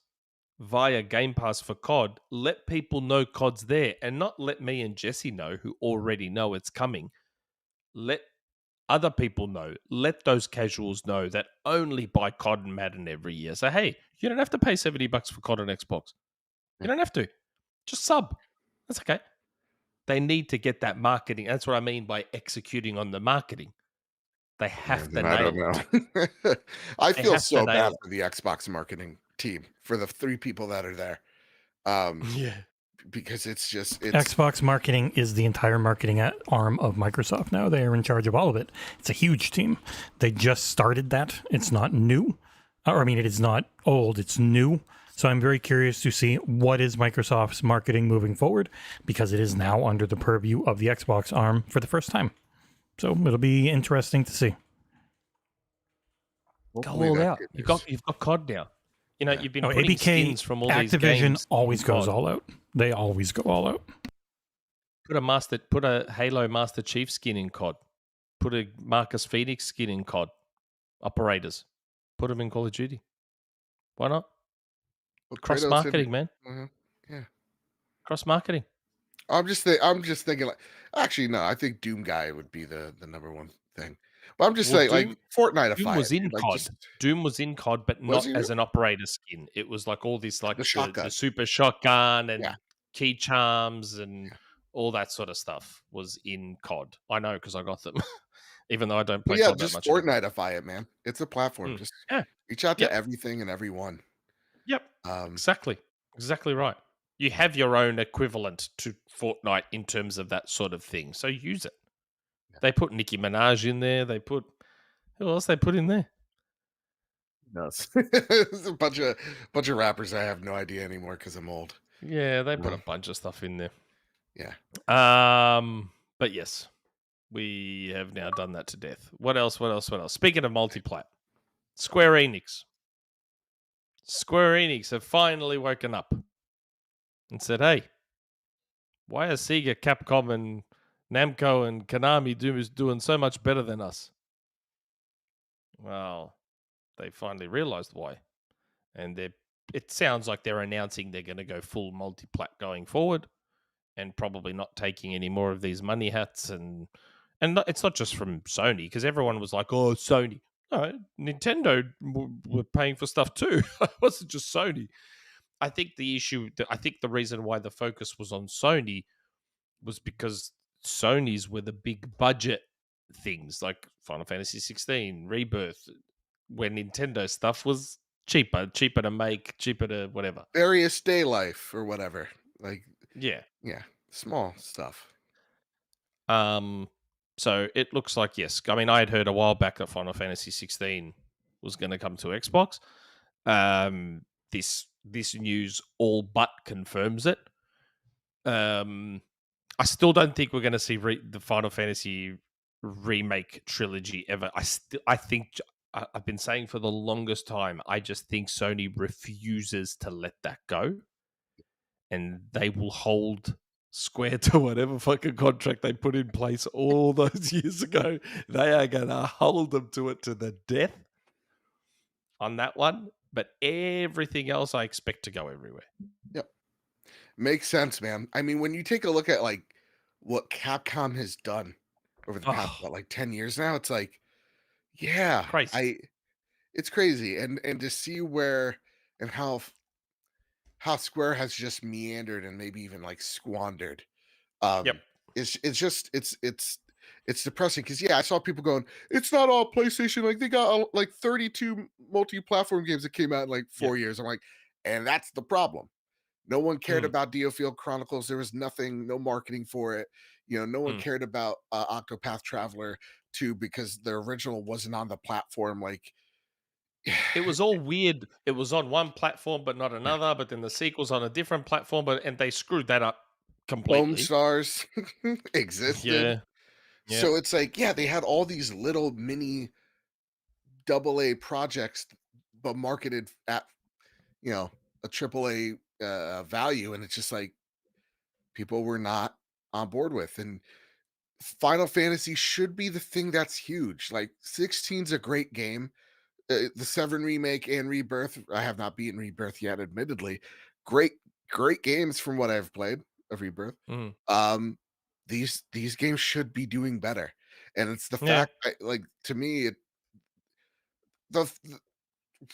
via Game Pass for COD, let people know COD's there, and not let me and Jesse know who already know it's coming. Let other people know. Let those casuals know that only buy COD and Madden every year. So hey, you don't have to pay $70 for COD on Xbox. You don't have to. Just sub. That's okay. They need to get that marketing. That's what I mean by executing on the marketing. They have to then I don't nail it. know. I They feel have to so nail bad it. for the Xbox marketing team, for the 3 people that are there. Um, Yeah. because it's Xbox marketing is the entire marketing arm of Microsoft now. They are in charge of all of it. It's a huge team. They just started that. It's not new. Or, I mean, it is not old. It's new. So I'm very curious to see what is Microsoft's marketing moving forward, because it is now under the purview of the Xbox arm for the first time. So it'll be interesting to see. Go hopefully all that's out. good You've news. got COD now. You know, Yeah. you've been Oh, putting ABK, skins from all these Activision games. always in goes COD. all out. They always go all out. Put a Halo Master Chief skin in COD. Put a Marcus Phoenix skin in COD. Operators. Put them in Call of Duty. Why not? Well, Cross Kratos marketing, man. yeah. Cross marketing. I'm just thinking, like, actually no, I think Doom Guy would be the number one thing. But I'm just Well, saying, like, Doom Fortniteify was it, in dude. Like, COD. just Doom was in COD, but was not he as really? an operator skin. It was like all this, like The the shotgun. super shotgun and Yeah. key charms and Yeah. all that sort of stuff was in COD. I know because I got them, even though I don't But play yeah, COD that just much anymore. Fortniteify it, man. It's a platform. Mm. Just Yeah. reach out to Yep. everything and everyone. Yep. Um, Exactly right. You have your own equivalent to Fortnite in terms of that sort of thing, so use it. They put Nicki Minaj in there. They put who else they put in there? There's a bunch of rappers I have no idea anymore because I'm old. Yeah, they put a Um, bunch of stuff in there. yeah. But yes, we have now done that to death. What else? Speaking of multiplat, Square Enix. Square Enix have finally woken up and said, "Hey, why are Sega, Capcom, and Namco and Konami doing so much better than us?" Well, they finally realized why, and it sounds like they're announcing they're going to go full multiplat going forward, and probably not taking any more of these money hats. And it's not just from Sony, because everyone was like, "Oh, Sony." No, Nintendo were paying for stuff too. It wasn't just Sony. I think the reason why the focus was on Sony was because Sony's were the big budget things like Final Fantasy 16, Rebirth, where Nintendo stuff was cheaper to make, cheaper to whatever. Various Day Life or whatever. Like, Yeah. yeah, small stuff. So it looks like, yes. I mean, I had heard a while back that Final Fantasy 16 was going to come to Xbox. This news all but confirms it. I still don't think we're going to see the Final Fantasy remake trilogy ever. I think I've been saying for the longest time, I just think Sony refuses to let that go, and they will hold Square to whatever fucking contract they put in place all those years ago. They are going to hold them to it to the death on that one. But everything else, I expect to go everywhere. Yep. Makes sense, man. I mean, when you take a look at like what Capcom has done over the past like 10 years now, it's like, yeah, Crazy. it's crazy. And to see where and how Square has just meandered and maybe even like squandered. Yep. It's depressing because yeah, I saw people going, it's not all PlayStation. Like they got like 32 multi-platform games that came out in like 4 years. I'm like, and that's the problem. No one cared about Diofield Chronicles. There was nothing, no marketing for it. No one cared about Octopath Traveler 2 because the original wasn't on the platform. Like, it was all weird. It was on one platform but not another. But then the sequel's on a different platform. And they screwed that up completely. Foam Stars existed. Yeah. So it's like, yeah, they had all these little mini AA projects, but marketed at a AAA value, and it's just like, people were not on board with. And Final Fantasy should be the thing that's huge. Like 16's a great game. The 7 remake and Rebirth. I have not beaten Rebirth yet, admittedly. Great games from what I've played of Rebirth. Mm. These games should be doing better, and it's the Yeah. fact that, like, to me,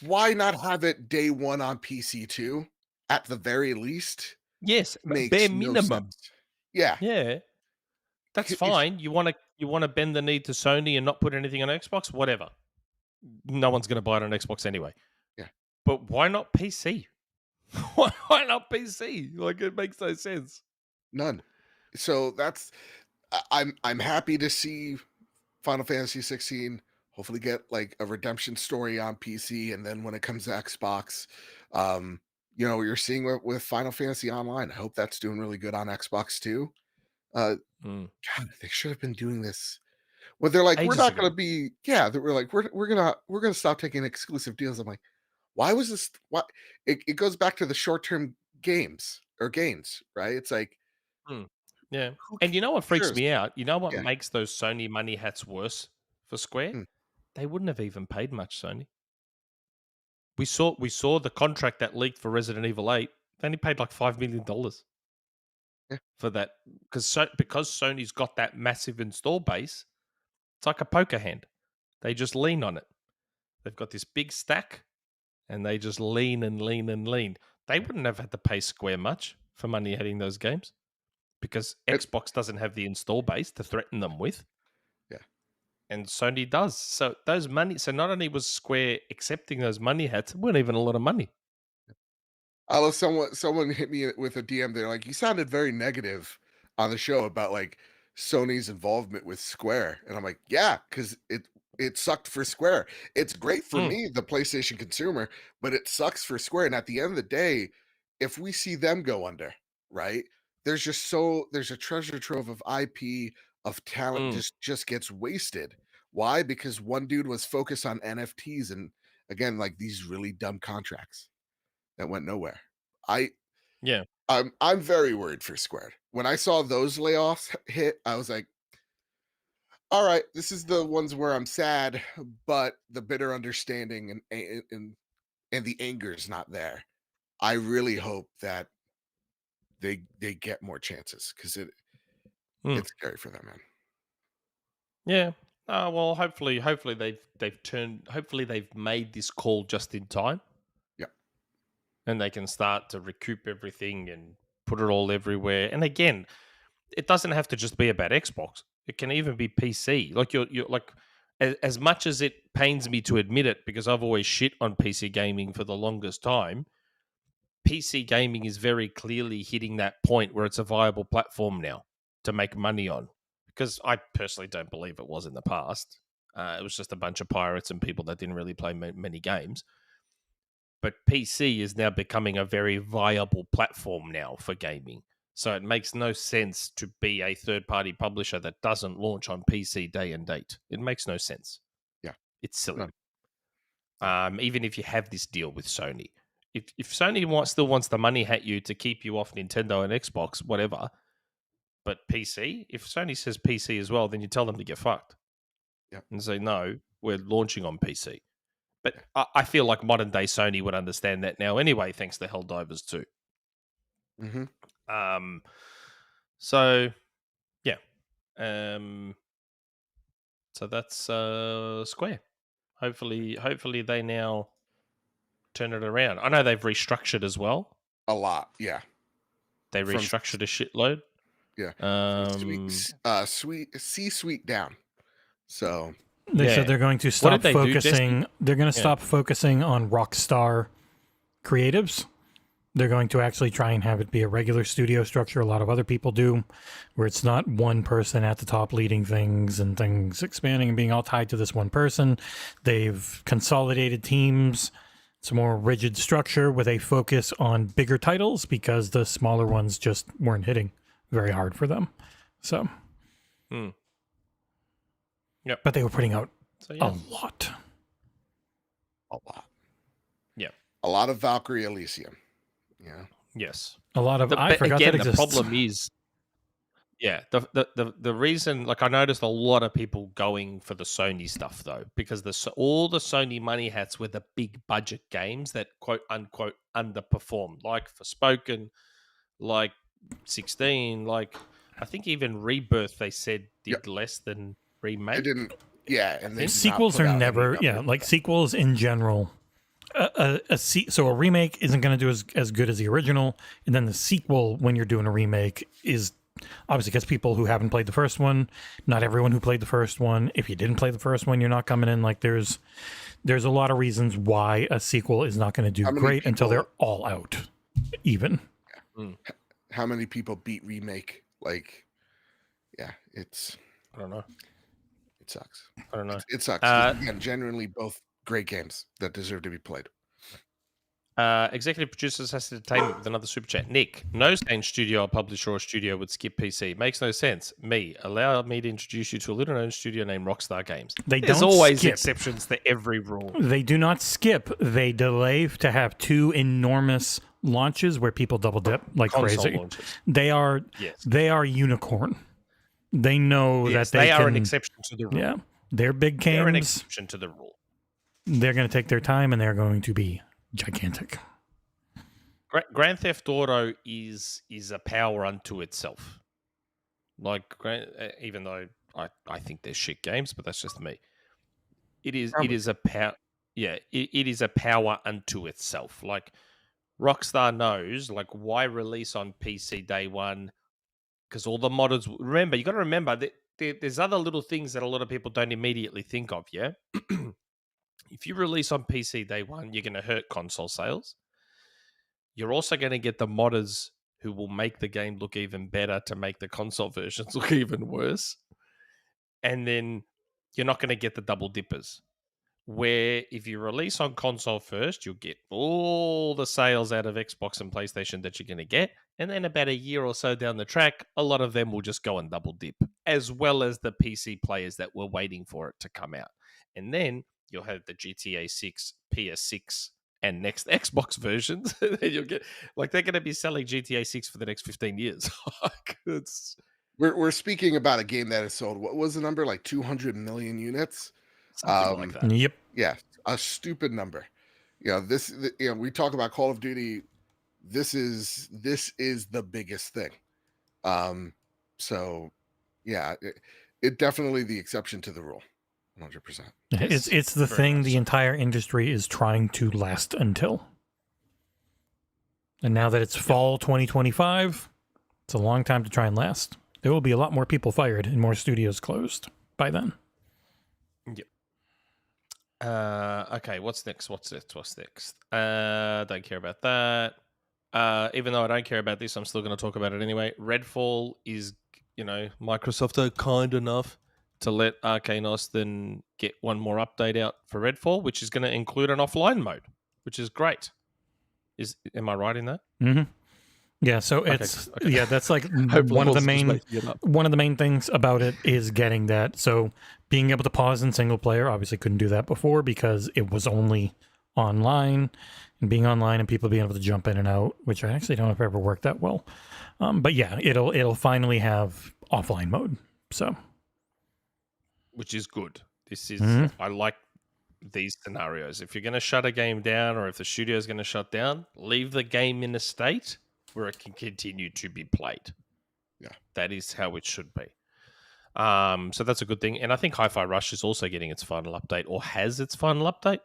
why not have it day one on PC too, at the very least? Yes, Makes bare no minimum. sense. Yeah, Yeah, that's If- fine. You want to bend the knee to Sony and not put anything on Xbox, whatever. No one's going to buy it on Xbox anyway. Yeah. But why not PC? Why not PC? Like, it makes no sense. none. So that's I'm happy to see Final Fantasy 16 hopefully get like a redemption story on PC, and then when it comes to Xbox, you're seeing with Final Fantasy Online. I hope that's doing really good on Xbox too. God, they should have been doing this. Well, they're like, we're Ages not ago. going to be. Yeah, we're like, we're gonna stop taking exclusive deals. I'm like, why was this? What? It goes back to the short term games or gains, right? It's like, Yeah. who And you know what freaks cares? me out? You know what Yeah. makes those Sony money hats worse for Square? Hmm. They wouldn't have even paid much, Sony. We saw the contract that leaked for Resident Evil 8. They only paid like $5 million Yeah. for that. Because Sony's got that massive install base, it's like a poker hand. They just lean on it. They've got this big stack, and they just lean and lean and lean. They wouldn't have had to pay Square much for money hitting those games, because Xbox doesn't have the install base to threaten them with. Yeah. And Sony does. So those money. So not only was Square accepting those money hats, it weren't even a lot of money. I love someone hit me with a DM. They're like, you sounded very negative on the show about like Sony's involvement with Square, and I'm like, yeah, because it sucked for Square. It's great for me, the PlayStation consumer, but it sucks for Square. And at the end of the day, if we see them go under, right? There's a treasure trove of IP, of talent just gets wasted. Why? Because one dude was focused on NFTs and, again, like these really dumb contracts that went nowhere. I'm very worried for Square. When I saw those layoffs hit, I was like, all right, this is the ones where I'm sad, but the bitter understanding and the anger is not there. I really hope that they get more chances, because it's scary for them, man. Yeah. Well, hopefully they've made this call just in time. Yeah. And they can start to recoup everything and put it all everywhere. And again, it doesn't have to just be about Xbox. It can even be PC. Like you're like, as much as it pains me to admit it, because I've always shit on PC gaming for the longest time, PC gaming is very clearly hitting that point where it's a viable platform now to make money on. Because I personally don't believe it was in the past. It was just a bunch of pirates and people that didn't really play many games. But PC is now becoming a very viable platform now for gaming. So it makes no sense to be a third-party publisher that doesn't launch on PC day and date. It makes no sense. Yeah. It's silly. No. Even if you have this deal with Sony. If Sony still wants the money at you to keep you off Nintendo and Xbox, whatever, but PC, if Sony says PC as well, then you tell them to get fucked. Yeah. And say, no, we're launching on PC. But I feel like modern day Sony would understand that now anyway, thanks to Helldivers II. Mm-hmm. So yeah. So that's Square. Hopefully they now turn it around. I know they've restructured as well. A lot, yeah. They restructured a shitload. Yeah. C-suite down. So They said they're going to stop focusing. They're going to stop focusing on Rockstar creatives. They're going to actually try and have it be a regular studio structure. A lot of other people do, where it's not one person at the top leading things and things expanding and being all tied to this one person. They've consolidated teams. It's a more rigid structure with a focus on bigger titles, because the smaller ones just weren't hitting very hard for them. So, Yep. But they were putting out a lot. A lot. Yeah. A lot of Valkyrie Elysium. Yeah. Yes. A lot of I But forgot again, that the exists. problem is, the reason, like I noticed a lot of people going for the Sony stuff though, because all the Sony money hats were the big budget games that quote unquote underperformed, like Forspoken, like 16, like I think even Rebirth they said did less than Remake. It didn't. Yeah, and they did not Sequels put are out any never, numbers. like sequels in general. So a remake isn't going to do as good as the original, and then the sequel, when you're doing a remake, is obviously because people who haven't played the first one, not everyone who played the first one. If you didn't play the first one, you're not coming in. Like there's a lot of reasons why a sequel is not going to do great until they're all out. Even How many people beat remake? Like, yeah, it's. I don't know. It sucks. I don't know. It sucks. 'Cause, again, genuinely both great games that deserve to be played. Executive producers has Entertainment with another super chat. Nick, no sane studio or publisher or studio would skip PC. Makes no sense. Allow me to introduce you to a little known studio named Rockstar Games. There's don't always skip. exceptions to every rule. They do not skip. They delay to have two enormous launches where people double dip like Console crazy. launches. They are unicorn. They know Yes, that they are can, an exception to the rule. Yeah, they're big games. They're an exception to the rule. They're going to take their time and they're going to be gigantic. Grand Theft Auto is a power unto itself. Like, even though I think they're shit games, but that's just me. It is a power. Yeah, it is a power unto itself. Like Rockstar knows, like, why release on PC day one? Because all the modders. Remember, you got to remember that there's other little things that a lot of people don't immediately think of. Yeah, if you release on PC day one, you're going to hurt console sales. You're also going to get the modders who will make the game look even better to make the console versions look even worse. And then you're not going to get the double dippers. Where if you release on console first, you'll get all the sales out of Xbox and PlayStation that you're going to get. And then about a year or so down the track, a lot of them will just go and double dip, as well as the PC players that were waiting for it to come out. And then you'll have the GTA 6, PS6, and next Xbox versions. And then you'll get, like, they're going to be selling GTA 6 for the next 15 years. We're speaking about a game that has sold, what was the number? Like 200 million units? Something like that. Yep. Yeah, a stupid number. We talk about Call of Duty. This is the biggest thing. So yeah, it definitely the exception to the rule. 100%. It's the thing the entire industry is trying to last until. And now that it's fall 2025, it's a long time to try and last. There will be a lot more people fired and more studios closed by then. Yep. Okay, what's next? Don't care about that. Even though I don't care about this, I'm still going to talk about it anyway. Redfall is, Microsoft are kind enough to let Arcane Austin get one more update out for Redfall, which is going to include an offline mode, which is great. Am I right in that? Mm-hmm. Yeah, so that's like one of the main things about it is getting that. So being able to pause in single player, obviously couldn't do that before because it was only online, and being online and people being able to jump in and out, which I actually don't know if it ever worked that well. But yeah, it'll finally have offline mode. So, which is good. This is I like these scenarios. If you're going to shut a game down, or if the studio is going to shut down, leave the game in a state where it can continue to be played. Yeah, that is how it should be. So that's a good thing. And I think Hi-Fi Rush is also getting its final update, or has its final update.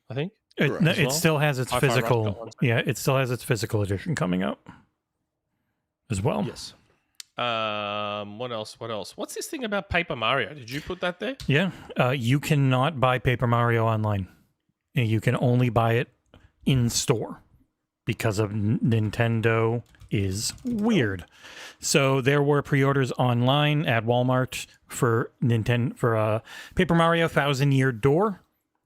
I think it still has its Hi-Fi physical. Yeah, it still has its physical edition coming out as well. Yes. What else? What's this thing about Paper Mario? Did you put that there? Yeah. You cannot buy Paper Mario online. You can only buy it in store because of Nintendo is weird. So there were pre-orders online at Walmart for Paper Mario 1000-Year Door.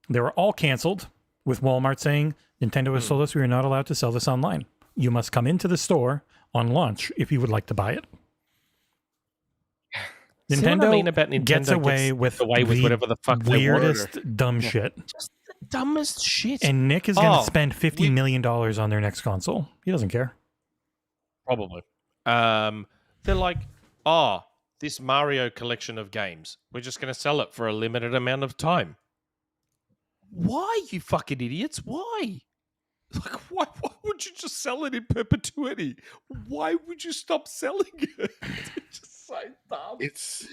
They were all canceled, with Walmart saying Nintendo has told us we are not allowed to sell this online. You must come into the store on launch if you would like to buy it. Nintendo gets away with whatever the fuck weirdest dumb shit. Just the dumbest shit. And Nick is going to spend $50 million on their next console. He doesn't care. Probably. They're like, this Mario collection of games, we're just going to sell it for a limited amount of time. Why, you fucking idiots? Why? Like, why would you just sell it in perpetuity? Why would you stop selling it? It's just so dumb. It's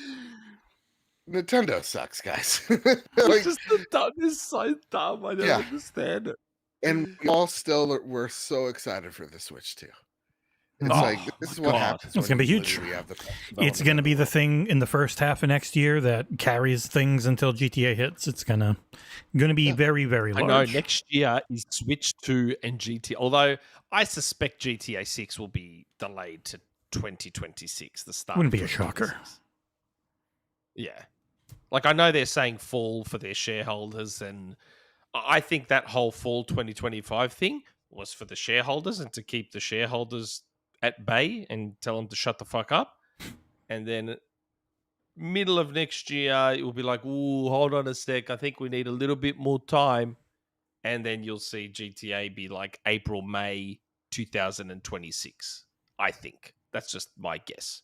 Nintendo sucks, guys. It's just it's so dumb. I don't understand it. And we all we're so excited for the Switch too. It's like this is what happens. It's gonna be huge. It's gonna be the thing in the first half of next year that carries things until GTA hits. It's gonna be very, very large. I know next year is Switch 2 and GTA. Although I suspect GTA 6 will be delayed to 2026. The start Wouldn't be a shocker. Yeah, like I know they're saying fall for their shareholders, and I think that whole fall 2025 thing was for the shareholders and to keep the shareholders at bay and tell them to shut the fuck up. And then middle of next year, it will be like, ooh, hold on a sec. I think we need a little bit more time. And then you'll see GTA be like April, May 2026. I think. That's just my guess.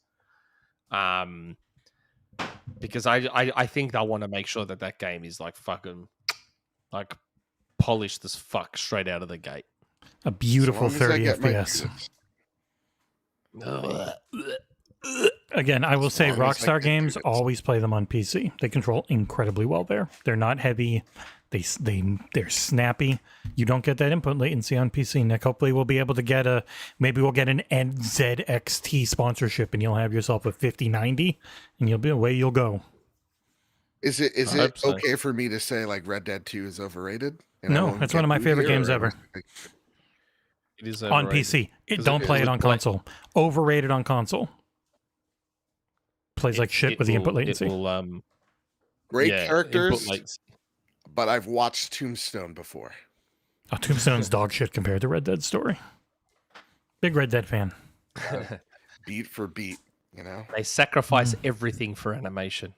Because I think they'll want to make sure that game is like fucking like polished as fuck straight out of the gate. A beautiful 30 FPS. Again, I will say Rockstar games always play them on PC. They control incredibly well there. They're not heavy. They're snappy. You don't get that input latency on PC. Nick, hopefully we'll be able to get maybe we'll get an NZXT sponsorship and you'll have yourself a 5090 and you'll be away you'll go. Is it okay for me to say like Red Dead 2 is overrated? No, that's one of my favorite games ever. It is on PC. Don't play it on console. Overrated on console. Plays like shit with the input latency. Great characters, but I've watched Tombstone before. Oh, Tombstone's dog shit compared to Red Dead story. Big Red Dead fan. Beat for beat, you know? They sacrifice everything for animation.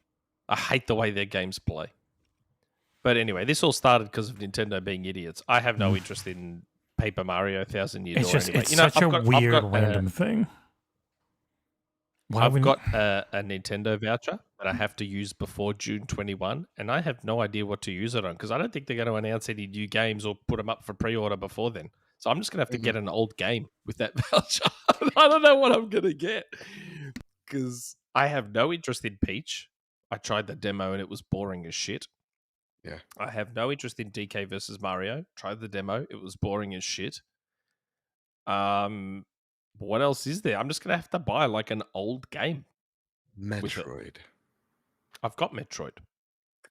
I hate the way their games play. But anyway, this all started because of Nintendo being idiots. I have no interest in Paper Mario 1000 Year Door. It's just anyway. it's such a weird random thing. I've got a Nintendo voucher that I have to use before June 21, and I have no idea what to use it on because I don't think they're going to announce any new games or put them up for pre-order before then. So I'm just going to have to get an old game with that voucher. I don't know what I'm going to get because I have no interest in Peach. I tried the demo and it was boring as shit. Yeah. I have no interest in DK versus Mario. Tried the demo. It was boring as shit. What else is there? I'm just going to have to buy like an old game. Metroid. I've got Metroid.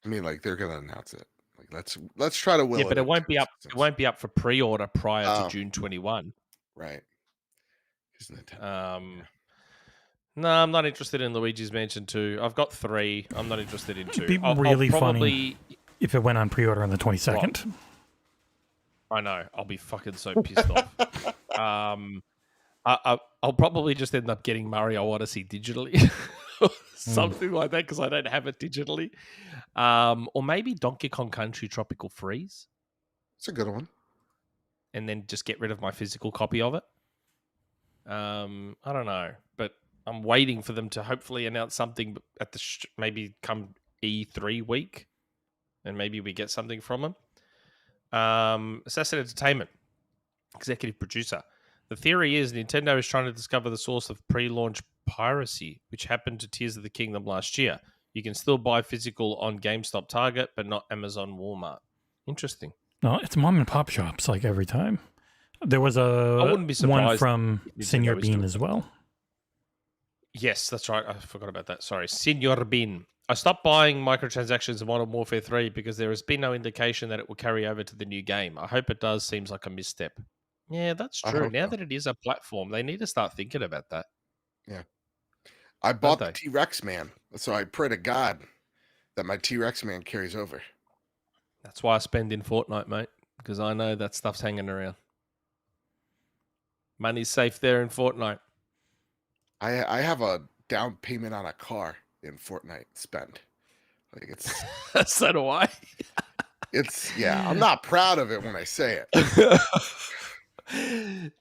I mean, like they're going to announce it. Like let's try to will it. Yeah, but it won't be up. It won't be up for pre-order prior to June 21. Right. Nintendo. No, I'm not interested in Luigi's Mansion 2. I've got 3. I'm not interested in 2. It'd be really funny if it went on pre-order on the 22nd. I know. I'll be fucking so pissed off. I'll probably just end up getting Mario Odyssey digitally. Something like that because I don't have it digitally. Or maybe Donkey Kong Country Tropical Freeze. It's a good one. And then just get rid of my physical copy of it. I don't know. But I'm waiting for them to hopefully announce something at the maybe come E3 week. And maybe we get something from them. Assassin Entertainment, executive producer. The theory is Nintendo is trying to discover the source of pre-launch piracy, which happened to Tears of the Kingdom last year. You can still buy physical on GameStop Target, but not Amazon Walmart. Interesting. No, it's mom and pop shops like every time. There was one from Senior Bean as well. Yes, that's right. I forgot about that. Sorry. Senior Bean. I stopped buying microtransactions in Modern Warfare 3 because there has been no indication that it will carry over to the new game. I hope it does. Seems like a misstep. Yeah, that's true. Now that it is a platform, they need to start thinking about that. Yeah. I bought the T-Rex man, so I pray to God that my T-Rex man carries over. That's why I spend in Fortnite, mate, because I know that stuff's hanging around. Money's safe there in Fortnite. I have a down payment on a car in Fortnite spend. Like it's so do I. I'm not proud of it when I say it.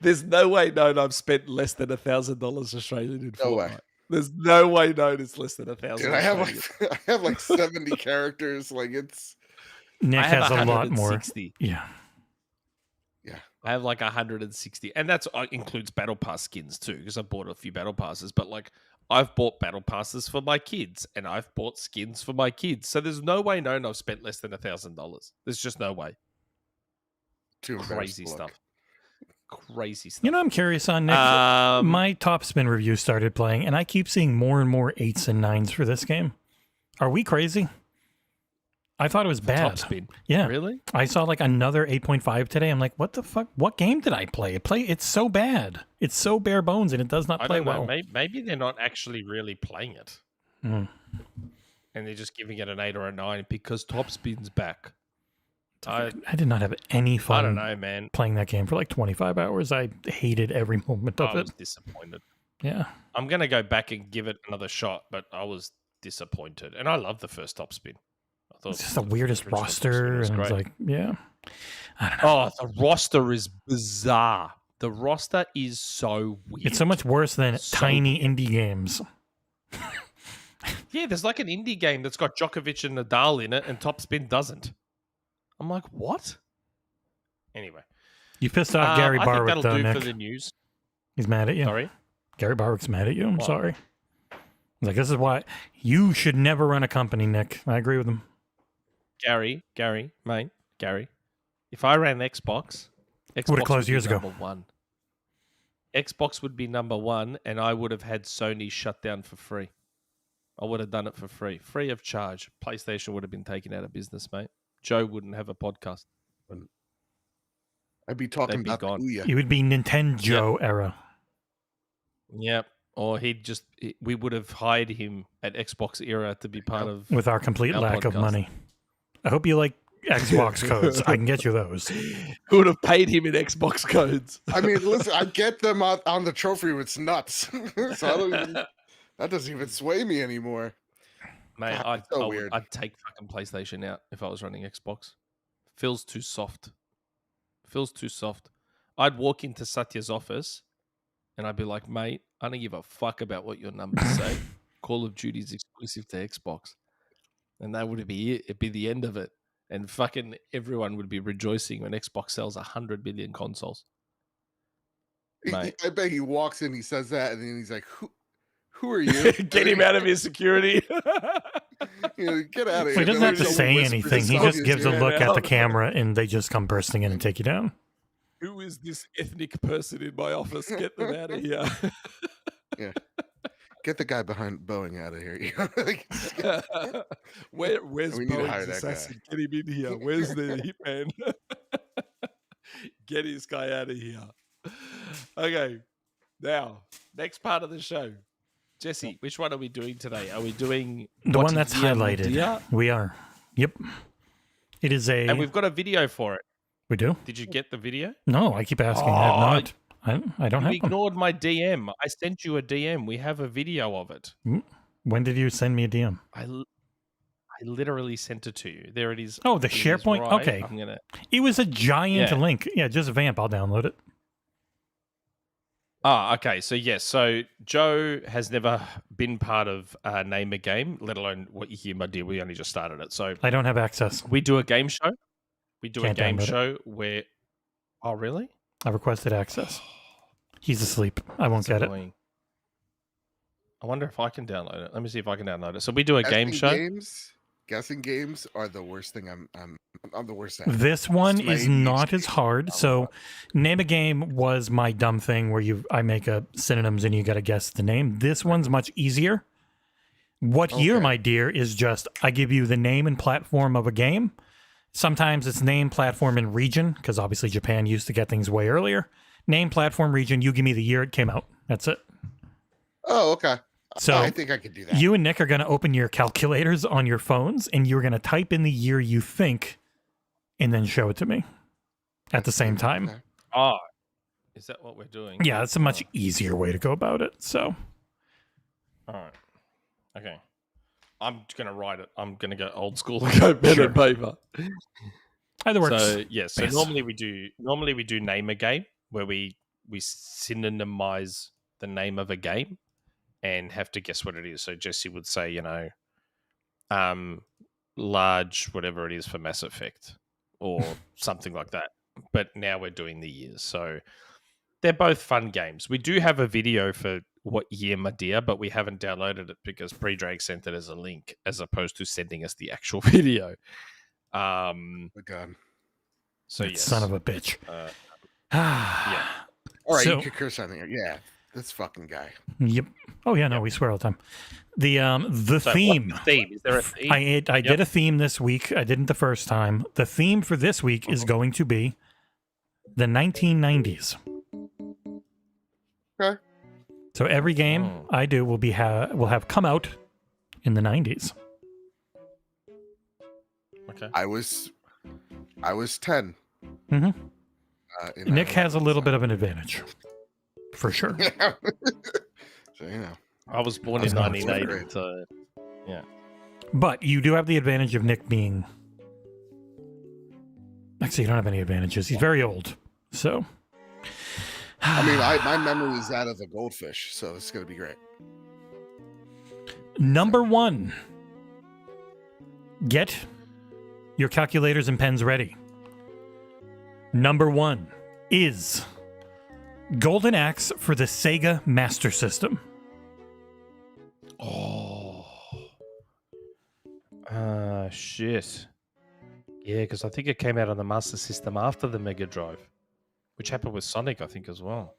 There's no way known I've spent less than $1,000 Australian in No Fortnite. way. There's no way known it's less than 1,000. Dude, I have like 70 characters. Like it's Nick I have has a lot more. 160. Yeah. I have like 160, and that's includes battle pass skins too, because I bought a few battle passes. But like, I've bought battle passes for my kids, and I've bought skins for my kids. So there's no way known I've spent less than $1,000. There's just no way. too Crazy embarrassed to look. stuff. Crazy stuff. You know, I'm curious on Nick. My Top Spin review started playing, and I keep seeing more and more 8s and 9s for this game. Are we crazy? I thought it was bad. Top Spin. Yeah. Really? I saw like another 8.5 today. I'm like, what the fuck? What game did I play? It's so bad. It's so bare bones, and it does not I play don't know. well. Maybe they're not actually really playing it. Mm. And they're just giving it an 8 or a 9 because Top Spin's back. I did not have any fun I don't know, man. playing that game for like 25 hours. I hated every moment of I it. was disappointed. Yeah. I'm going to go back and give it another shot, but I was disappointed. And I love the first Top Spin. I thought It's just the weirdest original Top Spin roster. was And it's great. like, yeah. I don't know. Oh, the roster is bizarre. The roster is so weird. It's so much worse than So tiny indie games. Yeah, there's like an indie game that's got Djokovic and Nadal in it, and Top Spin doesn't. I'm like, what? Anyway. You pissed off Gary I Barwick, think that'll though, do Nick. for the news. He's mad at you. Sorry? Gary Barwick's mad at you. I'm Why? sorry. He's like, this is why you should never run a company, Nick. I agree with him. Gary, mate, Gary. If I ran Xbox Would've closed would be years ago. number one. Xbox would be number one, and I would have had Sony shut down for free. I would have done it for free of charge. PlayStation would have been taken out of business, mate. Joe wouldn't have a podcast. I'd be talking They'd be about gone. Ouya. It would be Nintendo era. Yep. Or we would have hired him at XboxEra to be part of. With our complete our lack of podcast. money. I hope you like Xbox codes. I can get you those. Who would have paid him in Xbox codes? I mean, listen, I get them on the trophy room. It's nuts. So I don't even, that doesn't even sway me anymore. Mate, God, it's so weird. I'd take fucking PlayStation out if I was running Xbox. Feels too soft. I'd walk into Satya's office and I'd be like, mate, I don't give a fuck about what your numbers say. Call of Duty's exclusive to Xbox. And that would be it. It'd be the end of it. And fucking everyone would be rejoicing when Xbox sells 100 million consoles. Mate. I bet he walks in, he says that, and then he's like, who are you? Get him out of his security. You know, get out of So here. he doesn't have to Nobody say whispers anything. He songs just gives a here. look at the camera and they just come bursting in and take you down. Who is this ethnic person in my office? Get them out of here. Get the guy behind Boeing out of here. You know, like, Where's We need to hire Boeing's that guy. assassin? Get him in here. Where's the hitman? Get his guy out of here. Okay. Now, next part of the show. Jesse, which one are we doing today? Are we doing The one that's Botigia highlighted. Modia? We are. Yep. It is a. And we've got a video for it. We do? Did you get the video? No, I keep asking. I have not. I don't You have one. ignored my DM. I sent you a DM. We have a video of it. When did you send me a DM? I literally sent it to you. There it is. Oh, the It is SharePoint? right. Okay. I'm gonna. It was a giant Yeah. link. Yeah, just vamp. I'll download it. Ah, okay. So yes, so Joe has never been part of Name a Game, let alone what you hear, my dear. We only just started it. So I don't have access. we do a game show. We do Can't a game download it. show where. Oh, really? I requested access. He's asleep. I won't get it. Annoying. I wonder if I can download it. Let me see if I can download it. So we do a game show. Guessing games are the worst thing. I'm the worst at. This one It's my is not ADHD. as hard. So, name a game was my dumb thing where I make a synonyms and you got to guess the name. This one's much easier. What year, Okay. my dear, is just I give you the name and platform of a game. Sometimes it's name, platform, and region because obviously Japan used to get things way earlier. Name, platform, region. You give me the year it came out. That's it. Oh, okay. So I think I could do that. you and Nick are going to open your calculators on your phones and you're going to type in the year you think and then show it to me at the same time. Okay. Oh, is that what we're doing? Yeah, it's a much easier way to go about it. So, All right. Okay. I'm just gonna write it. I'm gonna go old school and go pen Sure. and paper. either works. So yes. So Yes. normally we do name a game. where we synonymize the name of a game and have to guess what it is. So Jesse would say, large whatever it is for Mass Effect or something like that. But now we're doing the years. So they're both fun games. We do have a video for what year Medea, but we haven't downloaded it because Predrag sent it as a link as opposed to sending us the actual video. Oh, God. So That yes. son of a bitch. Yeah. All right, So- you could curse on there. Yeah, this fucking guy. Yep. Oh yeah, no, we swear all the time. The So theme. what's the theme? Is there a theme? I did a theme this week. I didn't the first time. The theme for this week is going to be the 1990s. Okay. So every game I do will have come out in the 90s. Okay. I was 10. Mhm. In Nick that has a one, little so- bit of an advantage, for sure. Yeah. So I was born in That's not 1980. So But you do have the advantage of Nick being. Actually, you don't have any advantages. He's very old, so. I mean, my memory is that of a goldfish, so it's gonna be great. Number 1. Get your calculators and pens ready. Number 1 is Golden Axe for the Sega Master System. shit. Yeah, because I think it came out on the Master System after the Mega Drive, which happened with Sonic, I think, as well.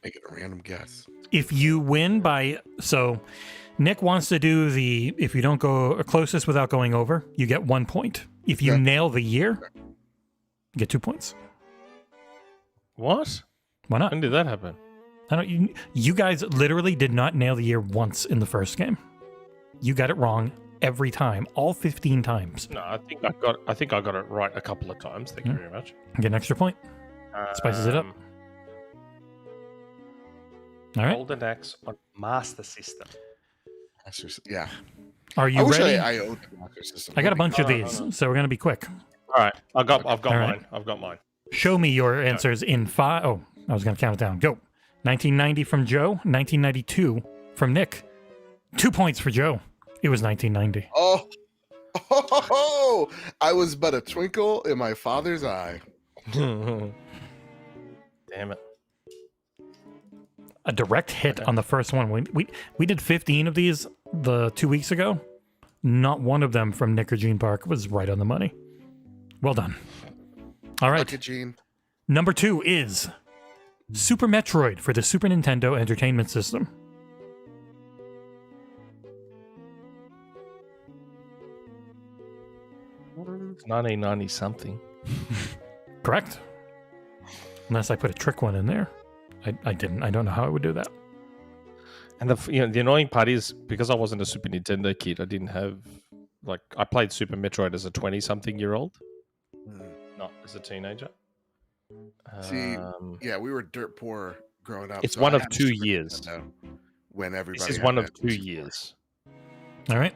Make it a random guess. If you win by... So, Nick wants to do the... If you don't go closest without going over, you get 1 point. If you Okay. nail the year, you get 2 points. What? Why not? When did that happen? I don't. You guys literally did not nail the year once in the first game. You got it wrong every time, all 15 times. No, I think I got it right a couple of times. Thank you very much. Get an extra point. Spices it up. All right. Golden Axe on Master System. Yeah. Are you I wish ready? I owned the Master System. I got a bunch of Hold on, these, hold on. so we're gonna be quick. All right, I've got All right. mine. I've got mine. Show me your answers in 5. Oh, I was gonna count it down. Go. 1990 from Joe. 1992 from Nick. 2 points for Joe. It was 1990. Oh, I was but a twinkle in my father's eye. Damn it. A direct hit on the first one. We did 15 of these the 2 weeks ago. Not one of them from Nick or Gene Park was right on the money. Well done. All right. Look at Gene. Number 2 is Super Metroid for the Super Nintendo Entertainment System. It's 1990 something. Correct. Unless I put a trick one in there. I didn't. I don't know how I would do that. And the annoying part is because I wasn't a Super Nintendo kid, I didn't have I played Super Metroid as a 20-something-year-old, not as a teenager. See, yeah, we were dirt poor growing up. It's so one I of had 2 Super years. Nintendo When everybody This is had one of that 2 Super years. All right.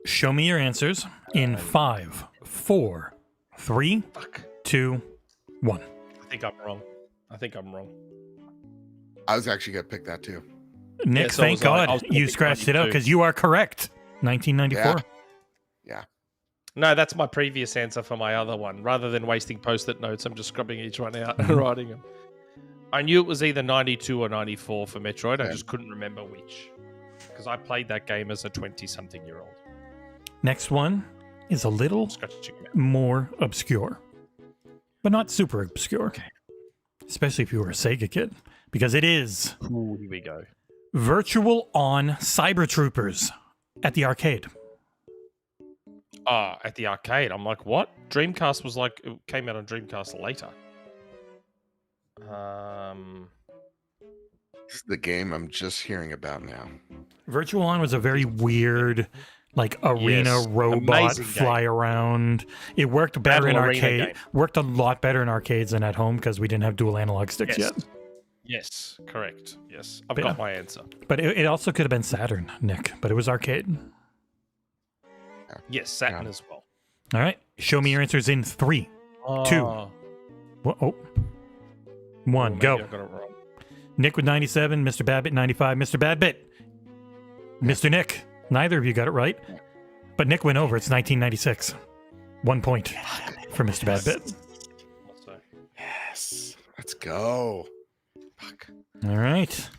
Show me your answers in 5, 4, 3, Fuck. 2, 1. I think I'm wrong. I was actually gonna pick that too. Nick, Yeah, so thank was I. I God was gonna you pick scratched it out 92. because you are correct. 1994. Yeah. No, that's my previous answer for my other one. Rather than wasting post-it notes, I'm just scrubbing each one out and writing them. I knew it was either 92 or 94 for Metroid. I Yeah. just couldn't remember which. Because I played that game as a 20-something-year-old. Next one is a little Scratching out. more obscure, but not super obscure. Especially if you were a Sega kid, because it is Ooh, here we go. Virtual On Cyber Troopers at the arcade. At the arcade. I'm like, what? Dreamcast was it came out on Dreamcast later. This is the game I'm just hearing about now. Virtual On was a very weird, arena Yes, robot amazing fly game. around. It worked better Battle in arena arcade. game. Worked a lot better in arcades than at home because we didn't have dual analog sticks Yes. yet. Yes, correct. Yes, I've But got yeah. my answer. But it also could have been Saturn, Nick, but it was arcade. Yes, Saturn as well. All right. Show me your answers in 3, 2, Oh, 1, maybe go. I got it wrong. Nick with 97, MrBadBit 95, MrBadBit. Mr. Nick, neither of you got it right. But Nick went over. It's 1996. 1 point for MrBadBit. Also, Yes. Let's go. Fuck. All right.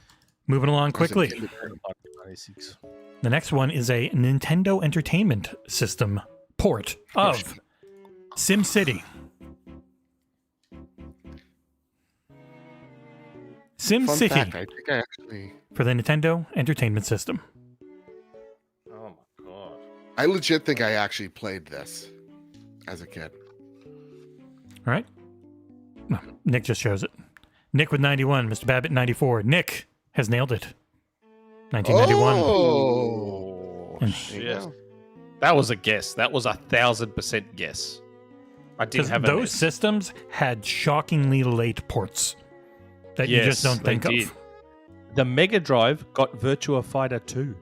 Moving along quickly. 96. The next one is a Nintendo Entertainment System port of SimCity. Fun SimCity fact, I think I actually... for the Nintendo Entertainment System. Oh my god. I legit think I actually played this as a kid. All right. No, Nick just shows it. Nick with 91, MrBadBit 94. Nick has nailed it. 1991. Oh. And- Shit. That was a guess. That was 1,000% guess. I didn't Because have those systems had shockingly late ports that you just don't think of. The Mega Drive got Virtua Fighter 2.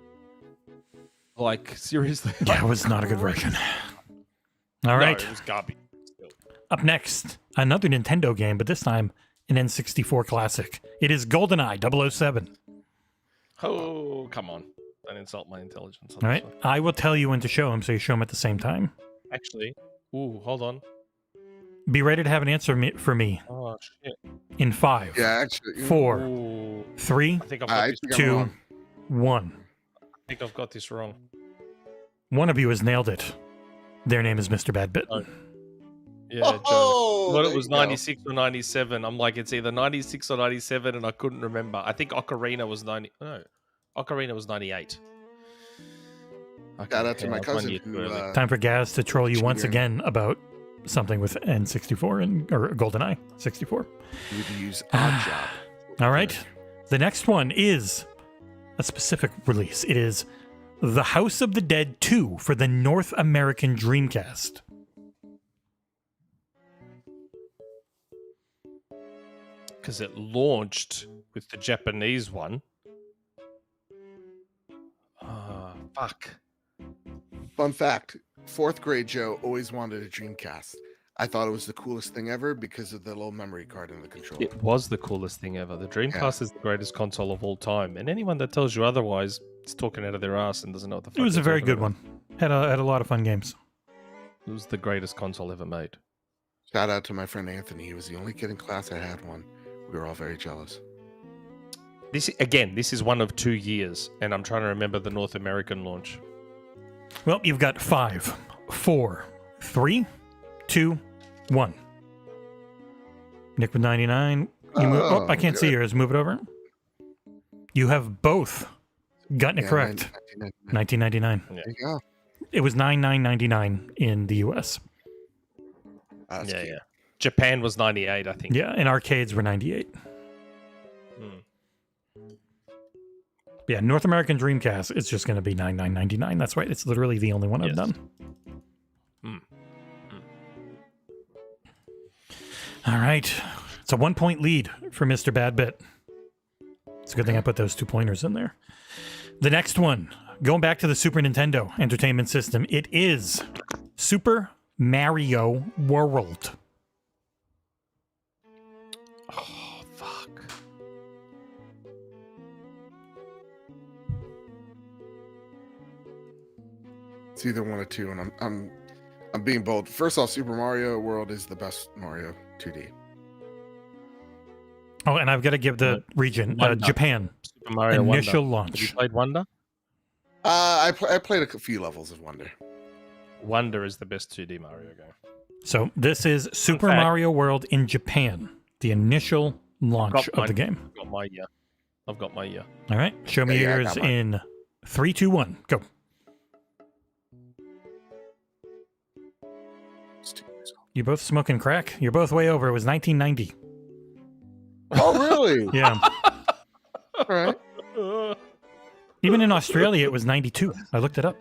Like, seriously. Yeah, it was not a good version. All right. No, it was garbage. Still. Up next, another Nintendo game, but this time an N64 classic. It is GoldenEye 007. Oh, come on. Don't insult my intelligence. All right. I will tell you when to show him, so you show him at the same time. Actually, hold on. Be ready to have an answer for me Oh, shit. in 5, Yeah, actually. 4, Ooh. 3, I think I've got I this. think I'm 2, wrong. 1. I think I've got this wrong. One of you has nailed it. Their name is MrBadBit. Oh. Yeah, Joe. Oh, Thought there it was you go. 96 or 97. I'm like, it's either 96 or 97, and I couldn't remember. I think Ocarina was 90. No, Ocarina was 98. Shout out to my Yeah, cousin 1 year who, too early. Time for Gaz to troll you once Cheater. again about something with N64 or GoldenEye 64. would use Oddjob. All right. The next one is a specific release. It is The House of the Dead 2 for the North American Dreamcast. Because it launched with the Japanese one. Fuck. Fun fact: 4th grade Joe always wanted a Dreamcast. I thought it was the coolest thing ever because of the little memory card in the controller. It was the coolest thing ever. The Dreamcast is the greatest console of all time. And anyone that tells you otherwise is talking out of their ass and doesn't know what the fuck It was a they're very talking good about. one. Had a lot of fun games. It was the greatest console ever made. Shout out to my friend Anthony. He was the only kid in class that had one. We were all very jealous. This is one of 2 years, and I'm trying to remember the North American launch. Well, you've got 5, 4, 3, 2, 1. Nick with 99. I can't see yours. Move it over. You have both gotten it correct. 1999. There you go. It was $99.99 in the US. That's cute. Japan was 98, I think. Yeah, and arcades were 98. Yeah, North American Dreamcast, it's just going to be $99.99. That's right. It's literally the only one I've Yes. done. Mm. All right. It's a 1-point lead for MrBadBit. It's a good thing I put those 2 pointers in there. The next one, going back to the Super Nintendo Entertainment System, it is Super Mario World. Oh, fuck. It's either one or two, and I'm being bold. First off, Super Mario World is the best Mario 2D. Oh, and I've got to give the region, Wonder. Japan, Super Mario initial Wonder. Have you launch. played Wonder? I played a few levels of Wonder. Wonder is the best 2D Mario game. So this is Super fact- Mario World in Japan, the initial launch of the game. I've got my year. I've got my year. All right, show me Yeah, I yours got mine. in 3, 2, 1, go. It's 2 years old. You both smoking crack? You're both way over. It was 1990. Oh, really? Yeah. All right. Even in Australia, it was 92. I looked it up.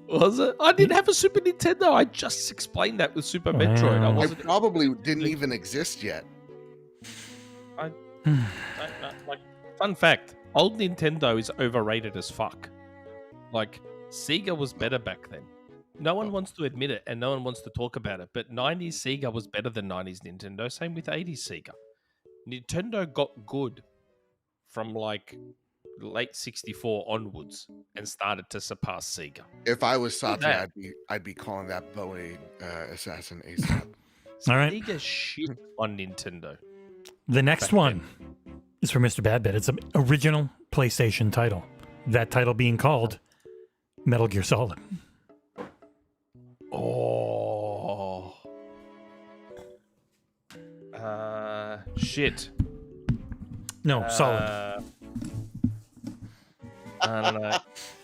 Was it? I didn't have a Super Nintendo. I just explained that with Super Metroid. I Wow. I wasn't. probably didn't even exist yet. Like, fun fact: old Nintendo is overrated as fuck. Like, Sega was better back then. No one wants to admit it, and no one wants to talk about it. But 90s Sega was better than 90s Nintendo. Same with 80s Sega. Nintendo got good from like late 64 onwards and started to surpass Sega. If I was Satya, that. I'd be calling that Bowie assassin ASAP. All right. Sega shit on Nintendo. The next Back one is for MrBadBit. It's an original PlayStation title. That title being called Metal Gear Solid. Oh. Shit. No, Solid. I don't know.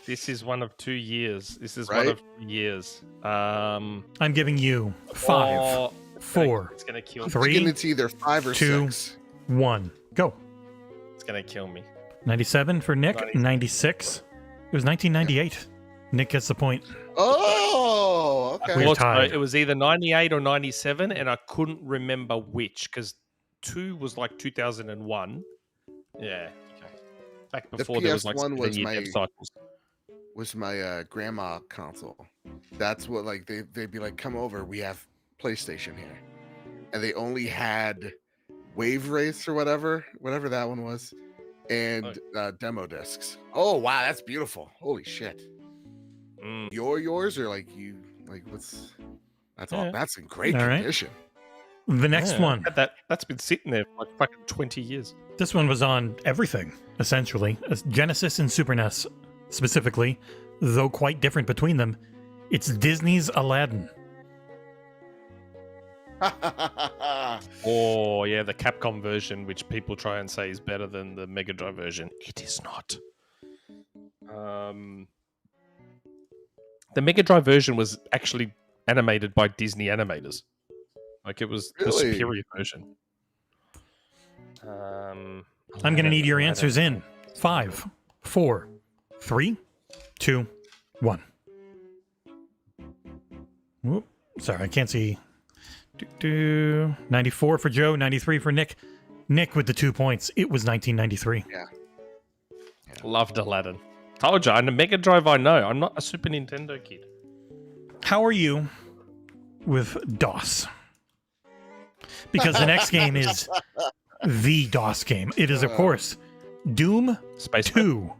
This is one of 2 years. This is one Right? of 2 years. I'm giving you 5, oh, 4, It's gonna kill me. Thinking 3, it's either 5 or 2. 6. 1. Go. It's gonna kill me. 97 for Nick. 96. 96. It was 1998. Nick gets the point. Oh, okay. We're Well, tied. it was either 98 or 97, and I couldn't remember which because 2 was like 2001. Yeah. Okay. Back before there was like PS1 was 7-year my- dev cycles. Was my grandma console. That's what, like, they'd be like, come over, we have PlayStation here. And they only had Wave Race or whatever that one was, and demo discs. Oh, wow, that's beautiful. Holy shit. Mm. Yours or like you, like what's, that's all, Yeah. that's in great All right. condition. The next Yeah. one. That's been sitting there for like fucking 20 years. This one was on everything, essentially. As Genesis and Super NES, specifically, though quite different between them. It's Disney's Aladdin. Oh, yeah, the Capcom version, which people try and say is better than the Mega Drive version. It is not. The Mega Drive version was actually animated by Disney animators. Like, it was the Really? superior version. I'm going to need your answers in 5, 4, 3, 2, 1. Whoop. Sorry, I can't see. 94 for Joe, 93 for Nick. Nick with the 2 points. It was 1993. Loved Aladdin. Told you, on the Mega Drive I know. I'm not a Super Nintendo kid. How are you with DOS? Because the next game is the DOS game. It is, of course, Doom Space 2.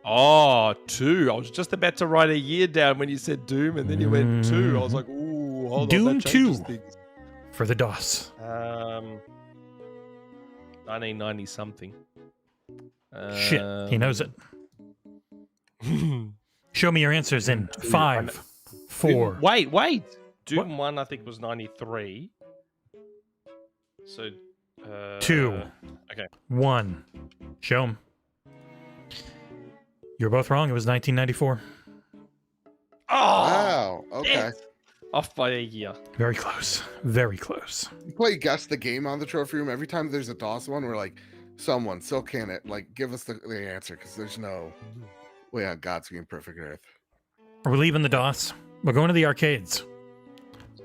Oh, 2. I was just about to write a year down when you said Doom, and then you went 2. I was like, ooh, hold Doom on, that changes 2. things. For the DOS. 1990 something. Shit, he knows it. Show me your answers in 5, 4. Wait. Doom 1, I think, was 93. So, 2. Okay. 1. Show him. You're both wrong. It was 1994. Oh! Wow. Okay. Yes. Off by a year. Very close. Very close. You play Guess the Game on the trophy room. Every time there's a DOS one, we're like, someone still can it. Like, give us the answer because there's no way on God's green perfect earth. We're leaving the DOS. We're going to the arcades.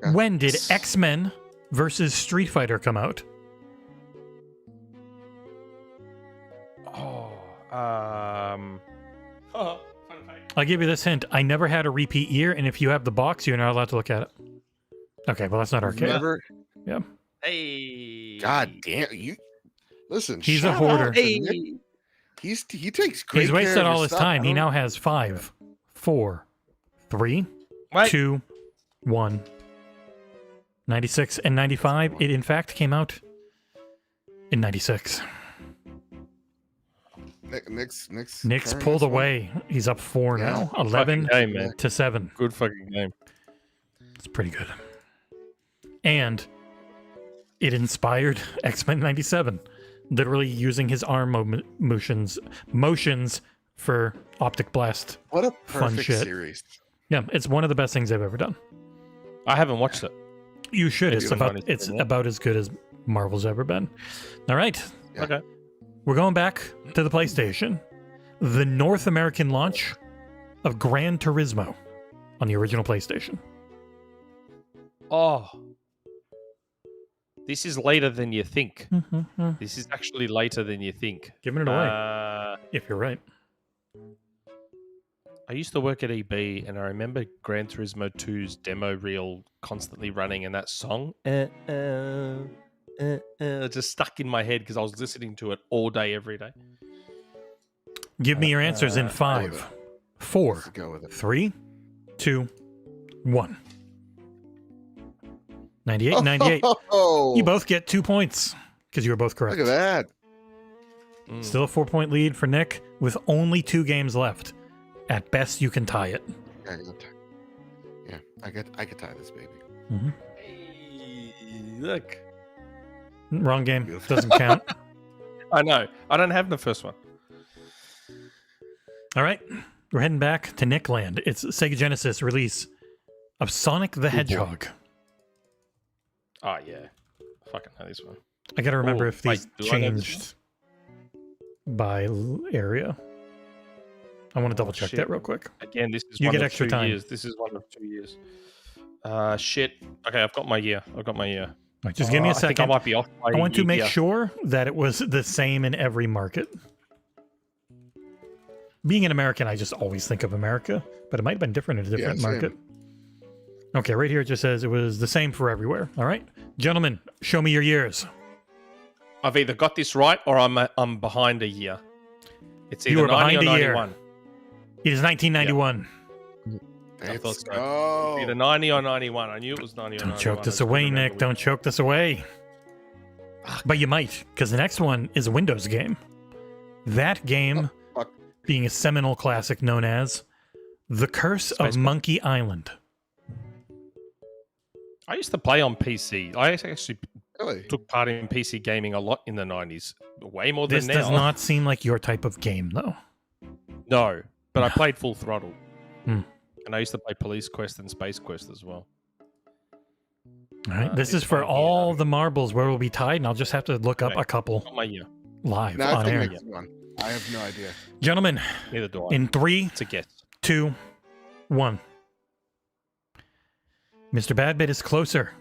Yeah. When did X-Men versus Street Fighter come out? Fun fact. I'll give you this hint. I never had a repeat year, and if you have the box, you're not allowed to look at it. Okay, well, that's not arcade. Never. Yeah. Hey. God damn you! Listen, He's a shout hoarder. out to Hey. Nick. He takes great. He's care wasted of all his stuff. time. I He don't- now has 5, 4, 3, Wait. 2, 1. 96 and 95. It, in fact, came out in 96. Nick's Nick's turn pulled this one. away. He's up 4 Yeah. now. 11 Fucking game, man. to 7. Good fucking game. It's pretty good. And it inspired X-Men 97, literally using his arm motions for optic blast. What a Fun perfect shit. series. Yeah, it's one of the best things I've ever done. I haven't watched it. You should. Maybe It's the about 97, it's yeah. about as good as Marvel's ever been. All right, Yeah. Okay. we're going back to the PlayStation. The North American launch of Gran Turismo on the original PlayStation. Oh. This is later than you think. Mm-hmm. This is actually later than you think. Giving it away, if you're right. I used to work at EB, and I remember Gran Turismo 2's demo reel constantly running, and that song just stuck in my head because I was listening to it all day, every day. Give me your answers in 5, 4, Let's go with it. 3, 2, 1. 98, 98. Oh, You both get 2 points because you were both correct. look at that. Still a 4-point lead for Nick with only 2 games left. At best, you can tie it. Yeah, I could tie this baby. Hey, look. Wrong game. Doesn't count. I know. I don't have the first one. All right. We're heading back to Nickland. It's Sega Genesis release of Sonic the Hedgehog. Oh, yeah. I fucking know this one. I got to remember Oh, if these wait, do I know this changed by area. I want to double check shit. that real quick. Again, this is You one get of extra 2 time. years. This is one of 2 years. Shit. Okay, I've got my year. All right, just give me a I think I second. might be off by I want to a make year. sure that it was the same in every market. Being an American, I just always think of America, but it might have been different in a different same. market. Okay, right here it just says it was the same for everywhere. All right, gentlemen, show me your years. I've either got this right or I'm behind a year. It's You either were 90 or behind a year. 91. It is 1991. I thought Let's so. go. Either 90 or 91. I knew it was 90 or 91. Don't choke I this just couldn't away, remember Nick. which. Don't choke this away. But you might, because the next one is a Windows game. That game Fuck. being a seminal classic known as The Curse of Space Monkey Island. I used to play on PC. I actually Really? took part in PC gaming a lot in the 90s. Way more than This now. does not seem like your type of game, though. No, but I played full throttle. Hmm. And I used to play Police Quest and Space Quest as well. All right, this this is for one here. all the marbles where we'll be tied, and I'll just have to look up Okay. a couple Not my year. live Now on it's the air. next one. I have no idea. Gentlemen, Neither do I. in 3, It's a guess. 2, 1. MrBadBit is closer,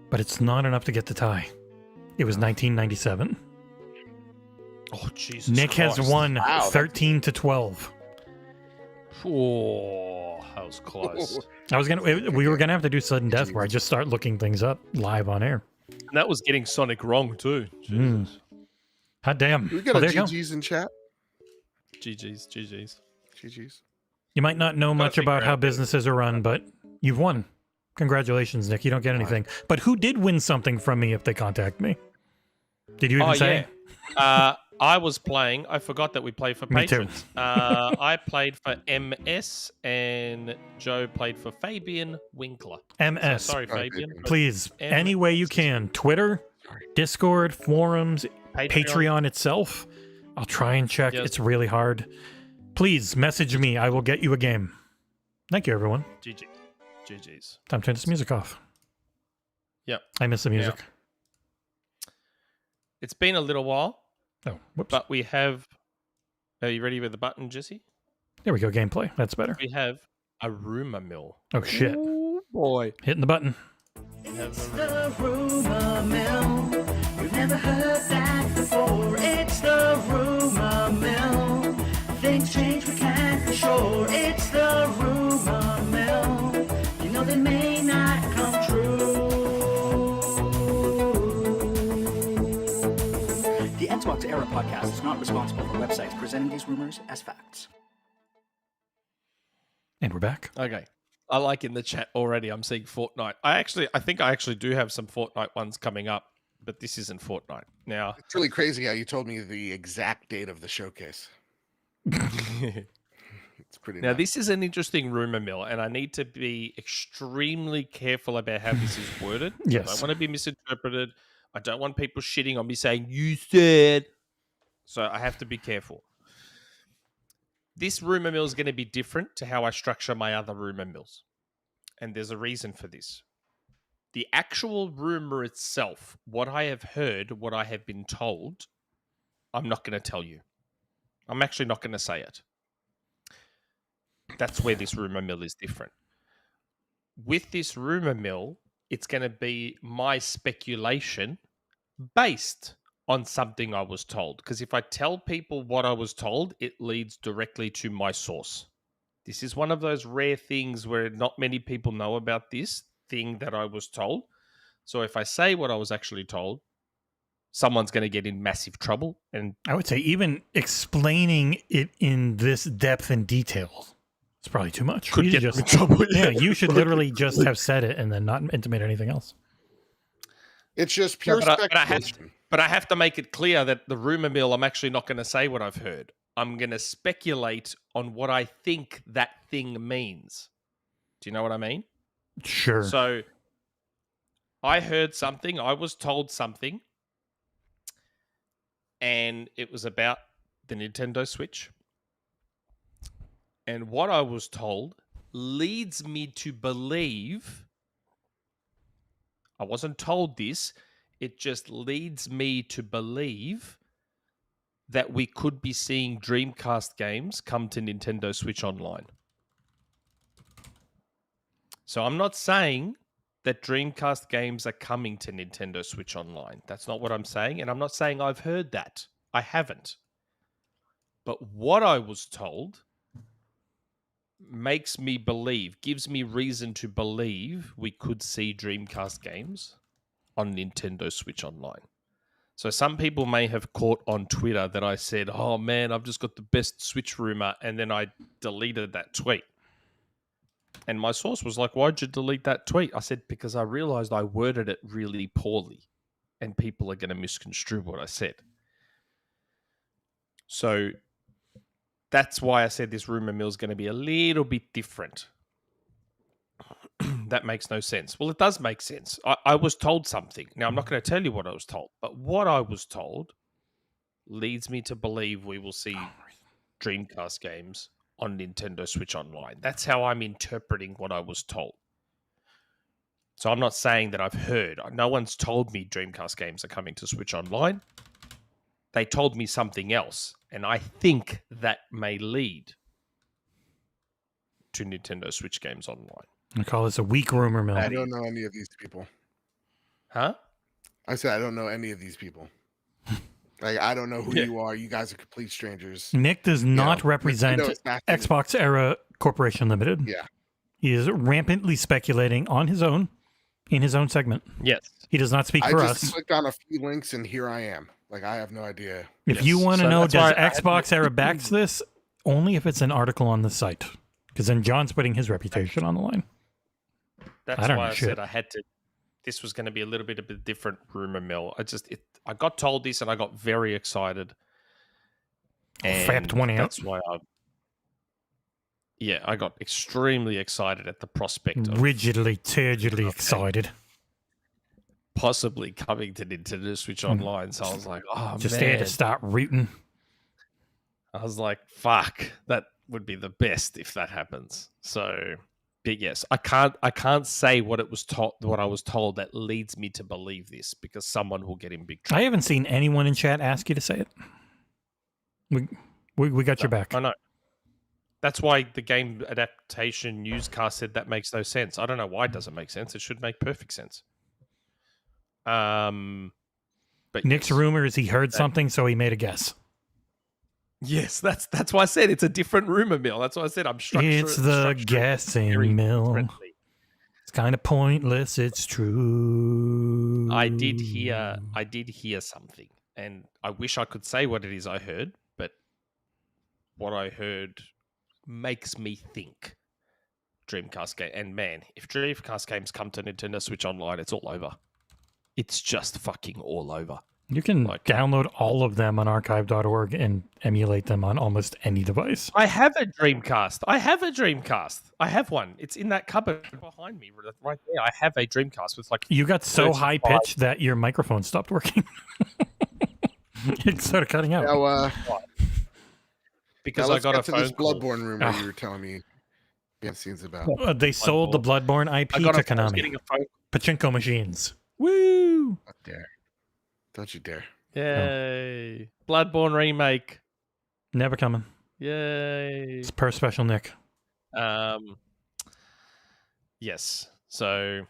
but it's not enough to get the tie. It was 1997. Oh, Jesus Nick has Christ. won Wow, 13 to 12. Oh, that was close. We were gonna have to do sudden death where I just start looking things up live on air. And that was getting Sonic wrong too. Mm. Jesus. Hot damn! We got Well, a there you go. GG's in chat. GG's. GG's. You might not know much figure about how out- businesses are run, but you've won. Congratulations, Nick. You don't get anything. But who did win something from me if they contact me? Did you even say? Yeah. I was playing. I forgot that we play for Me too. patrons. I played for MS and Joe played for Fabian Winkler. MS. So sorry, Sorry, Fabian. Fabian. but Please, MS. any way you can. Twitter, Discord, forums, Patreon itself. I'll try and check. Yes. It's really hard. Please message me. I will get you a game. Thank you, everyone. GG's. Time to turn this music off. Yep. I miss the music. It's been a little while, Oh, whoops. but we have. Are you ready with the button, Jesse? There we go. Gameplay. That's better. We have a Rumourmill. Oh, shit. Oh boy. Hitting the button. It's the rumor mill. We've never heard that before. It's the rumor mill. Things change, we can't be sure. It's the rumor mill. You know they may not come true. The XboxEra Podcast is not responsible for websites presenting these rumors as facts. And we're back. Okay. I like in the chat already. I'm seeing Fortnite. I think I actually do have some Fortnite ones coming up, but this isn't Fortnite. Now, It's really crazy how you told me the exact date of the showcase. It's pretty. now nuts. this is an interesting rumor mill, and I need to be extremely careful about how this is worded. I Yes. don't want to be misinterpreted. I don't want people shitting on me saying you said. So I have to be careful. This rumor mill is going to be different to how I structure my other rumor mills. And there's a reason for this. The actual rumor itself, what I have heard, what I have been told, I'm not going to tell you. I'm actually not going to say it. That's where this rumor mill is different. With this rumor mill, it's going to be my speculation based on something I was told. Because if I tell people what I was told, it leads directly to my source. This is one of those rare things where not many people know about this thing that I was told. So if I say what I was actually told, someone's going to get in massive trouble. And I would say even explaining it in this depth and detail is probably too much. could You get just, them in trouble. yeah, you should literally just have said it and then not intimate anything else. It's just pure but speculation. But I have to make it clear that the rumor mill, I'm actually not going to say what I've heard. I'm going to speculate on what I think that thing means. Do you know what I mean? Sure. So I heard something, I was told something, and it was about the Nintendo Switch. And what I was told leads me to believe, I wasn't told this, it just leads me to believe that we could be seeing Dreamcast games come to Nintendo Switch Online. So I'm not saying that Dreamcast games are coming to Nintendo Switch Online. That's not what I'm saying. And I'm not saying I've heard that. I haven't. But what I was told makes me believe, gives me reason to believe we could see Dreamcast games on Nintendo Switch Online. So some people may have caught on Twitter that I said, oh man, I've just got the best Switch rumor, and then I deleted that tweet. And my source was like, why'd you delete that tweet? I said, because I realized I worded it really poorly and people are going to misconstrue what I said. So that's why I said this rumor mill is going to be a little bit different. That makes no sense. Well, it does make sense. I was told something. Now, I'm not going to tell you what I was told, but what I was told leads me to believe we will see Dreamcast games on Nintendo Switch Online. That's how I'm interpreting what I was told. So I'm not saying that I've heard. No one's told me Dreamcast games are coming to Switch Online. They told me something else, and I think that may lead to Nintendo Switch games online. I call this a weak rumor mill. I don't know any of these people. Huh? I said I don't know any of these people. Like, I don't know who you are. You guys are complete strangers. Nick does not know, represent XboxEra Corporation Limited. Yeah. He is rampantly speculating on his own, in his own segment. Yes. He does not speak I for just us. clicked on a few links and here I am. Like, I have no idea. If you want to So know, that's does why I XboxEra backs this? Only if it's an article on the site. Because then John's putting his reputation on the line. That's I don't why know I shit. said I had to. This was going to be a little bit of a different rumor mill. I got told this and I got very excited. And Fapped one out. that's why I got extremely excited at the prospect of Rigidly, turgidly excited. possibly coming to Nintendo Switch Online. So I was like, oh Just man. there to start rooting. I was like, fuck, that would be the best if that happens. So, but yes, I can't say what it was what I was told that leads me to believe this, because someone will get in big trouble. I haven't seen anyone in chat ask you to say it. We got your back. I know. That's why the game adaptation newscast said that makes no sense. I don't know why it doesn't make sense. It should make perfect sense. But Nick's rumor is he heard something, so he made a guess. yes, that's why I said it's a different rumor mill. That's why I said I'm structured. It's the guessing mill. It's kind of pointless. It's true. I did hear something, and I wish I could say what it is I heard, but what I heard makes me think Dreamcast game. And man, if Dreamcast games come to Nintendo Switch Online, it's all over. It's just fucking all over. You can download all of them on archive.org and emulate them on almost any device. I have a Dreamcast. I have one. It's in that cupboard behind me, right there. I have a Dreamcast with like. You got so high pitched that your microphone stopped working. It started cutting out. Now, because now I got a to phone this call. Bloodborne rumor you were telling me behind the scenes about. They sold the Bloodborne IP I to was Konami. getting a phone. Pachinko machines. Woo! Don't dare. Don't you dare. Yay! Bloodborne remake. Never coming. Yay! It's per special Nick. Yes. So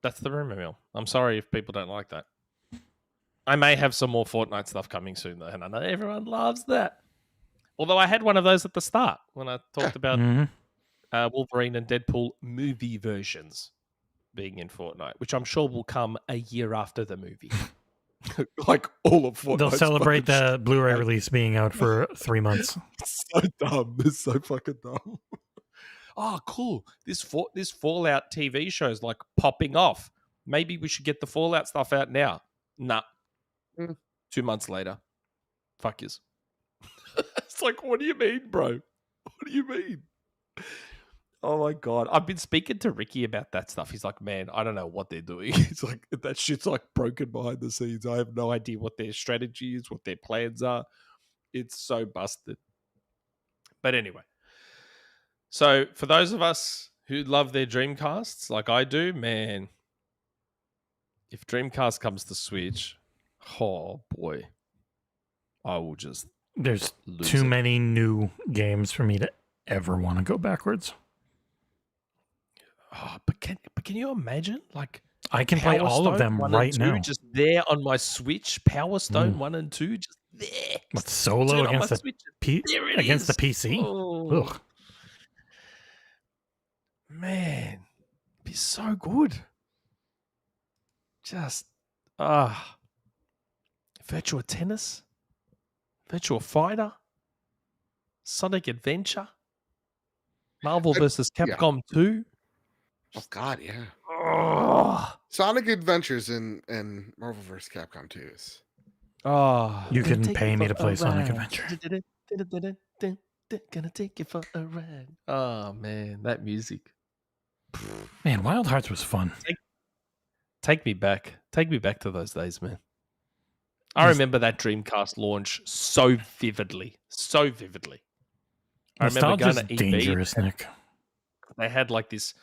that's the rumor mill. I'm sorry if people don't like that. I may have some more Fortnite stuff coming soon, though, and I know everyone loves that. Although I had one of those at the start when I talked about Wolverine and Deadpool movie versions being in Fortnite, which I'm sure will come a year after the movie. Like all of Fortnite. They'll celebrate the Blu-ray release being out for 3 months. It's so dumb. It's so fucking dumb. Oh, cool. This Fallout TV show is like popping off. Maybe we should get the Fallout stuff out now. Nah. 2 months later. Fuck yous. It's like, what do you mean, bro? What do you mean? Oh my God. I've been speaking to Ricky about that stuff. He's like, man, I don't know what they're doing. It's like, that shit's like broken behind the scenes. I have no idea what their strategy is, what their plans are. It's so busted. But anyway. So for those of us who love their Dreamcasts, like I do, man, if Dreamcast comes to Switch, oh boy, I will just There's too many new games for me to ever want to go backwards. Oh, but can you imagine? Like, I can play all of them right now. Just there on my Switch, Power Stone 1 and 2, just there. What's solo against the against the PC? Oh. Ugh. Man, it'd be so good. Just Virtua Tennis, Virtua Fighter, Sonic Adventure, Marvel vs. Capcom 2. Oh God, yeah. Oh, Sonic Adventures and Marvel vs. Capcom 2 is. You couldn't pay me to play Sonic Adventure. Gonna take you for a ride. Oh man, that music. Man, Wild Hearts was fun. Take me back. Take me back to those days, man. I remember that Dreamcast launch so vividly. So vividly. I remember going to EB. Dangerous, Nick. They had like this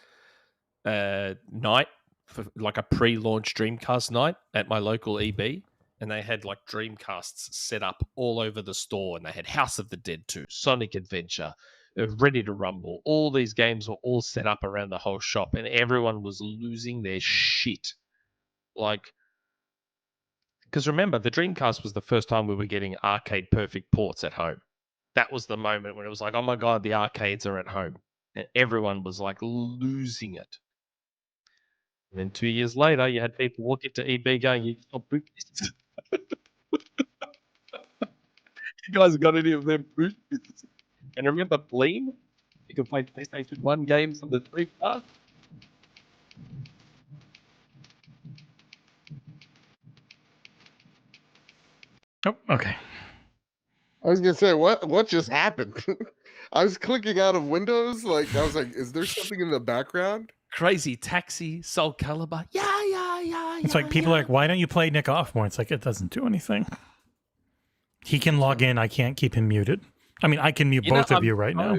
night, for like a pre-launch Dreamcast night at my local EB. And they had like Dreamcasts set up all over the store. And they had House of the Dead 2, Sonic Adventure, Ready to Rumble. All these games were all set up around the whole shop. And everyone was losing their shit. Like, because remember, the Dreamcast was the first time we were getting arcade perfect ports at home. That was the moment when it was like, oh my God, the arcades are at home. And everyone was like losing it. And then 2 years later, you had people walk into EB going, you got boot business. You guys got any of them boot business? And remember Bleem? You could play PlayStation 1 games on the Dreamcast. Oh, okay. I was gonna say, what just happened? I was clicking out of Windows, like I was like, is there something in the background? Crazy Taxi, Soul Calibur. Yeah. It's like people are like, why don't you play Nick off more? It's like, it doesn't do anything. He can log in. I can't keep him muted. I mean, I can mute both of you right now,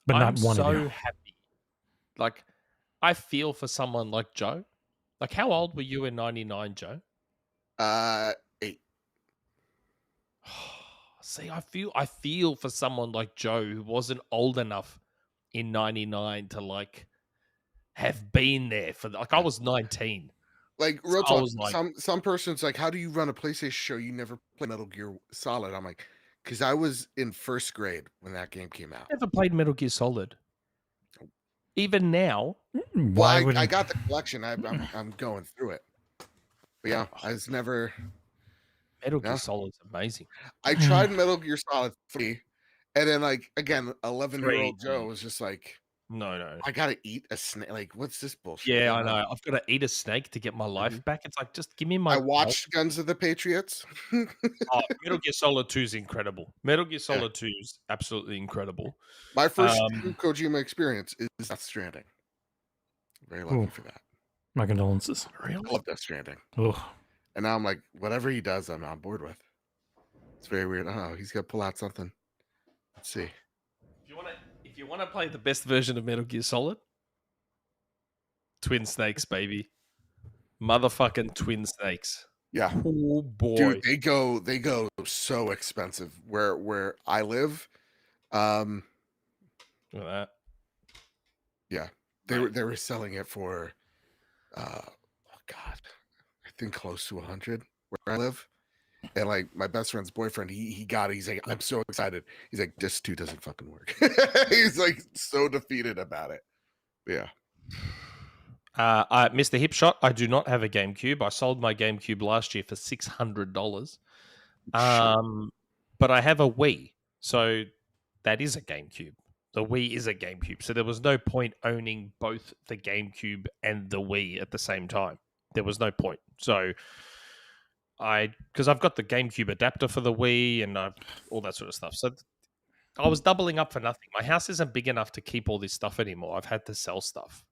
but not one of you. I'm so happy. Like, I feel for someone like Joe. Like, how old were you in 99, Joe? 8. See, I feel for someone like Joe who wasn't old enough in 99 to like have been there for like I was 19. Like real talk, like, some person's like, how do you run a PlayStation show? You never play Metal Gear Solid. I'm like, because I was in first grade when that game came out. Never played Metal Gear Solid. Even now, well, I got the collection. I'm going through it. But yeah, I was never. Metal Gear Solid's amazing. I tried Metal Gear Solid 3, and then like again, 11-year-old Joe was just like, no, I gotta eat a snake. Like, what's this bullshit? Yeah, I know. I've got to eat a snake to get my life back. It's like, just give me my. I watched Guns of the Patriots. Metal Gear Solid 2 is incredible. Metal Gear Solid 2 is absolutely incredible. My first Kojima experience is Death Stranding. Very lucky for that. My condolences. I love Death Stranding. Ugh. And now I'm like, whatever he does, I'm on board with. It's very weird. Oh, he's gonna pull out something. Let's see. If you want to play the best version of Metal Gear Solid, Twin Snakes, baby. Motherfucking Twin Snakes. Yeah. Oh boy. Dude, they go so expensive where I live. Look at that. Yeah. They were selling it for oh God, I think close to 100 where I live. And like my best friend's boyfriend, he got it. He's like, I'm so excited. He's like, this too doesn't fucking work. He's like so defeated about it. Yeah. Mr. Hipshot, I do not have a GameCube. I sold my GameCube last year for $600. But I have a Wii, so that is a GameCube. The Wii is a GameCube, so there was no point owning both the GameCube and the Wii at the same time. There was no point. So because I've got the GameCube adapter for the Wii and all that sort of stuff. So I was doubling up for nothing. My house isn't big enough to keep all this stuff anymore. I've had to sell stuff.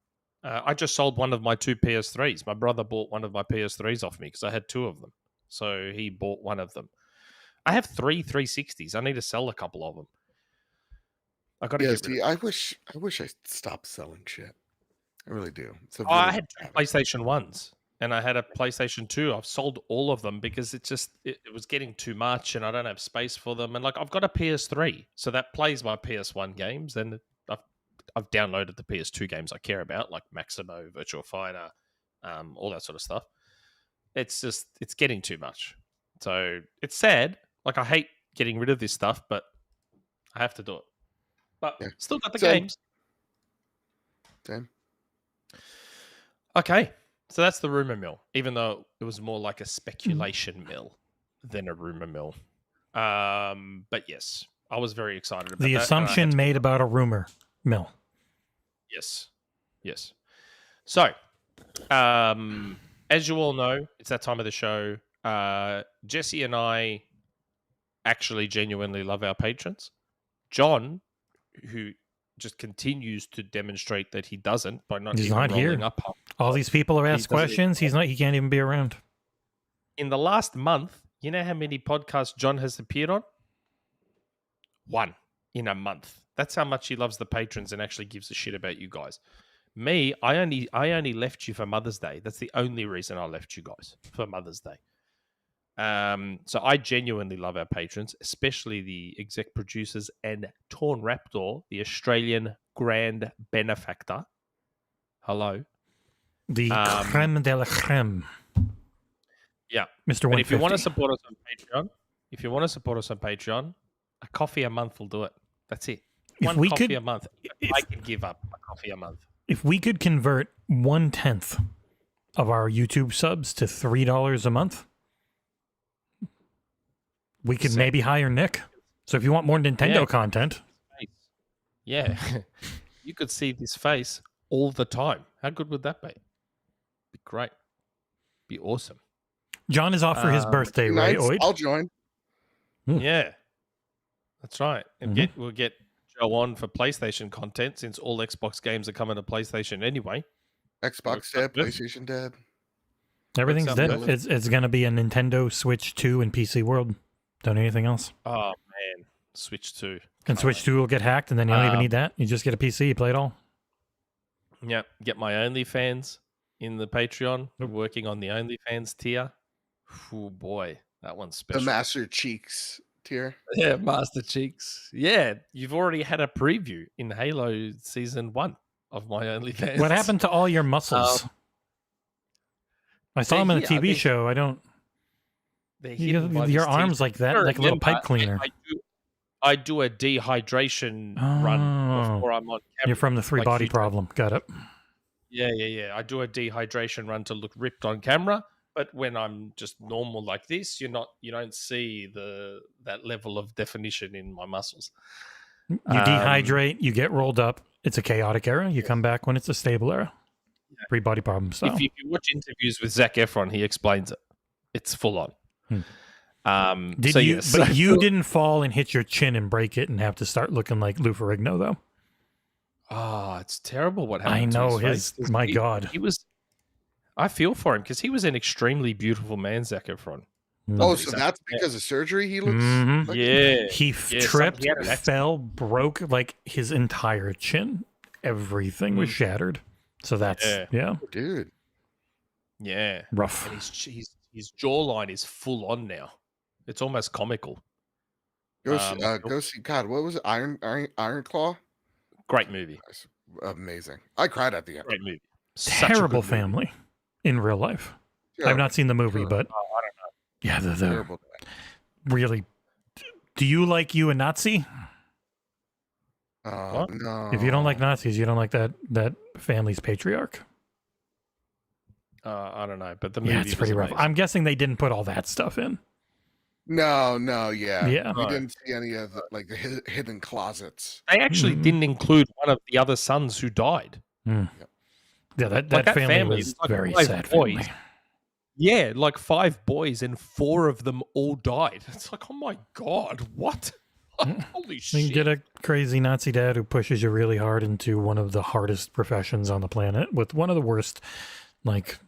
I just sold one of my 2 PS3s. My brother bought one of my PS3s off me because I had 2 of them. So he bought one of them. I have 3 360s. I need to sell a couple of them. I got to get rid of them. I wish I stopped selling shit. I really do. I had 2 PlayStation 1s and I had a PlayStation 2. I've sold all of them because it was getting too much and I don't have space for them. And like I've got a PS3, so that plays my PS1 games. And I've downloaded the PS2 games I care about, like Maximo, Virtua Fighter, all that sort of stuff. It's getting too much. So it's sad. Like I hate getting rid of this stuff, but I have to do it. But still got the games. Same. Okay, so that's the rumor mill, even though it was more like a speculation mill than a rumor mill. But yes, I was very excited about the that. assumption made about a rumor mill. Yes. So, as you all know, it's that time of the show. Jesse and I actually genuinely love our patrons. John, who just continues to demonstrate that he doesn't by not He's even not here. rolling up. All these people are asked questions. He can't even be around. In the last month, you know how many podcasts John has appeared on? 1 in a month. That's how much he loves the patrons and actually gives a shit about you guys. Me, I only left you for Mother's Day. That's the only reason I left you guys, for Mother's Day. So I genuinely love our patrons, especially the exec producers and Torn Raptor, the Australian grand benefactor. Hello. The creme de la creme. Yeah. Mr. 150. But if you want to support us on Patreon, a coffee a month will do it. That's it. One coffee a month. I can give up a coffee a month. If we could convert 1/10 of our YouTube subs to $3 a month, we could maybe hire Nick. So if you want more Nintendo content. Yeah. You could see this face all the time. How good would that be? Be great. Be awesome. John is off for his birthday, right, Oid? I'll join. Yeah. That's right. And we'll get Joe on for PlayStation content since all Xbox games are coming to PlayStation anyway. Xbox dead, PlayStation dead. Everything's dead. It's going to be a Nintendo Switch 2 and PC World. Don't need anything else. Oh, man. Switch 2. And Switch 2 will get hacked, and then you don't even need that. You just get a PC, you play it all. Yeah. Get my OnlyFans in the Patreon. We're working on the OnlyFans tier. Oh, boy. That one's special. The Master Cheeks tier. Yeah, Master Cheeks. Yeah. You've already had a preview in Halo Season 1 of my OnlyFans. What happened to all your muscles? I saw them in the TV show. I don't... Your arms like that, like a little pipe cleaner. I do a dehydration run before I'm on camera. You're from the three body problem. Got it. Yeah. I do a dehydration run to look ripped on camera, but when I'm just normal like this, you don't see that level of definition in my muscles. You dehydrate, you get rolled up. It's a chaotic era. You come back when it's a stable era. Three body problem style. If you watch interviews with Zac Efron, he explains it. It's full on. But you didn't fall and hit your chin and break it and have to start looking like Lou Ferrigno, though. Oh, it's terrible what happened. I know to his face. My God. I feel for him because he was an extremely beautiful man, Zac Efron. Oh, so that's because of surgery he looks like He tripped, fell, broke like his entire chin. Everything was shattered. So that's dude. Yeah. Rough. And his jawline is full on now. It's almost comical. Go see. God, what was it? Iron Claw. Great movie. Amazing. I cried at the end. Great movie. Terrible family in real life. I've not seen the movie, but Yeah, they're Terrible. really. Do you like you a Nazi? Oh, no. If you don't like Nazis, you don't like that family's patriarch. I don't know, but the movie Yeah, it's pretty was rough. amazing. I'm guessing they didn't put all that stuff in. No, Yeah. We No. didn't see any of the, like the hidden closets. They actually didn't include one of the other sons who died. Yeah, that Like, that family family was is like very 5 sad boys. family. Yeah, like 5 boys and 4 of them all died. It's like, oh my god, what? Holy You shit! get a crazy Nazi dad who pushes you really hard into one of the hardest professions on the planet with one of the worst, like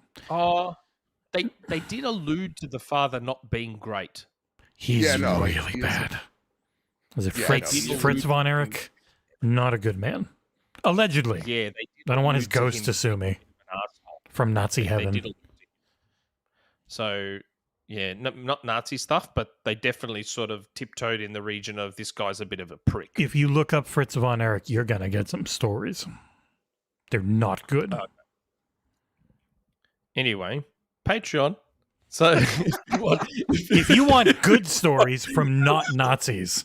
They did allude to the father not being great. he's Yeah, no, really he is- bad. Was it Yeah, Fritz? no, Fritz von Erich? Not a good man. Allegedly. Yeah, they did I don't want his allude to ghost him to sue me being an arsehole. from Nazi They heaven. did allude to him. So, yeah, not Nazi stuff, but they definitely sort of tiptoed in the region of this guy's a bit of a prick. If you look up Fritz von Erich, you're gonna get some stories. They're not good. Anyway, Patreon. So, If you want good stories from not Nazis,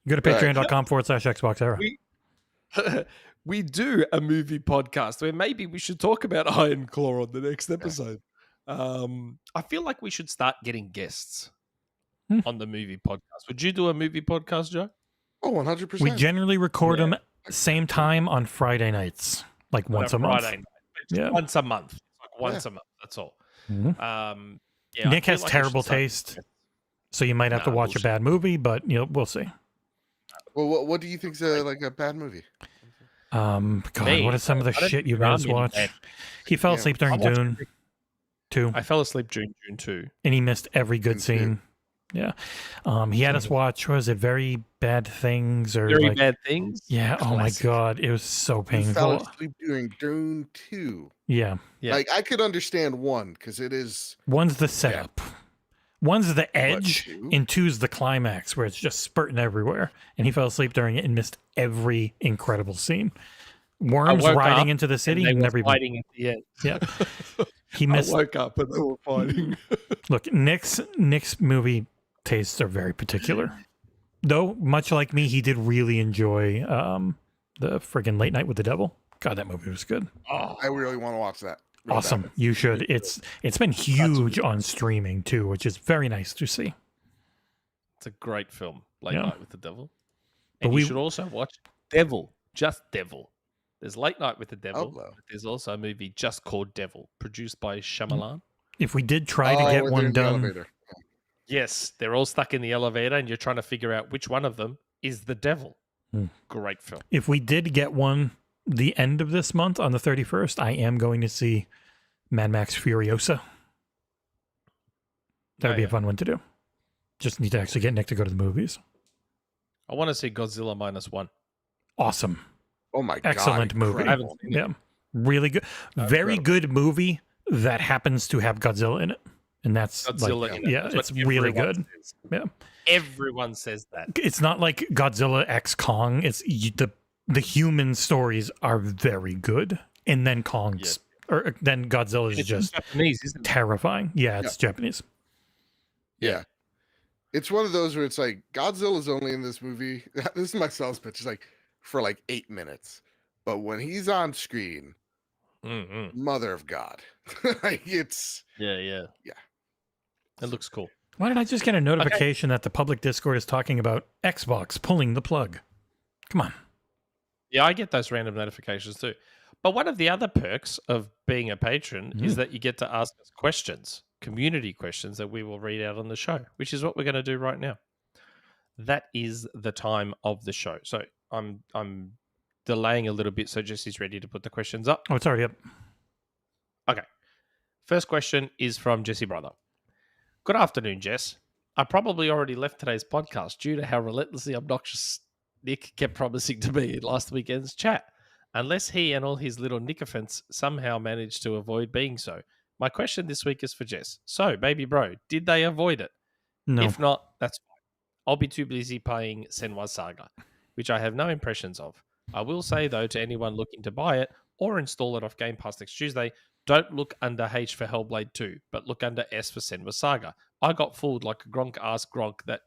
go to patreon.com/XboxEra. we do a movie podcast where maybe we should talk about Iron Claw on the next episode. I feel like we should start getting guests on the movie podcast. Would you do a movie podcast, Joe? Oh, 100%. We generally record them same time on Friday nights, like once a month. Friday night. It's Yeah. once a month. It's like once a month. That's all. Mhm. Yeah, I Nick feel has like we terrible should start- taste, so you might have to Nah, watch bullshit. a bad movie, but we'll see. Well, what do you think's like a bad movie? God, Me? what is some of the I don't shit you think there made are us many watch? bad- He fell Yeah. asleep during I watched Dune 2, I fell asleep during June 2. and he missed every good Dune 2. scene. Yeah. He had us watch, what was it, Very Bad Things? Or Very like, bad things. Yeah, oh my Classic. God, it was so He fell painful. asleep during Dune 2. Yeah. Yeah. Like, I could understand 1, because it is... One's the setup. One's the edge, 2? and 2's the climax, where it's just spurting everywhere. And he fell asleep during it and missed every incredible scene. Worms woke riding up into the city, They were never even. fighting at the end. Yeah. He I missed. woke up and they were fighting. Look, Nick's movie tastes are very particular. Though, much like me, he did really enjoy the friggin' Late Night with the Devil. God, that movie was good. I really want to watch that. Really Awesome. bad. You should. It's been huge on streaming too, which is very nice to see. It's a great film, Late Yeah. Night with the Devil. But And we- you should also watch Devil, just Devil. There's Late Night with the Devil. Hello. But there's also a movie just called Devil, produced by Shyamalan. If we did try to Oh, get when they're one in the done, elevator. Yes, they're all stuck in the elevator, and you're trying to figure out which one of them is the devil. Great film. if we did get one the end of this month on the 31st, I am going to see Mad Max Furiosa. That would be a fun one to do. Just need to actually get Nick to go to the movies. I want to see Godzilla -1. Awesome. Oh my god. Excellent movie. I incredible. haven't seen it. Yeah. Really good. Very incredible. good movie that happens to have Godzilla in it. And that's Godzilla like, in it. yeah, That's it's what really everyone good. says. Yeah. Everyone says that. It's not like Godzilla X Kong. It's the human stories are very good. And then Kong's or then Godzilla is It's just Japanese, isn't it? terrifying. Yeah, it's Japanese. Yeah. It's one of those where it's like Godzilla's only in this movie. This is my sales pitch. It's like for like 8 minutes. But when he's on screen, Mm-mm. mother of God. Like it's Yeah. It looks cool. Why did I just get a notification that the public Discord is talking about Xbox pulling the plug? Come on. Yeah, I get those random notifications too. But one of the other perks of being a patron is that you get to ask us questions, community questions that we will read out on the show, which is what we're going to do right now. That is the time of the show. So I'm delaying a little bit so Jesse's ready to put the questions up. Oh, it's already up. Okay. First question is from Jesse Brother. Good afternoon, Jess. I probably already left today's podcast due to how relentlessly obnoxious Nick kept promising to be in last weekend's chat. Unless he and all his little nickifants somehow managed to avoid being so. My question this week is for Jess. So, baby bro, did they avoid it? No. If not, that's fine. I'll be too busy playing Senwa Saga, which I have no impressions of. I will say, though, to anyone looking to buy it or install it off Game Pass next Tuesday, don't look under H for Hellblade 2, but look under S for Senwa Saga. I got fooled like a Gronk asked Gronk that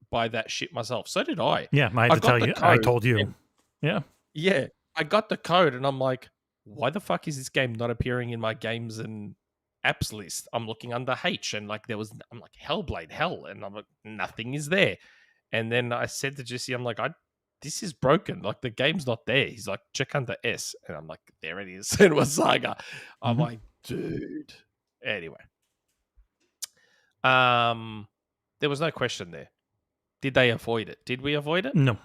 by that shit myself. So did I. Yeah, I had to got tell the you. I code told you. and- Yeah. Yeah, I got the code and I'm like, why the fuck is this game not appearing in my games and apps list? I'm looking under H and like I'm like Hellblade, hell, and I'm like, nothing is there. And then I said to Jesse, I'm like, this is broken. Like the game's not there. He's like, check under S. And I'm like, there it is. It was Saga. I'm like, dude. Anyway. There was no question there. Did they avoid it? Did we avoid it? No.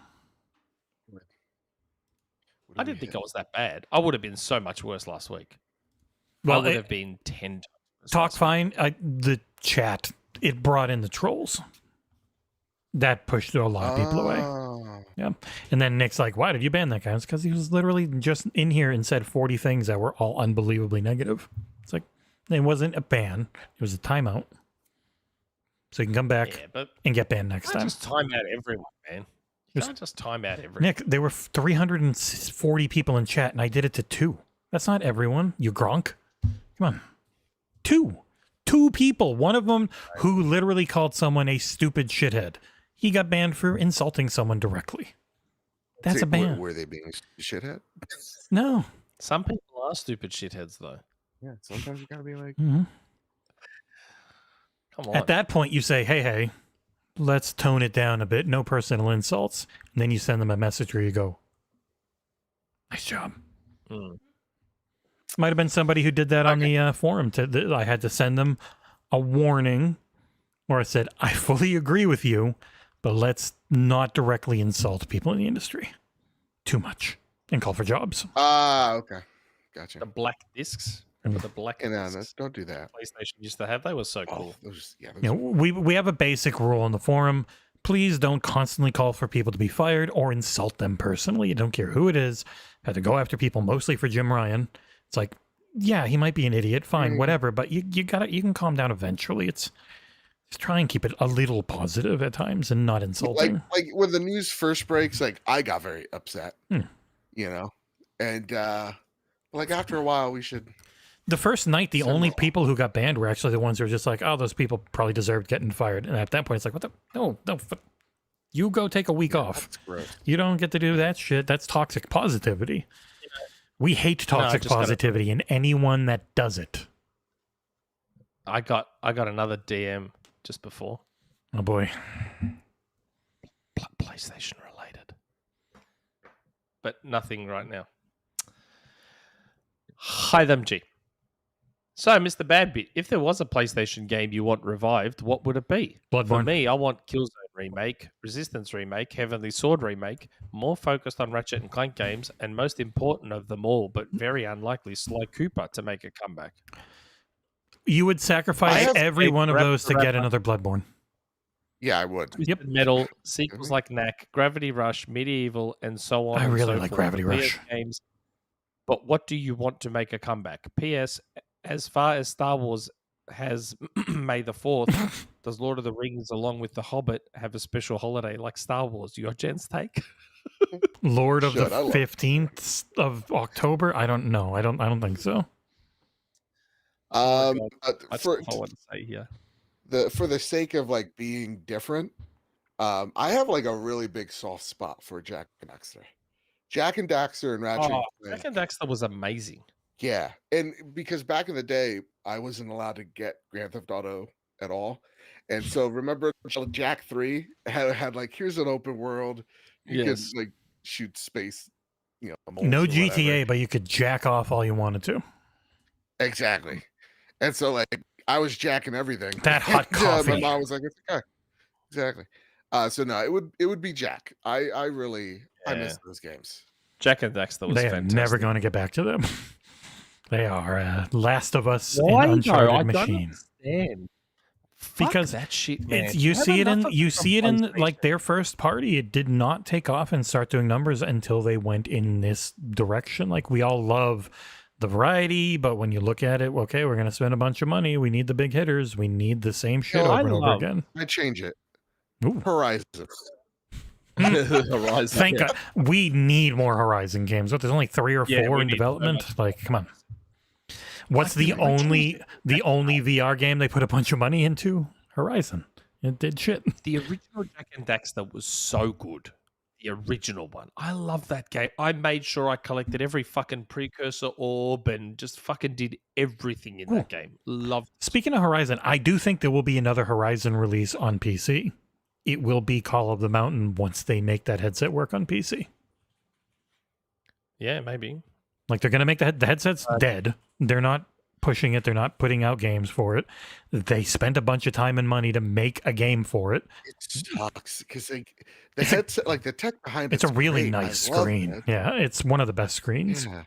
I didn't think it was that bad. I would have been so much worse last week. Well, I would have been 10 times worse Talk last week. fine. The chat, it brought in the trolls. That pushed a lot of people away. Oh. Yeah. And then Nick's like, why did you ban that guy? It's because he was literally just in here and said 40 things that were all unbelievably negative. It's like, it wasn't a ban. It was a timeout. So you can come back Yeah, but and get banned next you can't time. just time out everyone, man. You can't just time out everyone. Nick, there were 340 people in chat and I did it to 2. That's not everyone, you gronk. Come on. 2 people. One of them who literally called someone a stupid shithead. He got banned for insulting someone directly. That's a ban. Were they being a shithead? No. Some people are stupid shitheads, though. Yeah, sometimes you gotta be like, Mhm. Come on. At that point, you say, hey, let's tone it down a bit. No personal insults. And then you send them a message where you go, nice job. Mm. Might have been somebody who did that on the forum. I had to send them a warning where I said, I fully agree with you, but let's not directly insult people in the industry too much and call for jobs. okay, gotcha. The black discs. Remember the black discs Don't do that. PlayStation used to have? They were so cool. Those, yeah, those You know, we have a basic rule on the forum. Please don't constantly call for people to be fired or insult them personally. I don't care who it is. Had to go after people mostly for Jim Ryan. It's like, yeah, he might be an idiot, fine, whatever, but you can calm down eventually. Just try and keep it a little positive at times and not insulting. like when the news first breaks, like I got very upset, you know, and like after a while we should. The first night, the Several. only people who got banned were actually the ones who were just like, oh, those people probably deserved getting fired. And at that point, it's like, what the? No. You go take a week off. That's gross. You don't get to do that shit. That's toxic positivity. We hate toxic positivity in anyone that does it. I got another DM just before. Oh, boy. PlayStation related. But nothing right now. Hytham G. So, MrBadBit, if there was a PlayStation game you want revived, what would it be? For Bloodborne. me, I want Killzone remake, Resistance remake, Heavenly Sword remake, more focused on Ratchet and Clank games, and most important of them all, but very unlikely, Sly Cooper to make a comeback. You would sacrifice every one of those to get Rapper. another Bloodborne. Yeah, I would. Yep. Metal, sequels like Knack, Gravity Rush, Medieval, and so on. I and really so like forth. Gravity PS Rush. games. But what do you want to make a comeback? P.S. As far as Star Wars has May the 4th, does Lord of the Rings, along with The Hobbit, have a special holiday like Star Wars? Your Jen's take? Lord of Should, I the love 15th of October? I don't know. I don't think so. Oh my God. That's For what I want to say here. for the sake of like being different, I have like a really big soft spot for Jack and Daxter. Jack and Daxter and Ratchet. Oh, and Clank. Jack and Daxter was amazing. Yeah, and because back in the day, I wasn't allowed to get Grand Theft Auto at all, and so remember Jack 3 had like here's an open world, you Yeah. can like shoot space, you know. No moles or whatever. GTA, but you could jack off all you wanted to. Exactly, and so like I was jacking everything. That hot My coffee. mom was like, "It's okay." Exactly. So no, it would be Jack. I really I miss those games. Jack and Daxter was They are fantastic. never going to get back to them. They are Last of Us Why in though? Uncharted I don't machine. understand. Fuck Because that shit, man. It's you Have see it enough in of you from see it in PlayStation. like their first party. It did not take off and start doing numbers until they went in this direction. Like we all love the variety, but when you look at it, okay, we're going to spend a bunch of money. We need the big hitters. We need the same shit Well, I over and over love- again. I change it. Ooh. Horizon. Horizon. Thank God. We need more Horizon games. What, there's only 3 or 4 Yeah, we in need so development? much. Like, come on. What's the only VR game they put a bunch of money into? Horizon. It did shit. The original Jack and Daxter was so good. The original one. I love that game. I made sure I collected every fucking precursor orb and just fucking did everything in that game. Loved it. Speaking of Horizon, I do think there will be another Horizon release on PC. It will be Call of the Mountain once they make that headset work on PC. Yeah, maybe. Like, they're going to make the headset's dead. They're not pushing it. They're not putting out games for it. They spent a bunch of time and money to make a game for it. It sucks because the headset, like the tech behind It's a really great. nice I love screen. it. Yeah, it's one of the best screens. Yeah.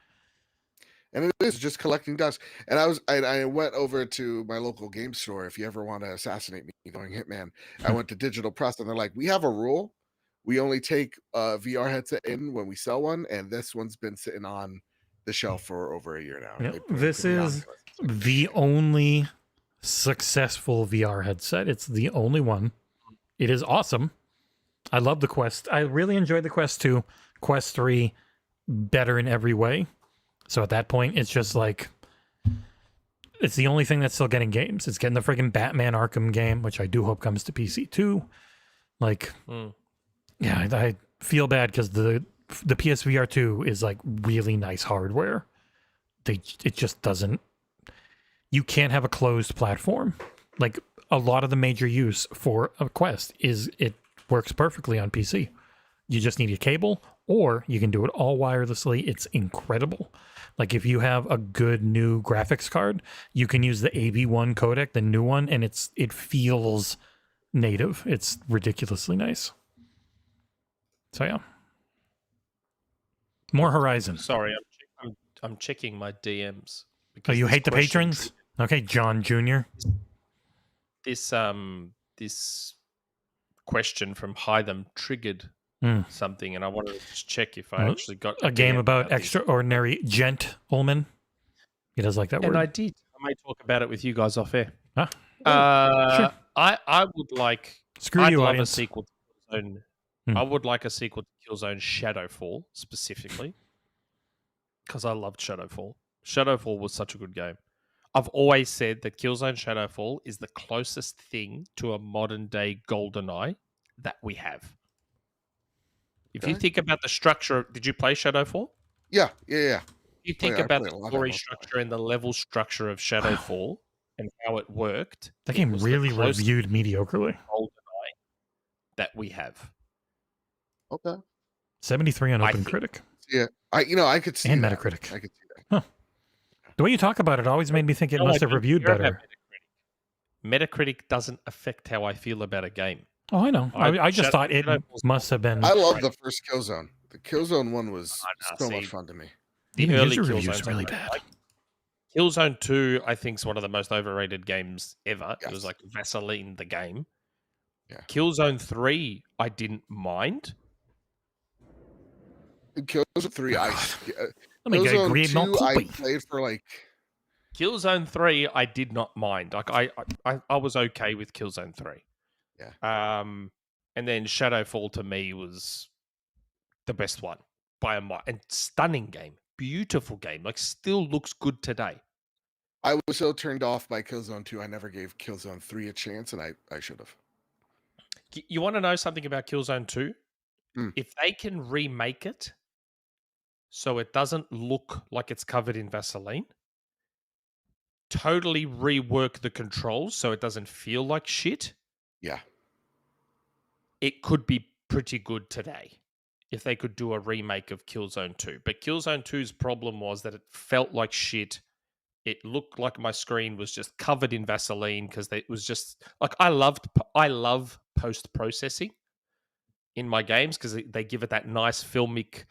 And it is just collecting dust. And I went over to my local game store. If you ever want to assassinate me going Hitman, I went to Digital Press and they're like, we have a rule. We only take a VR headset in when we sell one, and this one's been sitting on the shelf for over a year now. Yep. They put it This to the is Oculus. the only successful VR headset. It's the only one. It is awesome. I love the Quest. I really enjoyed the Quest 2. Quest 3, better in every way. So at that point, it's just like, it's the only thing that's still getting games. It's getting the friggin' Batman Arkham game, which I do hope comes to PC too. Like, yeah, I feel bad because the PSVR 2 is like really nice hardware. It just doesn't. You can't have a closed platform. Like, a lot of the major use for a Quest is it works perfectly on PC. You just need a cable, or you can do it all wirelessly. It's incredible. Like, if you have a good new graphics card, you can use the AV1 codec, the new one, and it feels native. It's ridiculously nice. So yeah, more Horizon. Sorry, I'm checking my DMs. Oh, because you this hate the question patrons? Okay, John Jr. This question from Hytham triggered something, and I wanted to just check if I actually got A game DM about this. extraordinary gentlemen. He does like that And word. I did. I may talk about it with you guys off air. Huh? Sure. Sure. I would like. Screw I'd you, love audience. a sequel to Killzone. Hmm. I would like a sequel to Killzone Shadowfall specifically, because I loved Shadowfall. Shadowfall was such a good game. I've always said that Killzone Shadowfall is the closest thing to a modern day GoldenEye that we have. If you Okay. think about the structure, did you play Shadowfall? Yeah. If you think I about played the a lot of story Goldeneye. structure and the level structure of Shadowfall and how it worked, That it game was the really closest reviewed mediocrely. GoldenEye that we have. Okay. 73 on I Open think- Critic Yeah. I could see and that. Metacritic. I could see that. The way you talk about it always made me think it No, must I have don't reviewed care about better. Metacritic doesn't affect how I feel about a game. Oh, I know. I just thought it Shadowfall's must have been. I love the first Killzone. The Killzone one was so see, much fun to me. The Even early user reviews Killzones really I bad. like. Killzone 2, I think, is one of the most overrated games ever. It was Yes. like Vaseline, the game. Yeah. Killzone 3, I didn't mind. Killzone 3, Let me get Killzone green 2, I copy. played for like Killzone 3, I did not mind. Like I was okay with Killzone 3. Yeah. And then Shadowfall to me was the best one by a mile. And stunning game. Beautiful game. Like, still looks good today. I was so turned off by Killzone 2, I never gave Killzone 3 a chance, and I should have. You want to know something about Killzone 2? Hmm. If they can remake it so it doesn't look like it's covered in Vaseline, totally rework the controls so it doesn't feel like shit, Yeah. it could be pretty good today if they could do a remake of Killzone 2. But Killzone 2's problem was that it felt like shit. It looked like my screen was just covered in Vaseline because it was just like I love post-processing in my games because they give it that nice filmic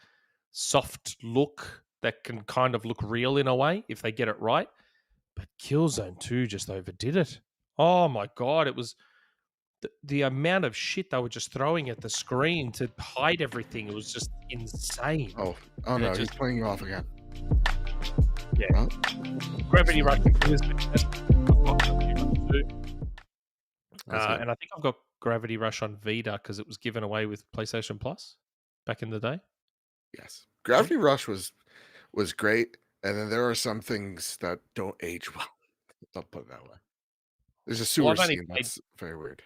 soft look that can kind of look real in a way if they get it right. But Killzone 2 just overdid it. Oh my God, it was the amount of shit they were just throwing at the screen to hide everything. It was just insane. Oh And no, it he's just- playing you off again. Yeah. Huh? Gravity Rush is fantastic. I've got Gravity Rush 2. That's good. And I think I've got Gravity Rush on Vita because it was given away with PlayStation Plus back in the day. Yes. Gravity Rush was great, and then there are some things that don't age well. I'll put it that way. There's a sewer I've only scene. played- That's very weird.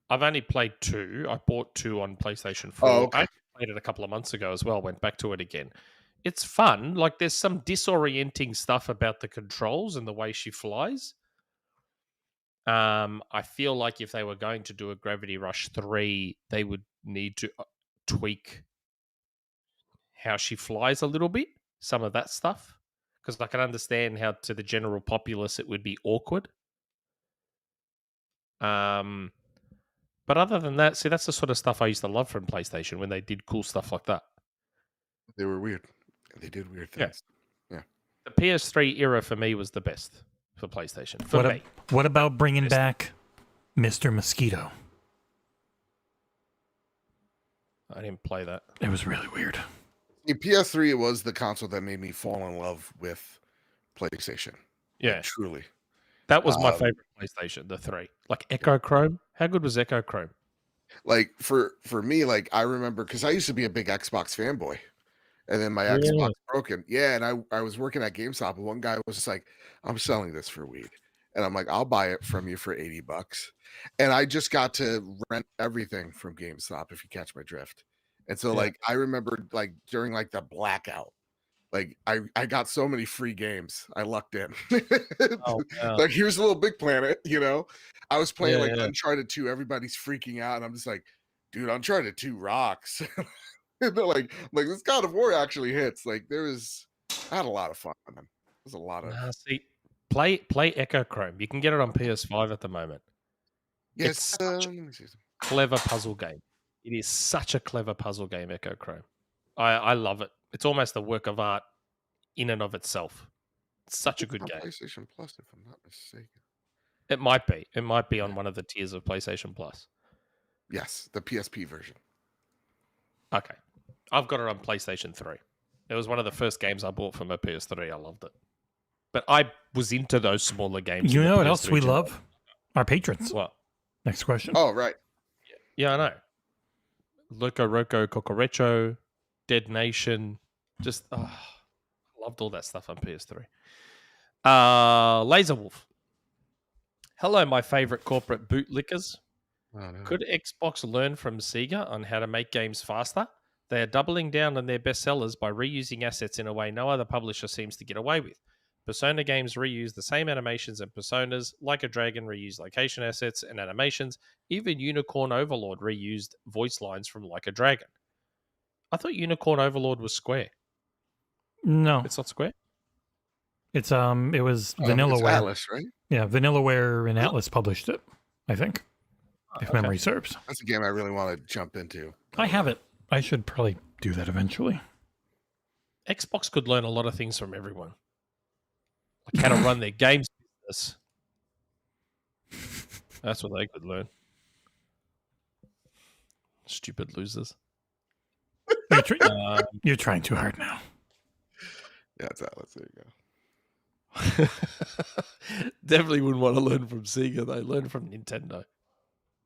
I've only played 2. I bought 2 on PlayStation 4. Oh, okay. I played it a couple of months ago as well. Went back to it again. It's fun. Like there's some disorienting stuff about the controls and the way she flies. I feel like if they were going to do a Gravity Rush 3, they would need to tweak how she flies a little bit. Some of that stuff. Because I can understand how to the general populace it would be awkward. But other than that, see, that's the sort of stuff I used to love from PlayStation when they did cool stuff like that. They were weird. They did weird Yeah. things. The PS3 era for me was the best for PlayStation. For me. What about bringing back Mr. Mosquito? I didn't play that. It was really weird. In PS3, it was the console that made me fall in love with PlayStation. Yeah. Truly. That was my favorite PlayStation, the 3. Like Echo Chrome. How good was Echo Chrome? Like for me, like I remember because I used to be a big Xbox fanboy. And then my Xbox broken. Yeah, and I was working at GameStop, and one guy was just like, I'm selling this for weed. And I'm like, I'll buy it from you for $80. And I just got to rent everything from GameStop, if you catch my drift. And so like I remember like during like the blackout, like I got so many free games. I lucked in. Oh, wow. Like here's a little Big Planet, you know. I was playing Yeah, like yeah. Uncharted 2, everybody's freaking out, and I'm just like, dude, Uncharted 2 rocks. They're like this God of War actually hits. Like I had a lot of fun. Man. There's a lot of See, play Echo Chrome. You can get it on PS5 at the moment. yes. It's such a clever puzzle game. It is such a clever puzzle game, Echo Chrome. I love it. It's almost a work of art in and of itself. It's such a good game. PlayStation Plus, if I'm not mistaken. It might be. It might be on one of the tiers of PlayStation Plus. Yes, the PSP version. Okay. I've got it on PlayStation 3. It was one of the first games I bought for my PS3. I loved it. But I was into those smaller games. You in the know what else PS3 we generation. love? Our patrons. What? Next question. Oh, right. Yeah, I know. Loco Roco Cocorecho, Dead Nation. Just, loved all that stuff on PS3. LazarWolf. Hello, my favorite corporate bootlickers. Oh, no. Could Xbox learn from Sega on how to make games faster? They are doubling down on their best sellers by reusing assets in a way no other publisher seems to get away with. Persona games reuse the same animations and personas. Like a Dragon reused location assets and animations. Even Unicorn Overlord reused voice lines from Like a Dragon. I thought Unicorn Overlord was Square. No, It's not Square? it was It's Vanillaware. Atlas, right? Yeah, Vanillaware and Atlas published it, I think, if okay. memory serves. That's a game I really want to jump into. I have it. I should probably do that eventually. Xbox could learn a lot of things from everyone. Like how to run their games business. That's what they could learn. Stupid losers. You're trying too hard now. Yeah, it's Atlas. There you go. Definitely wouldn't want to learn from Sega. They learn from Nintendo.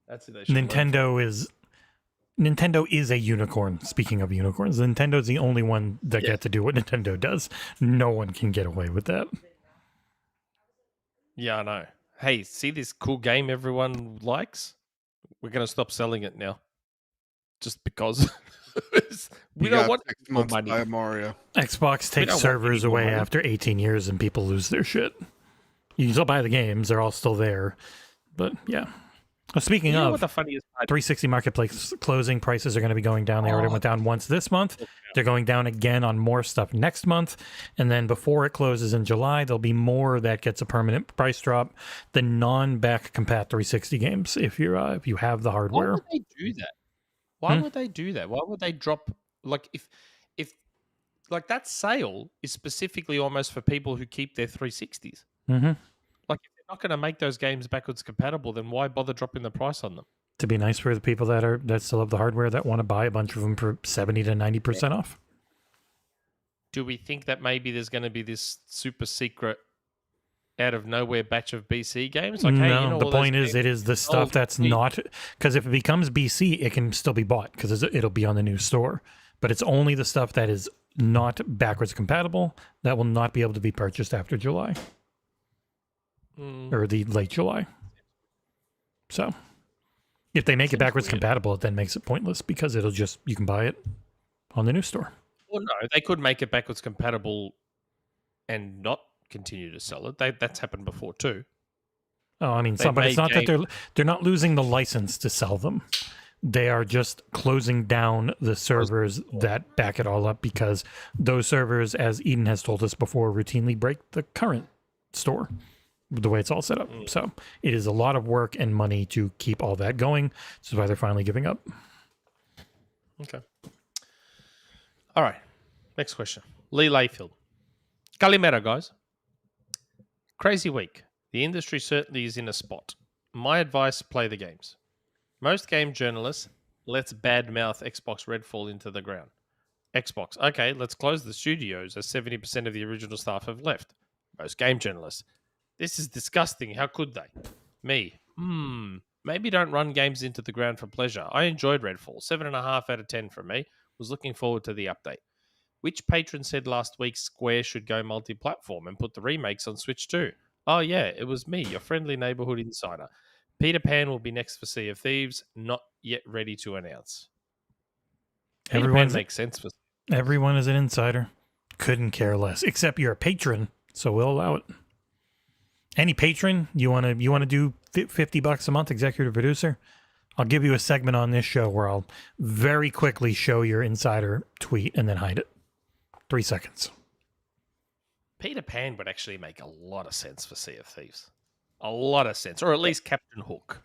That's who they should learn from. Nintendo is a unicorn. Speaking of unicorns, Nintendo's the only one that get to do what Nintendo does. No one can get away with that. Yeah, I know. Hey, see this cool game everyone likes? We're going to stop selling it now. Just because we You don't got want 6 more months money. by Mario. Xbox don't takes want servers any more away money. after 18 years and people lose their shit. You can still buy the games. They're all still there. But yeah. Well, speaking You know of, what the funniest part 360 Marketplace closing prices are going to be going down. They already went down once this month. They're going down again on more stuff next month. And then before it closes in July, there'll be more that gets a permanent price drop. The non-back compat 360 games, if you have the Why hardware. would they do that? Why would they do that? Why would they drop like if like that sale is specifically almost for people who keep their 360s? Mm-hmm. Like if they're not going to make those games backwards compatible, then why bother dropping the price on them? To be nice for the people that still have the hardware that want to buy a bunch of them for 70 to 90% off. Do we think that maybe there's going to be this super secret out of nowhere batch of BC games? Like, hey, No, you know, the all those point is, games- it is the stuff that's not, because if it becomes BC, it can still be bought because it'll be on the new store. But it's only the stuff that is not backwards compatible that will not be able to be purchased after July or the late July. So if they make it Seems backwards weird. compatible, it then makes it pointless because you can buy it on the new store. Well, no, they could make it backwards compatible and not continue to sell it. That's happened before too. Oh, I mean, They but it's made not that they're not losing the license to sell them. They are just closing down the servers that back it all up because those servers, as Eden has told us before, routinely break the current store the way it's all set up. So it is a lot of work and money to keep all that going. This is why they're finally giving up. Okay. All right. Next question. Lee Layfield. Kalimera, guys. Crazy week. The industry certainly is in a spot. My advice, play the games. Most game journalists, let's badmouth Xbox Redfall into the ground. Xbox, okay, let's close the studios as 70% of the original staff have left. Most game journalists, this is disgusting. How could they? Me, maybe don't run games into the ground for pleasure. I enjoyed Redfall. 7.5 out of 10 from me. Was looking forward to the update. Which patron said last week Square should go multi-platform and put the remakes on Switch too? Oh yeah, it was me, your friendly neighborhood insider. Peter Pan will be next for Sea of Thieves, not yet ready to announce. Peter Pan makes sense for... Everyone is an insider. Couldn't care less. Except you're a patron, so we'll allow it. Any patron, you want to do $50 a month, executive producer? I'll give you a segment on this show where I'll very quickly show your insider tweet and then hide it. 3 seconds. Peter Pan would actually make a lot of sense for Sea of Thieves. A lot of sense. Or at least Captain Hook.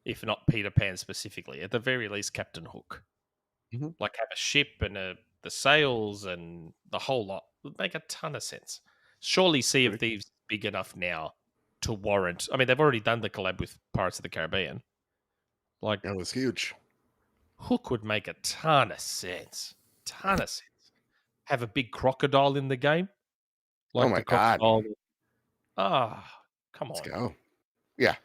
If not Peter Pan specifically. At the very least, Captain Hook. Mm-hmm. Like have a ship and the sails and the whole lot. Would make a ton of sense. Surely Sea of Thieves is big enough now to warrant... I mean, they've already done the collab with Pirates of the Caribbean. Like, That was huge. Hook would make a ton of sense. Ton of sense. Have a big crocodile in the game. Like Oh my the God. crocodile. Come on. Let's go. Yeah.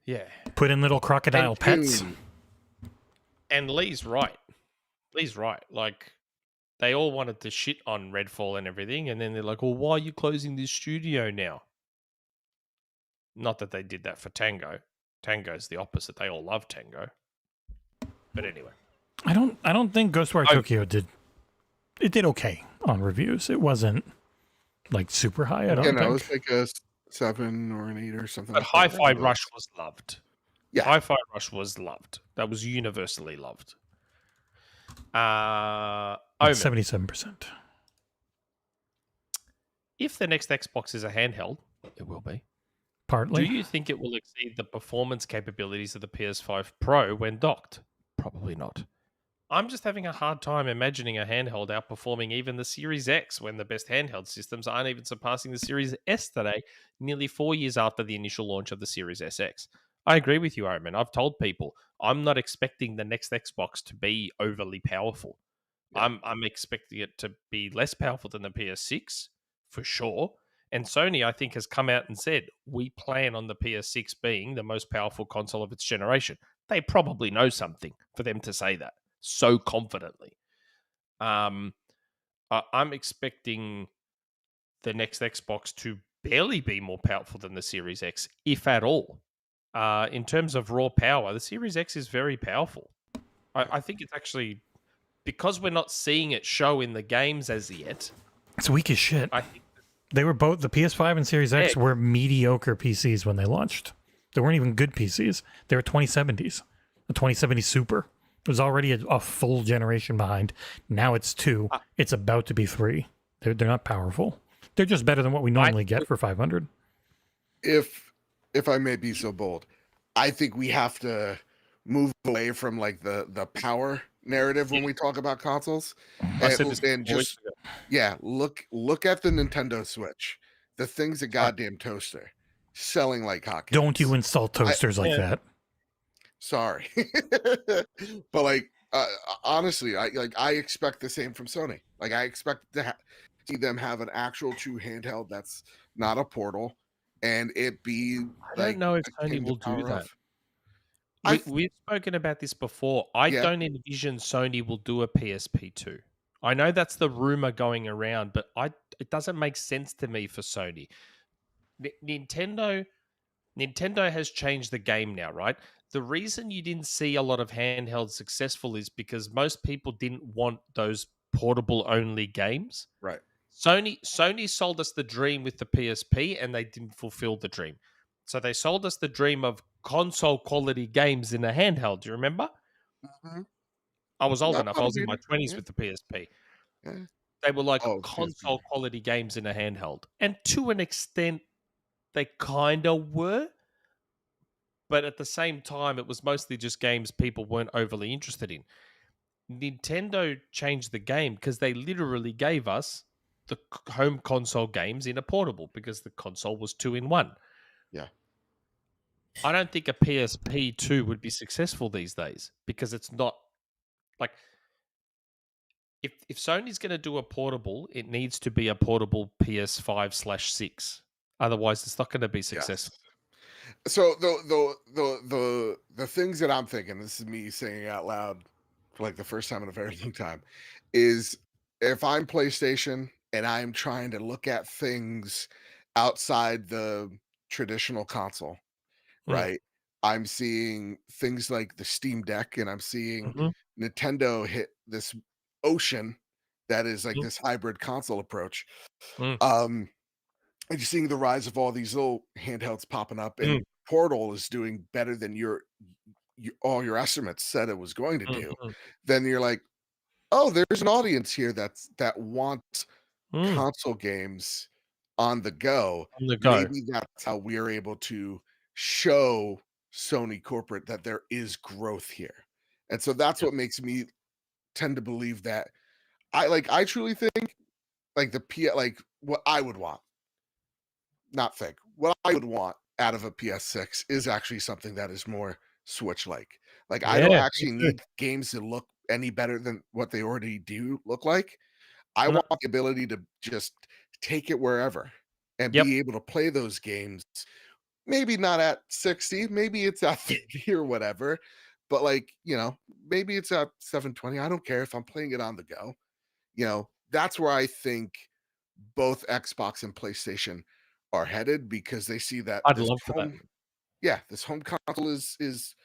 Yeah. Put in little crocodile pets. And Lee's right. Lee's right. Like, they all wanted to shit on Redfall and everything, and then they're like, well, why are you closing this studio now? Not that they did that for Tango. Tango's the opposite. They all love Tango. But anyway. I don't think Ghostwire Tokyo did... It did okay on reviews. It wasn't, like, super high, I don't think. It was like a 7 or an 8 or something. But like Hi-Fi that. Rush was loved. Yeah. Hi-Fi Rush was loved. That was universally loved. Omen, 77%. if the next Xbox is a handheld, it will be. Partly. Do you think it will exceed the performance capabilities of the PS5 Pro when docked? Probably not. I'm just having a hard time imagining a handheld outperforming even the Series X when the best handheld systems aren't even surpassing the Series S today, nearly 4 years after the initial launch of the Series SX. I agree with you, Iron Man. I've told people I'm not expecting the next Xbox to be overly powerful. Yeah. I'm expecting it to be less powerful than the PS6, for sure. And Sony, I think, has come out and said, we plan on the PS6 being the most powerful console of its generation. They probably know something for them to say that so confidently. I'm expecting the next Xbox to barely be more powerful than the Series X, if at all. In terms of raw power, the Series X is very powerful. I think it's actually, because we're not seeing it show in the games as yet. It's weak as shit. I think They were both, the PS5 and Series X were mediocre PCs when they launched. They weren't even good PCs. They were 2070s. The 2070 Super. It was already a full generation behind. Now it's 2. It's about to be 3. They're not powerful. They're just better than what we normally get for 500. If I may be so bold, I think we have to move away from like the power narrative when we talk about consoles. I said this And before. just look at the Nintendo Switch. The thing's a goddamn toaster, selling like hotcakes. Don't you insult toasters like that. Sorry, but like honestly, I expect the same from Sony. Like I expect to see them have an actual true handheld that's not a portal, and it be. I don't know if Sony will do that. We've spoken about this before. I don't envision Sony will do a PSP2. I know that's the rumor going around, but it doesn't make sense to me for Sony. Nintendo Nintendo has changed the game now, right? The reason you didn't see a lot of handheld successful is because most people didn't want those portable only games. Right. Sony sold us the dream with the PSP and they didn't fulfill the dream. So they sold us the dream of console quality games in a handheld. Do you remember? Mhm. I was old Yeah, I enough. I thought was in it'd my be- 20s yeah, with the PSP. yeah. They were like Oh, console PSP. quality games in a handheld. And to an extent, they kind of were. But at the same time, it was mostly just games people weren't overly interested in. Nintendo changed the game because they literally gave us the home console games in a portable because the console was 2-in-1. Yeah. I don't think a PSP 2 would be successful these days because it's not like if Sony's going to do a portable, it needs to be a portable PS5/6. Otherwise, it's not going to be successful. Yes. So the things that I'm thinking, this is me saying it out loud for like the first time in a very long time, is if I'm PlayStation and I'm trying to look at things outside the traditional console, Mm. right? I'm seeing things like the Steam Deck and I'm seeing Mhm. Nintendo hit this ocean that is like Mm. this hybrid console approach. Mm. And you're seeing the rise of all these little handhelds popping up, Mm. and Portal is doing better than all your estimates said it was going to do. Mhm. Then you're like, oh, there's an audience here that wants Mm. console games on the go. On the go. Maybe that's how we are able to show Sony corporate that there is growth here. And so that's Yep. what makes me tend to believe that I truly think like like what I would want, not think, what I would want out of a PS6 is actually something that is more Switch like. Like I don't Yeah, me actually too. need games to look any better than what they already do look like. I No. want the ability to just take it wherever and Yep. be able to play those games. Maybe not at 60, maybe it's at 50 or whatever, but like, maybe it's at 720. I don't care if I'm playing it on the go. That's where I think both Xbox and PlayStation are headed because they see that I'd this love for that. this home console is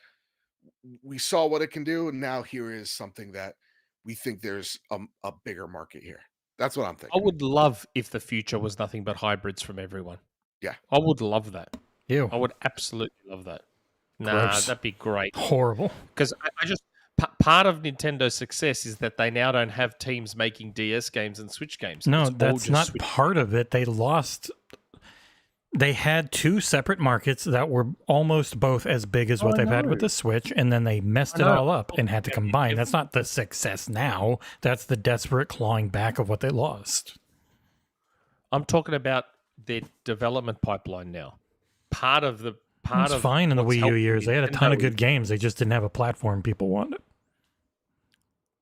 we saw what it can do, and now here is something that we think there's a bigger market here. That's what I'm I thinking. would love if the future was nothing but hybrids from everyone. Yeah. I would love that. Ew. I would absolutely love that. Nah, Gross. that'd be great. Horrible. Because I just part of Nintendo's success is that they now don't have teams making DS games and Switch games. No, It's all that's just not Switch. part of it. They had two separate markets that were almost both as big as what I they've had with know. the Switch, and then they messed I it know. all up and had to combine. That's not the success now. That's the desperate clawing back of what they lost. I'm talking about their development pipeline now. Part of It's fine in the what's Wii U helping years. They had a ton of Nintendo good games. They just didn't have a platform people wanted.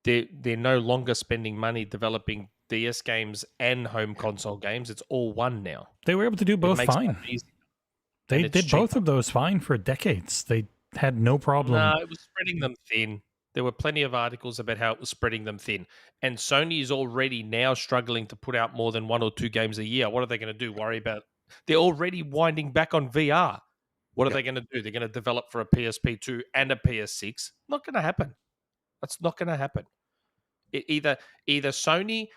they're no longer spending money developing DS games and home console games. It's all one now. They were able to do both makes fine. life easier. They and it's did both cheaper. of those fine for decades. They had no problem. No, it was spreading them thin. There were plenty of articles about how it was spreading them thin. And Sony is already now struggling to put out more than 1 or 2 games a year. What are they going to do? Worry about... They're already winding back on VR. What are they going to do? They're going to develop for a PSP2 and a PS6? Not going to happen. That's not going to happen. Either Sony...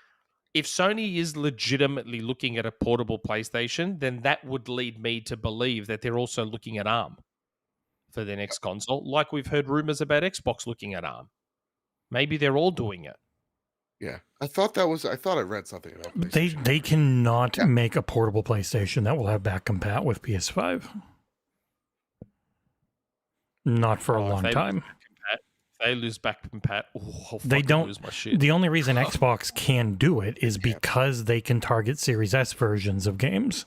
If Sony is legitimately looking at a portable PlayStation, then that would lead me to believe that they're also looking at ARM for their next console, like we've heard rumors about Xbox looking at ARM. Maybe they're all doing it. Yeah. I thought I read something about PlayStation. They cannot make a portable PlayStation that will have back compat with PS5. Not for a long time. If they lose back compat, I'll They fucking don't. lose my shit. The only reason Xbox can do it is because they can target Series S versions of games.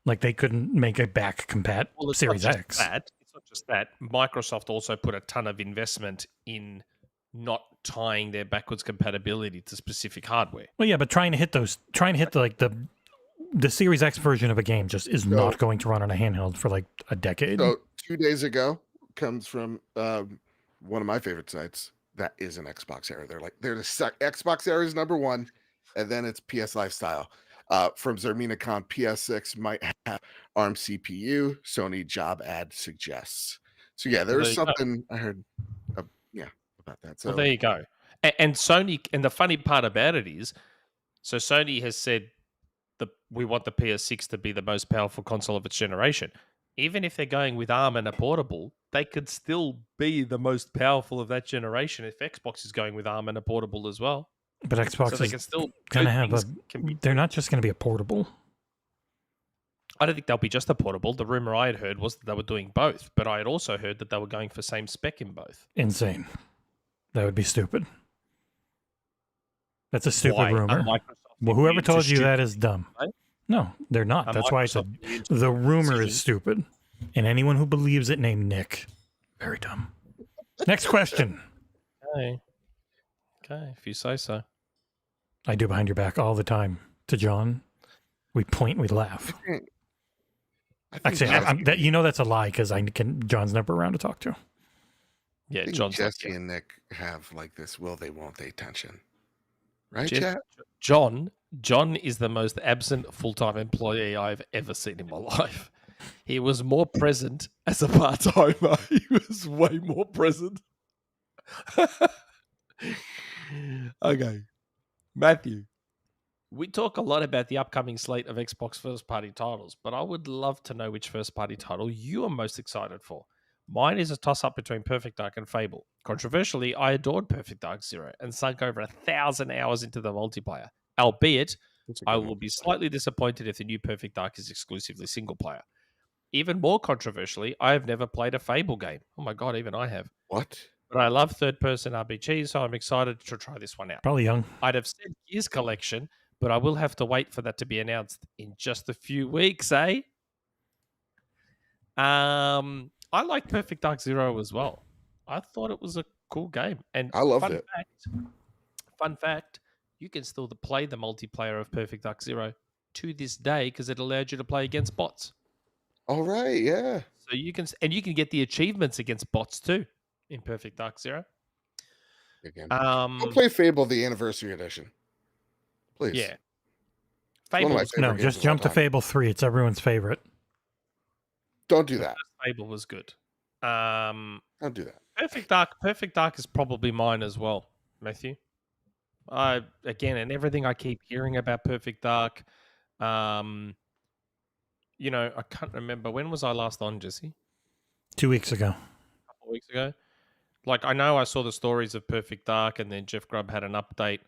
Like they couldn't make a back compat Well, it's Series not just X. that. It's not just that. Microsoft also put a ton of investment in not tying their backwards compatibility to specific hardware. Well, yeah, but trying to hit the Series X version of a game just is not going to run on a handheld for like a decade. So 2 days ago comes from one of my favorite sites that is an XboxEra. They're the XboxEra is number one, and then it's PS Lifestyle. From Zerminacon, PS6 might have ARM CPU. Sony job ad suggests. So yeah, Well, there's there you go. something I heard. About that. So Well, there you go. And Sony, and the funny part about it is, so Sony has said we want the PS6 to be the most powerful console of its generation. Even if they're going with ARM and a portable, they could still be the most powerful of that generation if Xbox is going with ARM and a portable as well. But Xbox So they is can still going to both have things can be. they're not just going to be a portable. I don't think they'll be just a portable. The rumor I had heard was that they were doing both, but I had also heard that they were going for same spec in both. Insane. That would be stupid. That's a stupid Why? rumor. Microsoft Well, whoever immune to told you that stupid, is dumb. right? No, they're not. Are That's why I said Microsoft immune to the rumor decisions? is stupid. And anyone who believes it named Nick. Very dumb. Next question. Okay. Okay, if you say so. I do behind your back all the time to John. We point, we laugh. I think Actually, that's a lie because John's never around to talk to. Yeah, I think John's like, Jesse and Nick have like this will they won't they tension. Right, Jeff- chat? John is the most absent full-time employee I've ever seen in my life. He was more present as a part-timer. He was way more present. Okay. Matthew, we talk a lot about the upcoming slate of Xbox first-party titles, but I would love to know which first-party title you are most excited for. Mine is a toss-up between Perfect Dark and Fable. Controversially, I adored Perfect Dark Zero and sunk over 1,000 hours into the multiplayer, albeit I will be slightly disappointed if the new Perfect Dark is exclusively single-player. Even more controversially, I have never played a Fable game. Oh my god, even I have. What? But I love third-person RPGs, so I'm excited to try this one out. Probably young. I'd have said Gears Collection, but I will have to wait for that to be announced in just a few weeks, eh? I like Perfect Dark Zero as well. I thought it was a cool game. And I loved it. Fun fact, you can still play the multiplayer of Perfect Dark Zero to this day because it allowed you to play against bots. All right, yeah. So you can get the achievements against bots too in Perfect Dark Zero. Again. Don't play Fable the Anniversary Edition. Please. Yeah. One of my Fable's- favorite No, games just of all jump to time. Fable 3. It's everyone's favorite. Don't do that. Fable was good. Don't do that. Perfect Dark is probably mine as well, Matthew. Again, and everything I keep hearing about Perfect Dark. I can't remember, when was I last on, Jesse? 2 weeks ago. A couple of weeks ago. Like, I know I saw the stories of Perfect Dark, and then Jeff Grubb had an update.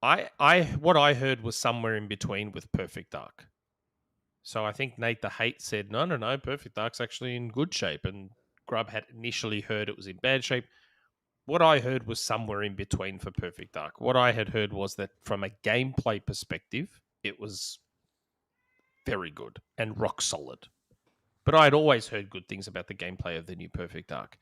What I heard was somewhere in between with Perfect Dark. So I think Nate the Hate said, no, Perfect Dark's actually in good shape. And Grubb had initially heard it was in bad shape. What I heard was somewhere in between for Perfect Dark. What I had heard was that from a gameplay perspective, it was very good and rock solid. But I had always heard good things about the gameplay of the new Perfect Dark.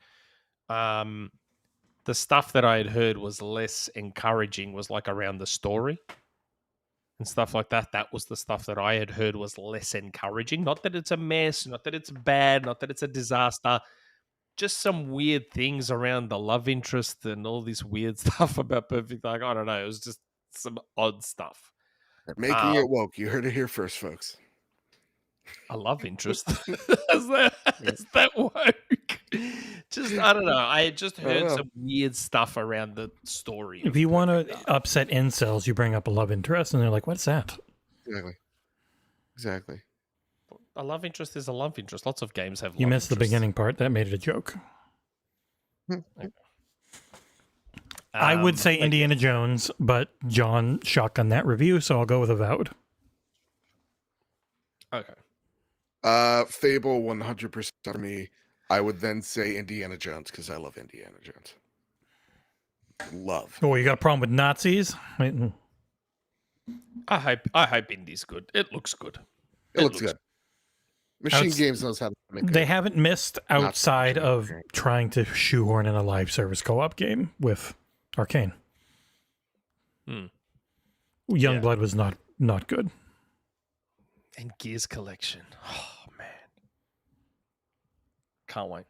The stuff that I had heard was less encouraging, was like around the story and stuff like that. That was the stuff that I had heard was less encouraging. Not that it's a mess, not that it's bad, not that it's a disaster. Just some weird things around the love interest and all this weird stuff about Perfect Dark. I don't know. It was just some odd stuff. Making it woke. You heard it here first, folks. A love interest. Is that woke? Just, I don't know. I had just heard some weird stuff around the story. If you want to upset incels, you bring up a love interest, and they're like, what's that? Exactly. A love interest is a love interest. Lots of games have love You missed the interests. beginning part. That made it a joke. I would say Indiana Jones, but John shotgunned that review, so I'll go with Avowed. Okay. Fable 100% for me. I would then say Indiana Jones because I love Indiana Jones. Love. Oh, you got a problem with Nazis? I hope Indy's good. It looks good. It looks good. Machine Games knows how to make They it. haven't missed outside of trying to shoehorn in a live service co-op game with Arcane. Youngblood was not good. And Gears Collection. Oh, man. Can't wait.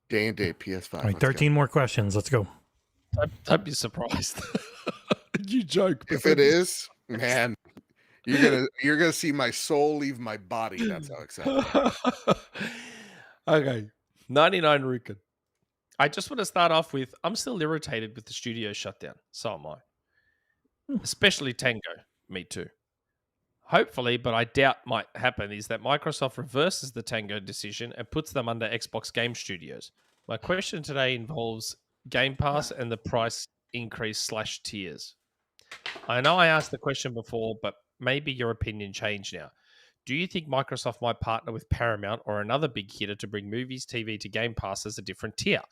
Day and date PS5. All right, Let's go. 13 more questions. Let's go. Don't be surprised. You joke. If it is, man, You're gonna see my soul leave my body. That's how excited I am. Okay, 99 Rukin. I just want to start off with I'm still irritated with the studio shutdown. So am I. Especially Tango. Me too. Hopefully, but I doubt might happen, is that Microsoft reverses the Tango decision and puts them under Xbox Game Studios. My question today involves Game Pass and the price increase / tiers. I know I asked the question before, but maybe your opinion changed now. Do you think Microsoft might partner with Paramount or another big hitter to bring movies, TV to Game Pass as a different tier?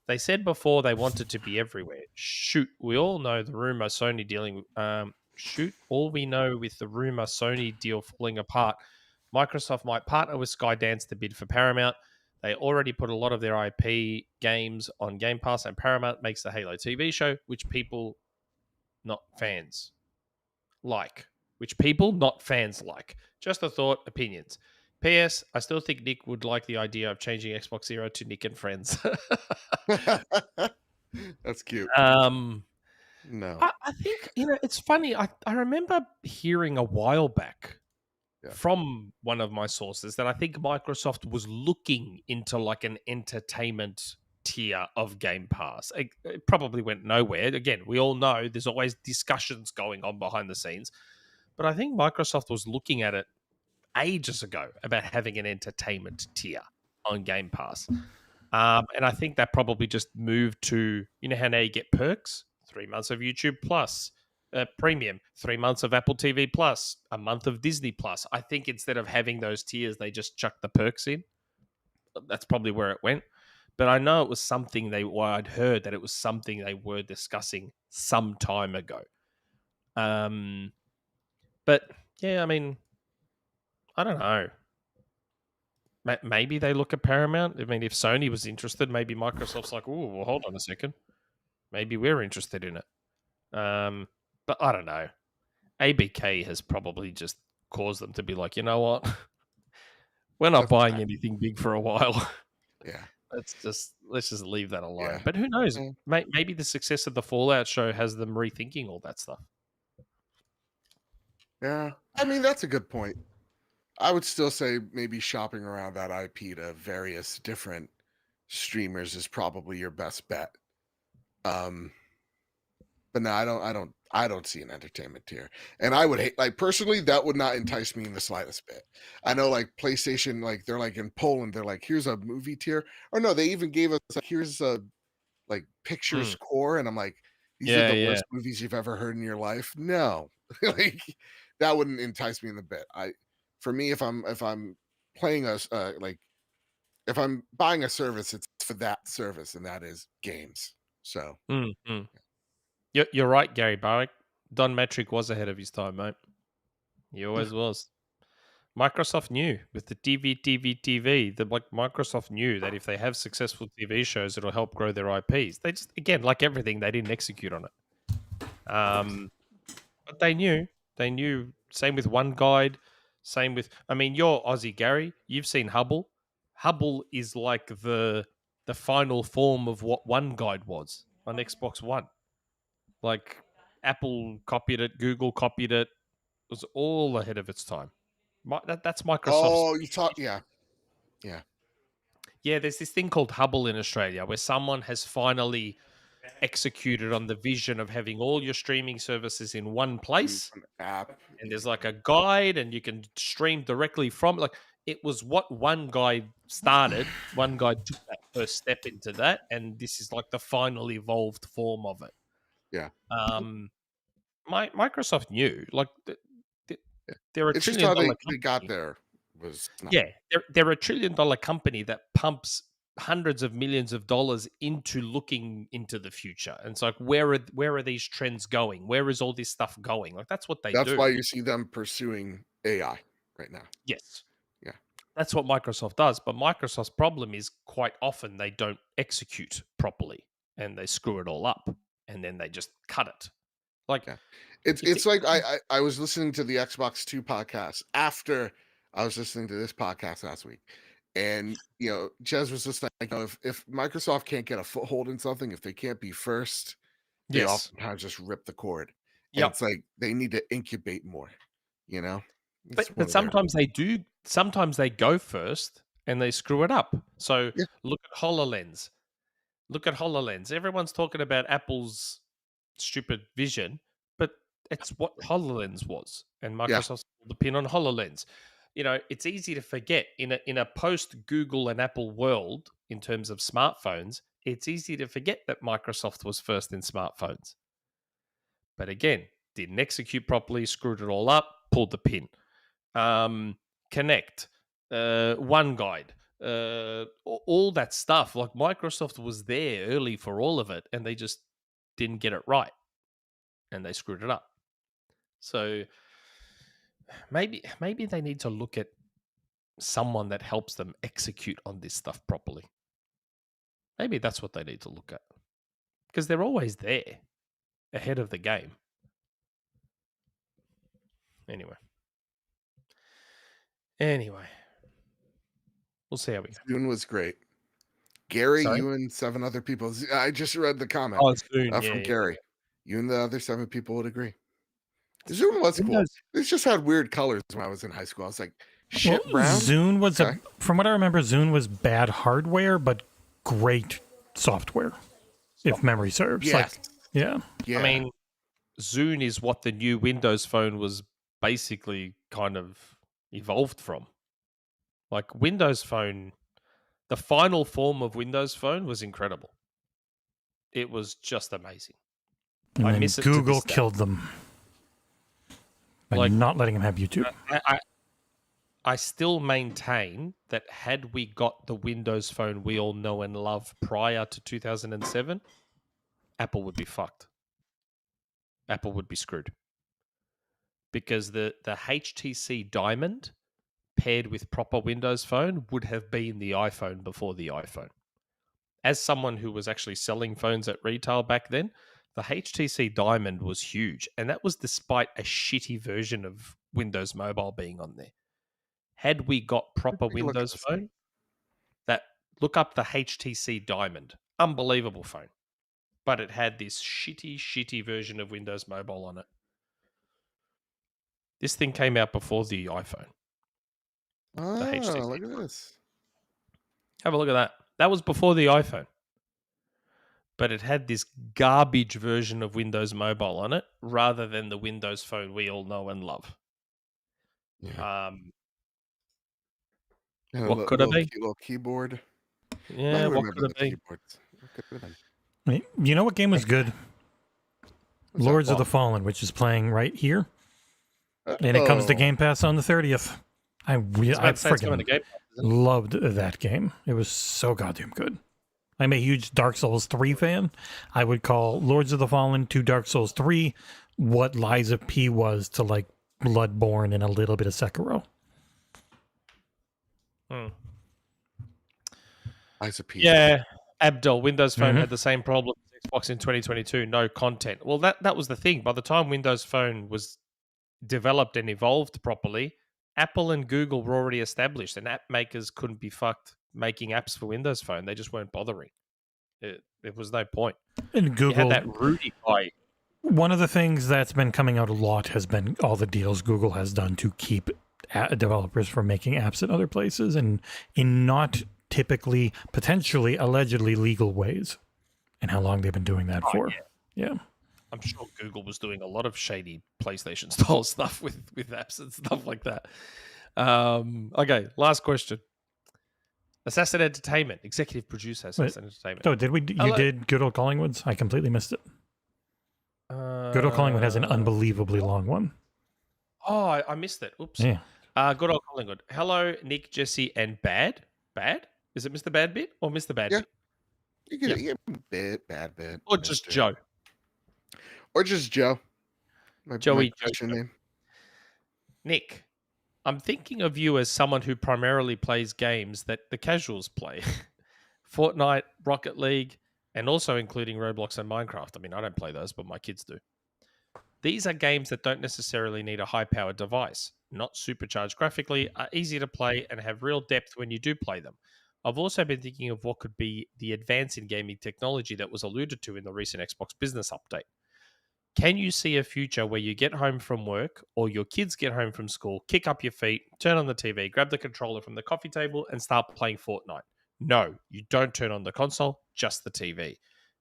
They said before they wanted to be everywhere. Shoot, we all know the rumor Sony dealing. Shoot, all we know with the rumor Sony deal falling apart. Microsoft might partner with Skydance to bid for Paramount. They already put a lot of their IP games on Game Pass, and Paramount makes the Halo TV show, which people, not fans, like. Which people, not fans, like. Just a thought, opinions. P.S. I still think Nick would like the idea of changing XboxEra to Nick and Friends. That's cute. No. I think, it's funny. I remember hearing a while back from one of my sources that I think Microsoft was looking into like an entertainment tier of Game Pass. It probably went nowhere. Again, we all know there's always discussions going on behind the scenes. But I think Microsoft was looking at it ages ago about having an entertainment tier on Game Pass. And I think that probably just moved to, how now you get perks, 3 months of YouTube Plus, Premium, 3 months of Apple TV Plus, a month of Disney Plus. I think instead of having those tiers, they just chucked the perks in. That's probably where it went. But I know it was something I'd heard that it was something they were discussing some time ago. But yeah, I mean, I don't know. Maybe they look at Paramount. I mean, if Sony was interested, maybe Microsoft's like, oh, well, hold on a second. Maybe we're interested in it. But I don't know. ABK has probably just caused them to be like, you know what? We're not buying anything big for a while. Yeah. Let's just leave that alone. Yeah. But who knows? Maybe the success of the Fallout show has them rethinking all that stuff. Yeah. I mean, that's a good point. I would still say maybe shopping around that IP to various different streamers is probably your best bet. But no, I don't see an entertainment tier. And I would hate, like, personally, that would not entice me in the slightest bit. I know, like, PlayStation, like, they're like in Poland, they're like, here's a movie tier. Or no, they even gave us like, here's a like picture score, and I'm like, these are the worst movies you've ever heard in your life. No. Like, that wouldn't entice me in the bit. For me, if I'm playing if I'm buying a service, it's for that service, and that is games. So You're right, Gary Barrick. Don Metric was ahead of his time, mate. He always was. Microsoft knew with the TV. Microsoft knew that if they have successful TV shows, it'll help grow their IPs. They just, again, like everything, they didn't execute on it. But they knew. They knew. Same with One Guide. Same with, I mean, you're Aussie, Gary. You've seen Hubble. Hubble is like the final form of what One Guide was on Xbox One. Like, Apple copied it, Google copied it. It was all ahead of its time. That's Microsoft. Oh, you talk, yeah. Yeah, there's this thing called Hubble in Australia where someone has finally executed on the vision of having all your streaming services in one place. App. And there's like a guide and you can stream directly from, like, it was what One Guide started. One Guide took that first step into that, and this is like the final evolved form of it. Yeah. Microsoft knew, like, they're a It's just trillion how dollar they company. got there was not. Yeah, they're a $1 trillion company that pumps hundreds of millions of dollars into looking into the future. And it's like, where are these trends going? Where is all this stuff going? Like, that's what they do. That's why you see them pursuing AI right now. Yes. Yeah. That's what Microsoft does. But Microsoft's problem is quite often they don't execute properly and they screw it all up and then they just cut it. Like, yeah. It's like I was listening to the Xbox 2 podcast after I was listening to this podcast last week. And, Jez was just like, if Microsoft can't get a foothold in something, if they can't be first, they oftentimes just rip the cord. And it's like they need to incubate more. You know, But sometimes they do. Sometimes they go first and they screw it up. So Yeah. look at HoloLens. Look at HoloLens. Everyone's talking about Apple's stupid vision, but it's what HoloLens was, and Microsoft's pulled the pin on HoloLens. It's easy to forget in a post Google and Apple world in terms of smartphones. It's easy to forget that Microsoft was first in smartphones. But again, didn't execute properly, screwed it all up, pulled the pin. Connect, OneGuide, all that stuff. Like Microsoft was there early for all of it, and they just didn't get it right, and they screwed it up. So maybe they need to look at someone that helps them execute on this stuff properly. Maybe that's what they need to look at, because they're always there, ahead of the game. Anyway, we'll see how we go. Zune was great. Gary, Sorry? you and 7 other people. I just read the comment Zune, from Gary. You and the other 7 people would agree. Zune was cool. Windows- It just had weird colors when I was in high school. I was like, shit, brown. Zune was Okay. from what I remember, Zune was bad hardware, but great software, if memory serves. Yes. Yeah. Yeah. I mean, Zune is what the new Windows Phone was basically kind of evolved from. Like Windows Phone, the final form of Windows Phone was incredible. It was just amazing. And I then miss it to Google this day. killed them by Like- not letting them have YouTube. I still maintain that had we got the Windows Phone we all know and love prior to 2007, Apple would be fucked. Apple would be screwed. Because the HTC Diamond paired with proper Windows Phone would have been the iPhone before the iPhone. As someone who was actually selling phones at retail back then, the HTC Diamond was huge. And that was despite a shitty version of Windows Mobile being on there. Had we got proper Take a look at Windows this Phone, look up the HTC Diamond. Unbelievable phone. But it had this shitty version of Windows Mobile on it. This thing came out before the iPhone. HTC look at this. Have a look at that. That was before the iPhone. But it had this garbage version of Windows Mobile on it rather than the Windows Phone we all know and love. Yeah. What could it be? Little keyboard. Yeah, what could it be? Keyboards. What could it have been? Wait, you know what game was good? What's that? Lords of the Fallen, which is playing right here. And it comes to Oh. Game Pass on the 30th. I freaking loved that game. It was so goddamn good. I'm a huge Dark Souls 3 fan. I would call Lords of the Fallen to Dark Souls 3 what Liza P was to like Bloodborne and a little bit of Sekiro. Liza P. Yeah, Abdel, Windows Phone had the same problem as Xbox in 2022, no content. Well, that was the thing. By the time Windows Phone was developed and evolved properly, Apple and Google were already established, and app makers couldn't be fucked making apps for Windows Phone. They just weren't bothering. It was no point. And You Google, had that Rudy guy. one of the things that's been coming out a lot has been all the deals Google has done to keep developers from making apps in other places and in not typically, potentially, allegedly legal ways, and how long they've been doing that for. Yeah. I'm sure Google was doing a lot of shady PlayStation style stuff with apps and stuff like that. Okay, last question. Assassin Entertainment, executive producer, Assassin Entertainment. So you did Good Old Collingwood's? I completely missed it. Good Old Collingwood has an unbelievably long one. Oh, I missed it. Oops. Yeah. Good Old Collingwood. Hello, Nick, Jesse, and Bad. Bad? Is it MrBadBit or MrBadBit? Yeah. You get bad bit. Or just Joe? Or just Joe. Joey Christian Joe. name. Nick, I'm thinking of you as someone who primarily plays games that the casuals play. Fortnite, Rocket League, and also including Roblox and Minecraft. I mean, I don't play those, but my kids do. These are games that don't necessarily need a high-powered device, not supercharged graphically, are easy to play, and have real depth when you do play them. I've also been thinking of what could be the advance in gaming technology that was alluded to in the recent Xbox business update. Can you see a future where you get home from work or your kids get home from school, kick up your feet, turn on the TV, grab the controller from the coffee table and start playing Fortnite? No, you don't turn on the console, just the TV.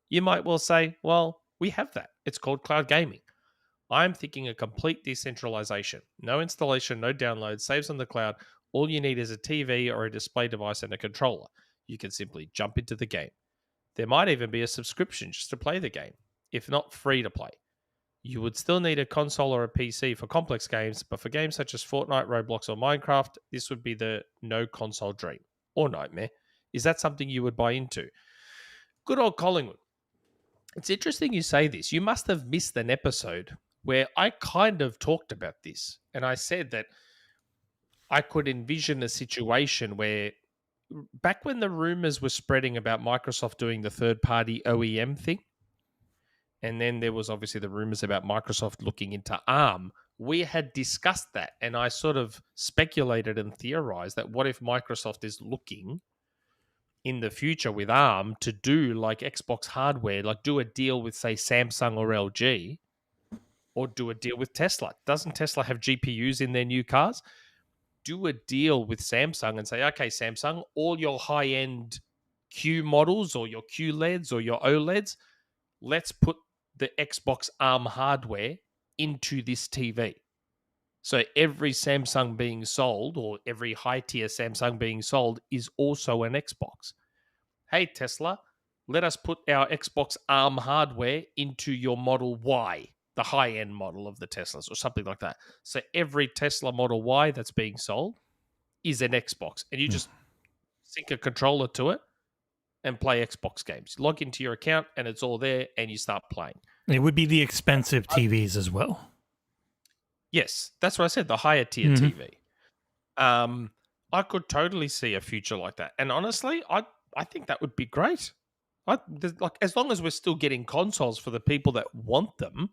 You might well say, well, we have that. It's called cloud gaming. I'm thinking a complete decentralization. No installation, no download, saves on the cloud. All you need is a TV or a display device and a controller. You can simply jump into the game. There might even be a subscription just to play the game, if not free to play. You would still need a console or a PC for complex games, but for games such as Fortnite, Roblox, or Minecraft, this would be the no console dream or nightmare. Is that something you would buy into? Good old Collingwood. It's interesting you say this. You must have missed an episode where I kind of talked about this, and I said that I could envision a situation where back when the rumors were spreading about Microsoft doing the third-party OEM thing, and then there was obviously the rumors about Microsoft looking into ARM. We had discussed that, and I sort of speculated and theorized that what if Microsoft is looking in the future with ARM to do like Xbox hardware, like do a deal with, say, Samsung or LG, or do a deal with Tesla. Doesn't Tesla have GPUs in their new cars? Do a deal with Samsung and say, okay, Samsung, all your high-end Q models or your QLEDs or your OLEDs, let's put the Xbox ARM hardware into this TV. So every Samsung being sold or every high-tier Samsung being sold is also an Xbox. Hey, Tesla, let us put our Xbox ARM hardware into your Model Y, the high-end model of the Teslas or something like that. So every Tesla Model Y that's being sold is an Xbox. And you just sync a controller to it and play Xbox games. Log into your account and it's all there and you start playing. It would be the expensive TVs as well. Yes, that's what I said, the higher tier TV. I could totally see a future like that. And honestly, I think that would be great. Like as long as we're still getting consoles for the people that want them,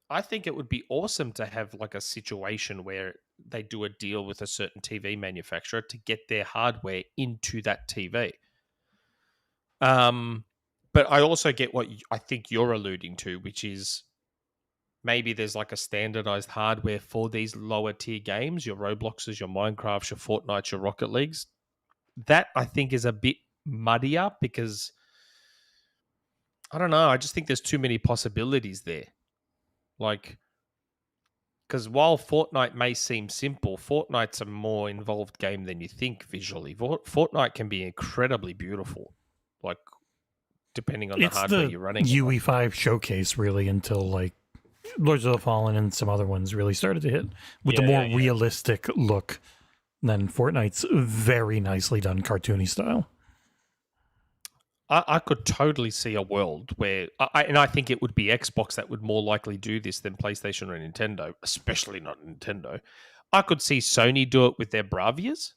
I think it would be awesome to have like a situation where they do a deal with a certain TV manufacturer to get their hardware into that TV. But I also get what I think you're alluding to, which is maybe there's like a standardized hardware for these lower tier games, your Robloxes, your Minecrafts, your Fortnites, your Rocket Leagues. That I think is a bit muddier because I don't know. I just think there's too many possibilities there. Like, because while Fortnite may seem simple, Fortnite's a more involved game than you think visually. Fortnite can be incredibly beautiful. Like, depending on the hardware you're running. It's the UE5 showcase, really, until like Lords of the Fallen and some other ones really started to hit with the more realistic look than Fortnite's very nicely done cartoony style. I could totally see a world where, I think it would be Xbox that would more likely do this than PlayStation or Nintendo, especially not Nintendo. I could see Sony do it with their Bravias.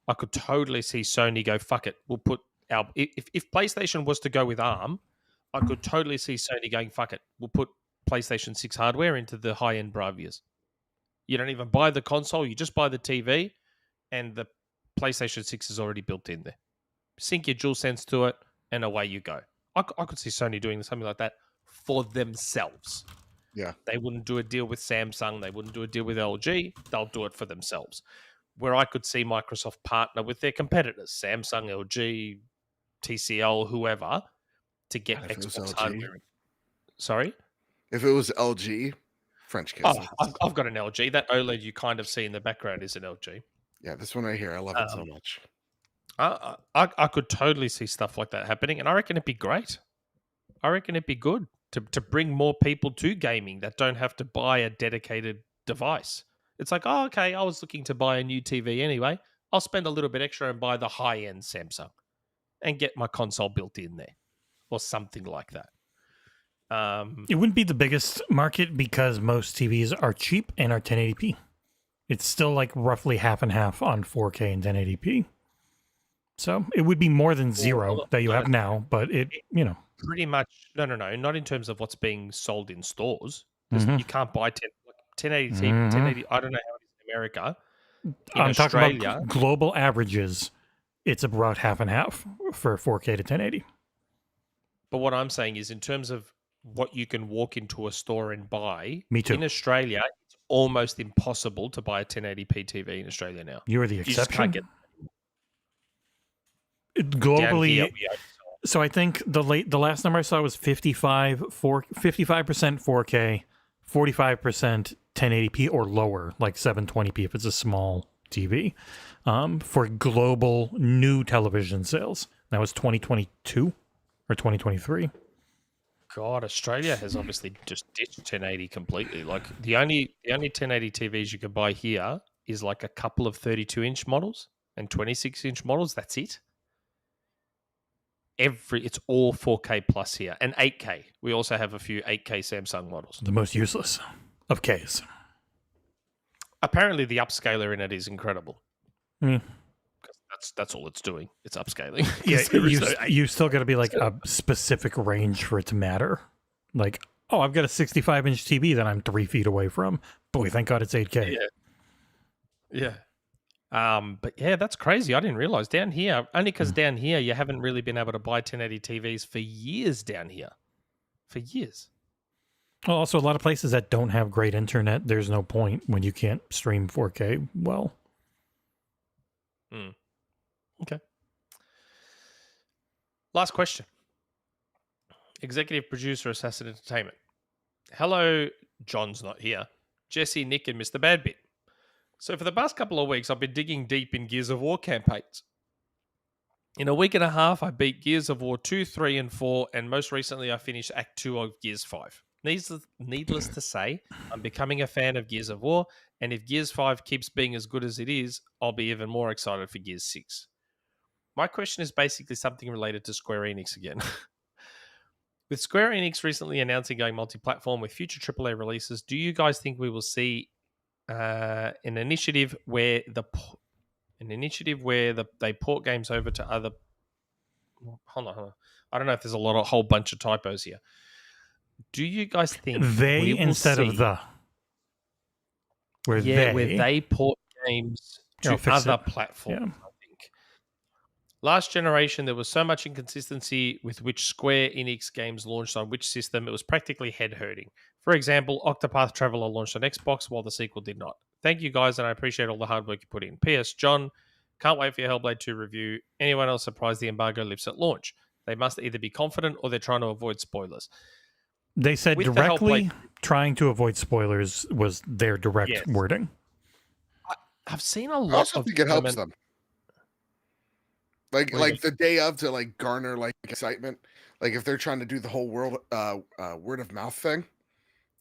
I could totally see Sony go, fuck it, we'll put our... If PlayStation was to go with ARM, I could totally see Sony going, fuck it, we'll put PlayStation 6 hardware into the high-end Bravias. You don't even buy the console, you just buy the TV, and the PlayStation 6 is already built in there. Sync your DualSense to it, and away you go. I could see Sony doing something like that for themselves. Yeah. They wouldn't do a deal with Samsung. They wouldn't do a deal with LG. They'll do it for themselves. Where I could see Microsoft partner with their competitors, Samsung, LG, TCL, whoever, to get Xbox hardware. Sorry? If it was LG, French kiss. Oh, I've got an LG. That OLED you kind of see in the background is an LG. Yeah, this one right here. I love it so much. I could totally see stuff like that happening, and I reckon it'd be great. I reckon it'd be good to bring more people to gaming that don't have to buy a dedicated device. It's like, oh, okay, I was looking to buy a new TV anyway. I'll spend a little bit extra and buy the high-end Samsung and get my console built in there or something like that. It wouldn't be the biggest market because most TVs are cheap and are 1080p. It's still like roughly half and half on 4K and 1080p. So it would be more than zero that you have now, but it pretty much no, not in terms of what's being sold in stores. You can't buy 1080p, 1080. I don't know how it is in America. I'm talking about global averages. It's about half and half for 4K to 1080. But what I'm saying is, in terms of what you can walk into a store and buy. Me too. In Australia, it's almost impossible to buy a 1080p TV in Australia now. You are the You just can't exception. get down Globally, here. We only sell so I think the last number I saw was 55% 4K, 45% 1080p or lower, like 720p if it's a small TV, for global new television sales. That was 2022 or 2023. God, Australia has obviously just ditched 1080 completely. Like the only 1080 TVs you can buy here is like a couple of 32-inch models and 26-inch models. That's it. It's all 4K plus here and 8K. We also have a few 8K Samsung models. The most useless of Ks. Apparently, the upscaler in it is incredible. Mm. That's all it's doing. It's upscaling. Yeah, you still got to be like a specific range for it to matter. Like, oh, I've got a 65-inch TV that I'm 3 feet away from. Boy, thank God it's 8K. Yeah. But yeah, that's crazy. I didn't realize down here, only because down here you haven't really been able to buy 1080 TVs for years down here. For years. Well, also, a lot of places that don't have great internet, there's no point when you can't stream 4K well. Okay. Last question. Executive producer, Assassin Entertainment. Hello, John's not here. Jesse, Nick, and MrBadBit. So for the past couple of weeks, I've been digging deep in Gears of War campaigns. In a week and a half, I beat Gears of War 2, 3, and 4, and most recently I finished Act 2 of Gears 5. Needless to say, I'm becoming a fan of Gears of War, and if Gears 5 keeps being as good as it is, I'll be even more excited for Gears 6. My question is basically something related to Square Enix again. With Square Enix recently announcing going multi-platform with future AAA releases, do you guys think we will see an initiative where they port games over to other? Hold on. I don't know if there's a whole bunch of typos here. Do you guys think They instead of the? where they port games to other platforms? Yeah. I think last generation there was so much inconsistency with which Square Enix games launched on which system. It was practically head hurting. For example, Octopath Traveler launched on Xbox while the sequel did not. Thank you guys, and I appreciate all the hard work you put in. P.S. John, can't wait for your Hellblade 2 review. Anyone else surprised the embargo lifts at launch? They must either be confident or they're trying to avoid spoilers. They said With the directly Hellblade, trying to avoid spoilers was their direct wording. I've seen a I lot also of think it helps tournament- them. What do you Like the day of to like garner like excitement. Like if they're trying to do the whole word of mouth thing,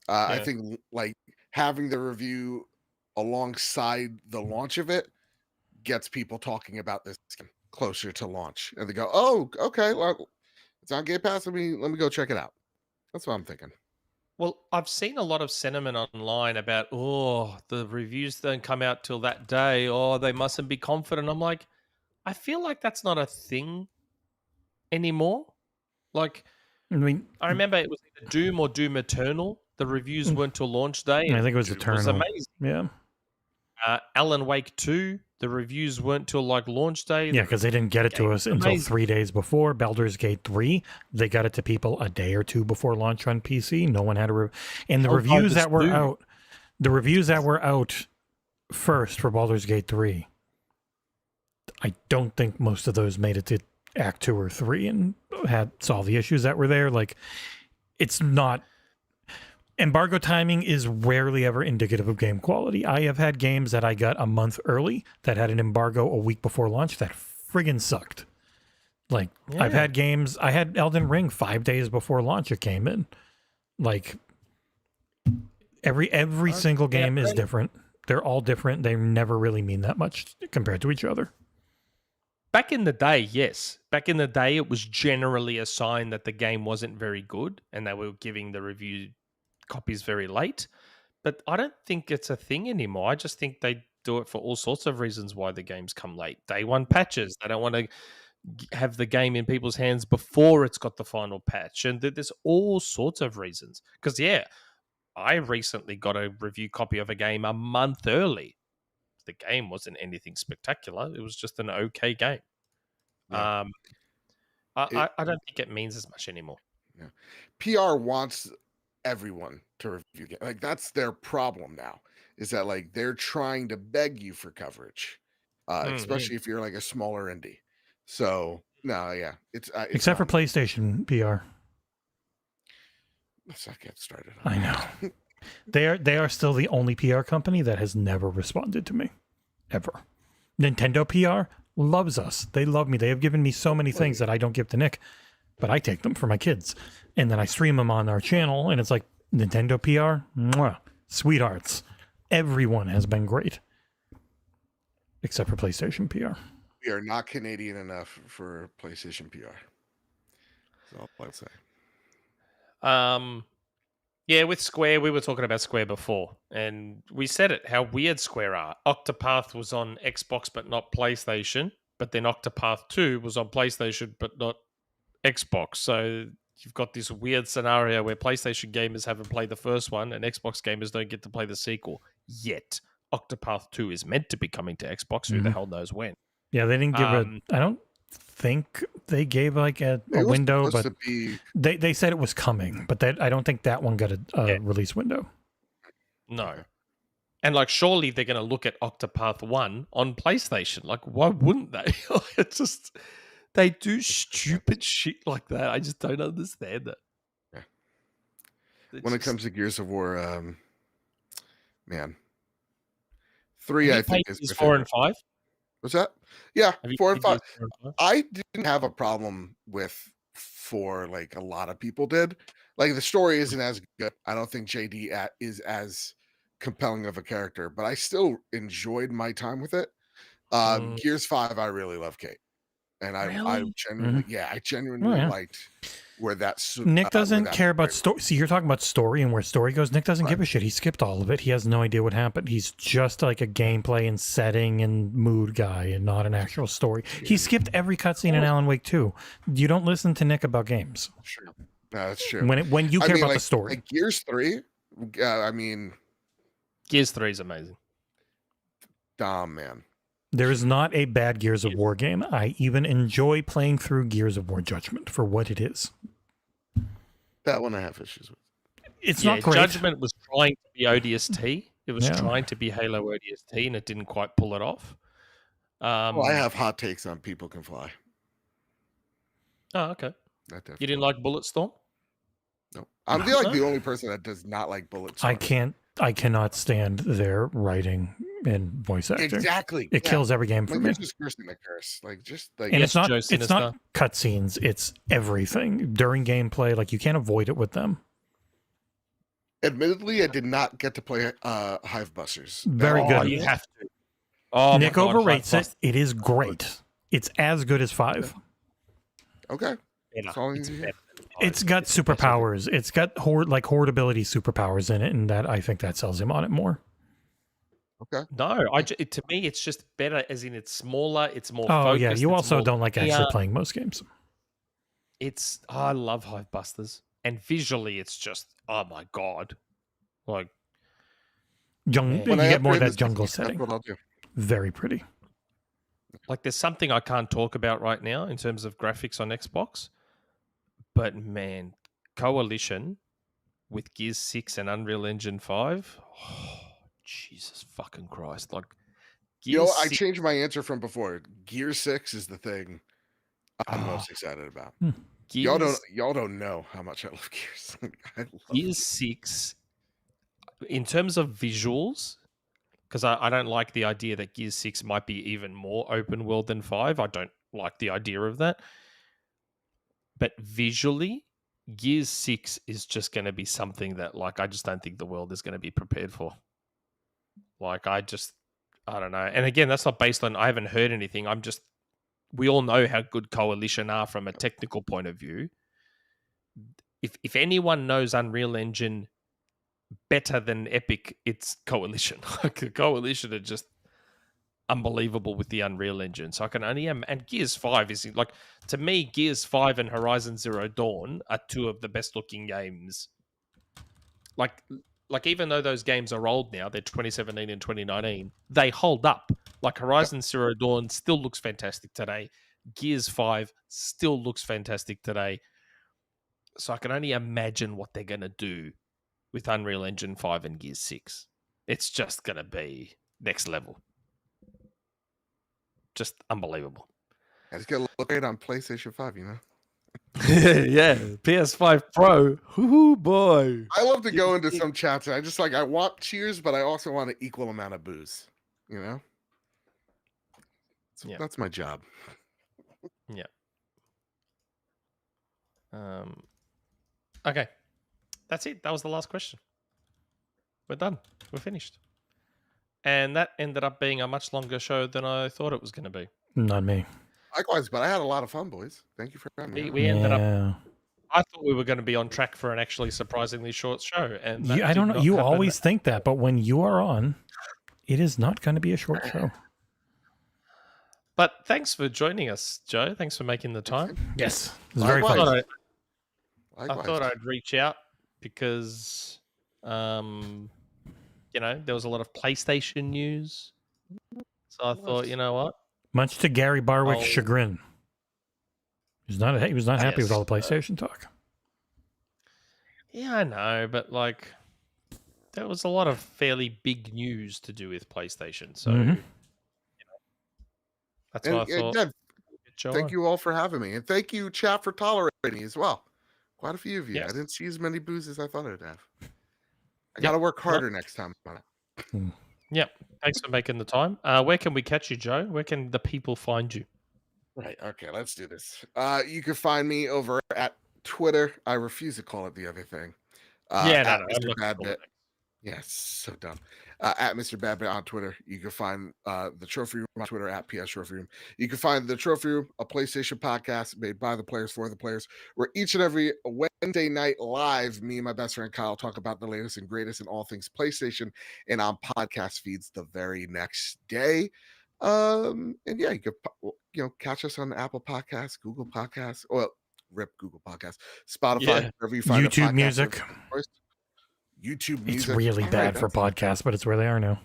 I Yeah. think like having the review alongside the launch of it gets people talking about this closer to launch, and they go, "Oh, okay, well, it's on Game Pass. Let me go check it out." That's what I'm thinking. Well, I've seen a lot of sentiment online about, the reviews don't come out till that day, or they mustn't be confident. I'm like, I feel like that's not a thing anymore. Like, I mean, I remember it was either Doom or Doom Eternal. The reviews weren't till launch day. I think it was Doom Eternal. was amazing. Yeah. Alan Wake 2, the reviews weren't till like launch day. Yeah, because they didn't get it to us until amazing. 3 days before. Baldur's Gate 3, they got it to people a day or two before launch on PC. No one had a and the reviews that were out, first for Baldur's Gate 3, I don't think most of those made it to Act 2 or 3 and saw the issues that were there. Like, it's not... Embargo timing is rarely ever indicative of game quality. I have had games that I got a month early that had an embargo a week before launch that friggin' sucked. Like, I've had games... I had Elden Ring 5 days before launch it came in. Like, every single game is different. They're all different. They never really mean that much compared to each other. Back in the day, yes. Back in the day, it was generally a sign that the game wasn't very good and they were giving the review copies very late. But I don't think it's a thing anymore. I just think they do it for all sorts of reasons why the games come late. Day one patches. They don't want to have the game in people's hands before it's got the final patch. And there's all sorts of reasons. Because, I recently got a review copy of a game a month early. The game wasn't anything spectacular. It was just an okay game. Yeah. I don't think it means as much anymore. PR wants everyone to review games. Like that's their problem now. Is that like they're trying to beg you for coverage, especially if you're like a smaller indie. So no, yeah, it's Except for not- PlayStation PR. Let's not get started. I know. They are still the only PR company that has never responded to me. Ever. Nintendo PR loves us. They love me. They have given me so many things that I don't give to Nick, but I take them for my kids. And then I stream them on our channel, and it's like, Nintendo PR? Mwah, sweethearts. Everyone has been great. Except for PlayStation PR. We are not Canadian enough for PlayStation PR. That's all I'll say. Yeah, with Square, we were talking about Square before, and we said it, how weird Square are. Octopath was on Xbox but not PlayStation, but then Octopath 2 was on PlayStation but not Xbox. So you've got this weird scenario where PlayStation gamers haven't played the first one and Xbox gamers don't get to play the sequel yet. Octopath 2 is meant to be coming to Xbox. Who the hell knows when? Yeah, they didn't give I don't think they gave like a window, but they said it was coming, but I don't think that one got a release window. No. And like, surely they're going to look at Octopath 1 on PlayStation. Like, why wouldn't they? It's just, they do stupid shit like that. I just don't understand it. Yeah. When it comes to Gears of War, man, 3 I think is 4 and 5. What's that? Yeah, 4 and 5. 4 and 5. I didn't have a problem with 4 like a lot of people did. Like the story isn't as good. I don't think JD is as compelling of a character, but I still enjoyed my time with it. Gears 5, I really love Kate, and I genuinely liked where Nick doesn't care about story. See, you're talking about story and where story goes. Nick doesn't give a shit. He skipped all of it. He has no idea what happened. He's just like a gameplay and setting and mood guy and not an actual story. He skipped every cutscene in Alan Wake 2. You don't listen to Nick about games. Sure. No, that's true. When you care about the story. Like Gears 3, I mean... Gears 3 is amazing. Man. There is not a bad Gears of War game. I even enjoy playing through Gears of War Judgment for what it is. That one I have issues with. It's not great. Judgment was trying to be ODST. It was trying to be Halo ODST, and it didn't quite pull it off. Well, I have hot takes on People Can Fly. Oh, okay. You didn't like Bulletstorm? No. I'm the only person that does not like Bulletstorm. I cannot stand their writing and voice acting. Exactly. It kills every game for me. Just cursing the curse. And it's not cutscenes, it's everything. During gameplay, like you can't avoid it with them. Admittedly, I did not get to play Hive Busters. Very good. You have to. Nick overrates it. It is great. It's as good as 5. Okay. It's got superpowers. It's got horde ability superpowers in it, and I think that sells him on it more. Okay. No, to me, it's just better. As in, it's smaller. It's more. Oh focused, yeah, you also don't like actually playing most games. I love Hive Busters, and visually, it's just oh my god, like you get more of that jungle setting. That's what I'll do. Very pretty. Like there's something I can't talk about right now in terms of graphics on Xbox. But man, Coalition with Gears 6 and Unreal Engine 5, oh, Jesus fucking Christ. Like, Gears 6... I changed my answer from before. Gear 6 is the thing I'm most excited about. Y'all don't know how much I love Gears. Gears 6, in terms of visuals, because I don't like the idea that Gears 6 might be even more open world than 5. I don't like the idea of that. But visually, Gears 6 is just going to be something that, like, I just don't think the world is going to be prepared for. Like, I don't know. And again, that's not based on, I haven't heard anything. We all know how good Coalition are from a technical point of view. If anyone knows Unreal Engine better than Epic, it's Coalition. Like, Coalition are just unbelievable with the Unreal Engine. So I can only and Gears 5 is like, to me, Gears 5 and Horizon Zero Dawn are two of the best looking games. Like even though those games are old now, they're 2017 and 2019, they hold up. Like Horizon Zero Dawn still looks fantastic today. Gears 5 still looks fantastic today. So I can only imagine what they're going to do with Unreal Engine 5 and Gears 6. It's just going to be next level. Just unbelievable. It's gonna look great on PlayStation 5, you know. Yeah, PS5 Pro. Hoo boy. I love to go into some chats. And I want cheers, but I also want an equal amount of booze. You know. So Yeah. that's my job. Yeah. Okay. That's it. That was the last question. We're done. We're finished. And that ended up being a much longer show than I thought it was going to be. Not me. Likewise, but I had a lot of fun, boys. Thank you for having me. We ended up. I thought we were going to be on track for an actually surprisingly short show, and I don't know. You always think that, but when you are on, it is not going to be a short show. But thanks for joining us, Joe. Thanks for making the time. Yes, it was very fun. I thought I'd reach out because, there was a lot of PlayStation news. So I thought, you know what? Much to Gary Barwick's chagrin. He was not happy with all the PlayStation talk. Yeah, I know, but there was a lot of fairly big news to do with PlayStation. So that's what I thought. Thank you all for having me, and thank you, chat, for tolerating me as well. Quite a few of you. Yes. I didn't see as many boos as I thought I'd have. I got to work harder next time. Yep. Thanks for making the time. Where can we catch you, Joe? Where can the people find you? Right. Okay, let's do this. You can find me over at Twitter. I refuse to call it the other thing. At MrBadBit. Yes, so dumb. At MrBadBit on Twitter. You can find the Trophy Room on Twitter at PS Trophy Room. You can find the Trophy Room, a PlayStation podcast made by the players for the players, where each and every Wednesday night live, me and my best friend Kyle talk about the latest and greatest in all things PlayStation, and on podcast feeds the very next day. And yeah, you could catch us on Apple Podcasts, Google Podcasts, rip Google Podcasts, Spotify, wherever you find YouTube Music. YouTube Music. It's really bad for podcasts, but it's where they are now.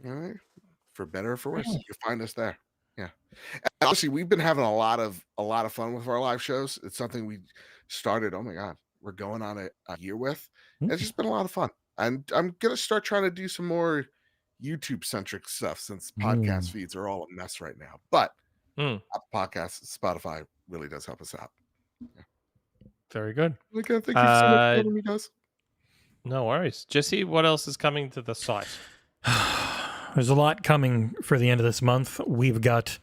All right. For better or for worse, you can find us there. Yeah. And honestly, we've been having a lot of fun with our live shows. It's something we started. Oh my God, we're going on a year with. It's just been a lot of fun. And I'm gonna start trying to do some more YouTube centric stuff since podcast feeds are all a mess right now. But podcasts, Spotify really does help us out. Yeah. Very good. Thank you so much for having me, guys. No worries. Jesse, what else is coming to the site? There's a lot coming for the end of this month. We've got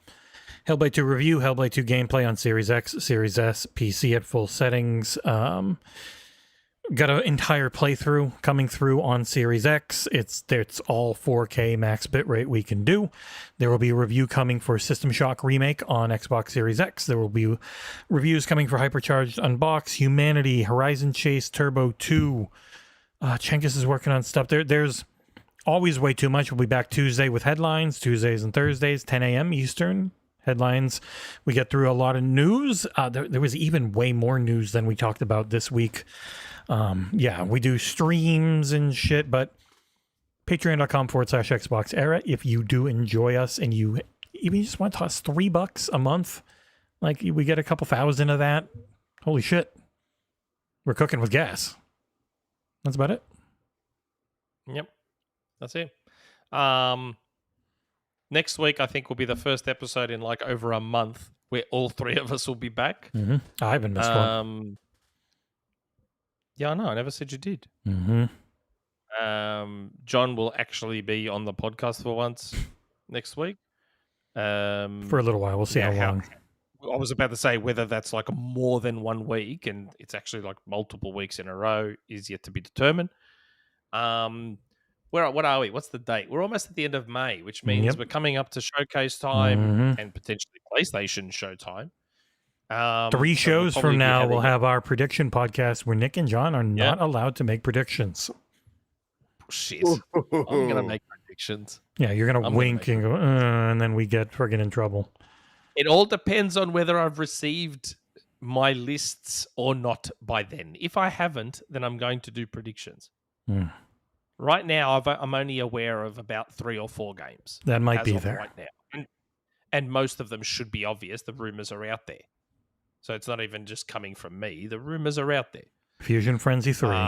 Hellblade 2 review, Hellblade 2 gameplay on Series X, Series S, PC at full settings. Got an entire playthrough coming through on Series X. It's all 4K max bitrate we can do. There will be a review coming for System Shock Remake on Xbox Series X. There will be reviews coming for Hypercharged Unbox, Humanity, Horizon Chase Turbo 2. Chengus is working on stuff. There's always way too much. We'll be back Tuesday with headlines, Tuesdays and Thursdays, 10 a.m. Eastern. Headlines. We get through a lot of news. There was even way more news than we talked about this week. We do streams and shit, but patreon.com/XboxEra. If you do enjoy us and you even just want to toss $3 a month, we get a couple thousand of that. Holy shit. We're cooking with gas. That's about it. Yep. That's it. Next week, I think, will be the first episode in over a month where all three of us will be back. Mm-hmm. I haven't missed one. Yeah, I know. I never said you did. Mm-hmm. John will actually be on the podcast for once next week. For a little while. We'll see how long. I was about to say whether that's more than 1 week and it's actually multiple weeks in a row is yet to be determined. What are we? What's the date? We're almost at the end of May, which means we're coming up to showcase time and potentially PlayStation showtime. 3 shows from now, we'll have our prediction podcast where Nick and John are not allowed to make predictions. Shit. I'm going to make predictions. Yeah, you're going to wink and go, and then we get friggin' in trouble. It all depends on whether I've received my lists or not by then. If I haven't, then I'm going to do predictions. Right now, I'm only aware of about 3 or 4 games. That might be there. Right now. And most of them should be obvious. The rumors are out there. So it's not even just coming from me. The rumors are out there. Fusion Frenzy 3.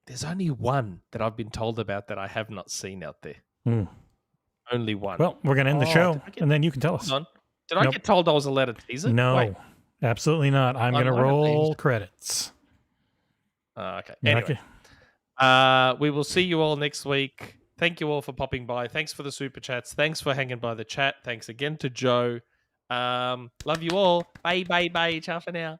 There's only one that I've been told about that I have not seen out there. Only one. Well, we're going to end the show, and then you can tell us. Hold on. Did I get told I was allowed to tease it? No, Wait. absolutely not. I'm going to roll credits. Okay. Anyway, we will see you all next week. Thank you all for popping by. Thanks for the super chats. Thanks for hanging by the chat. Thanks again to Joe. Love you all. Bye, bye, bye. Ciao for now.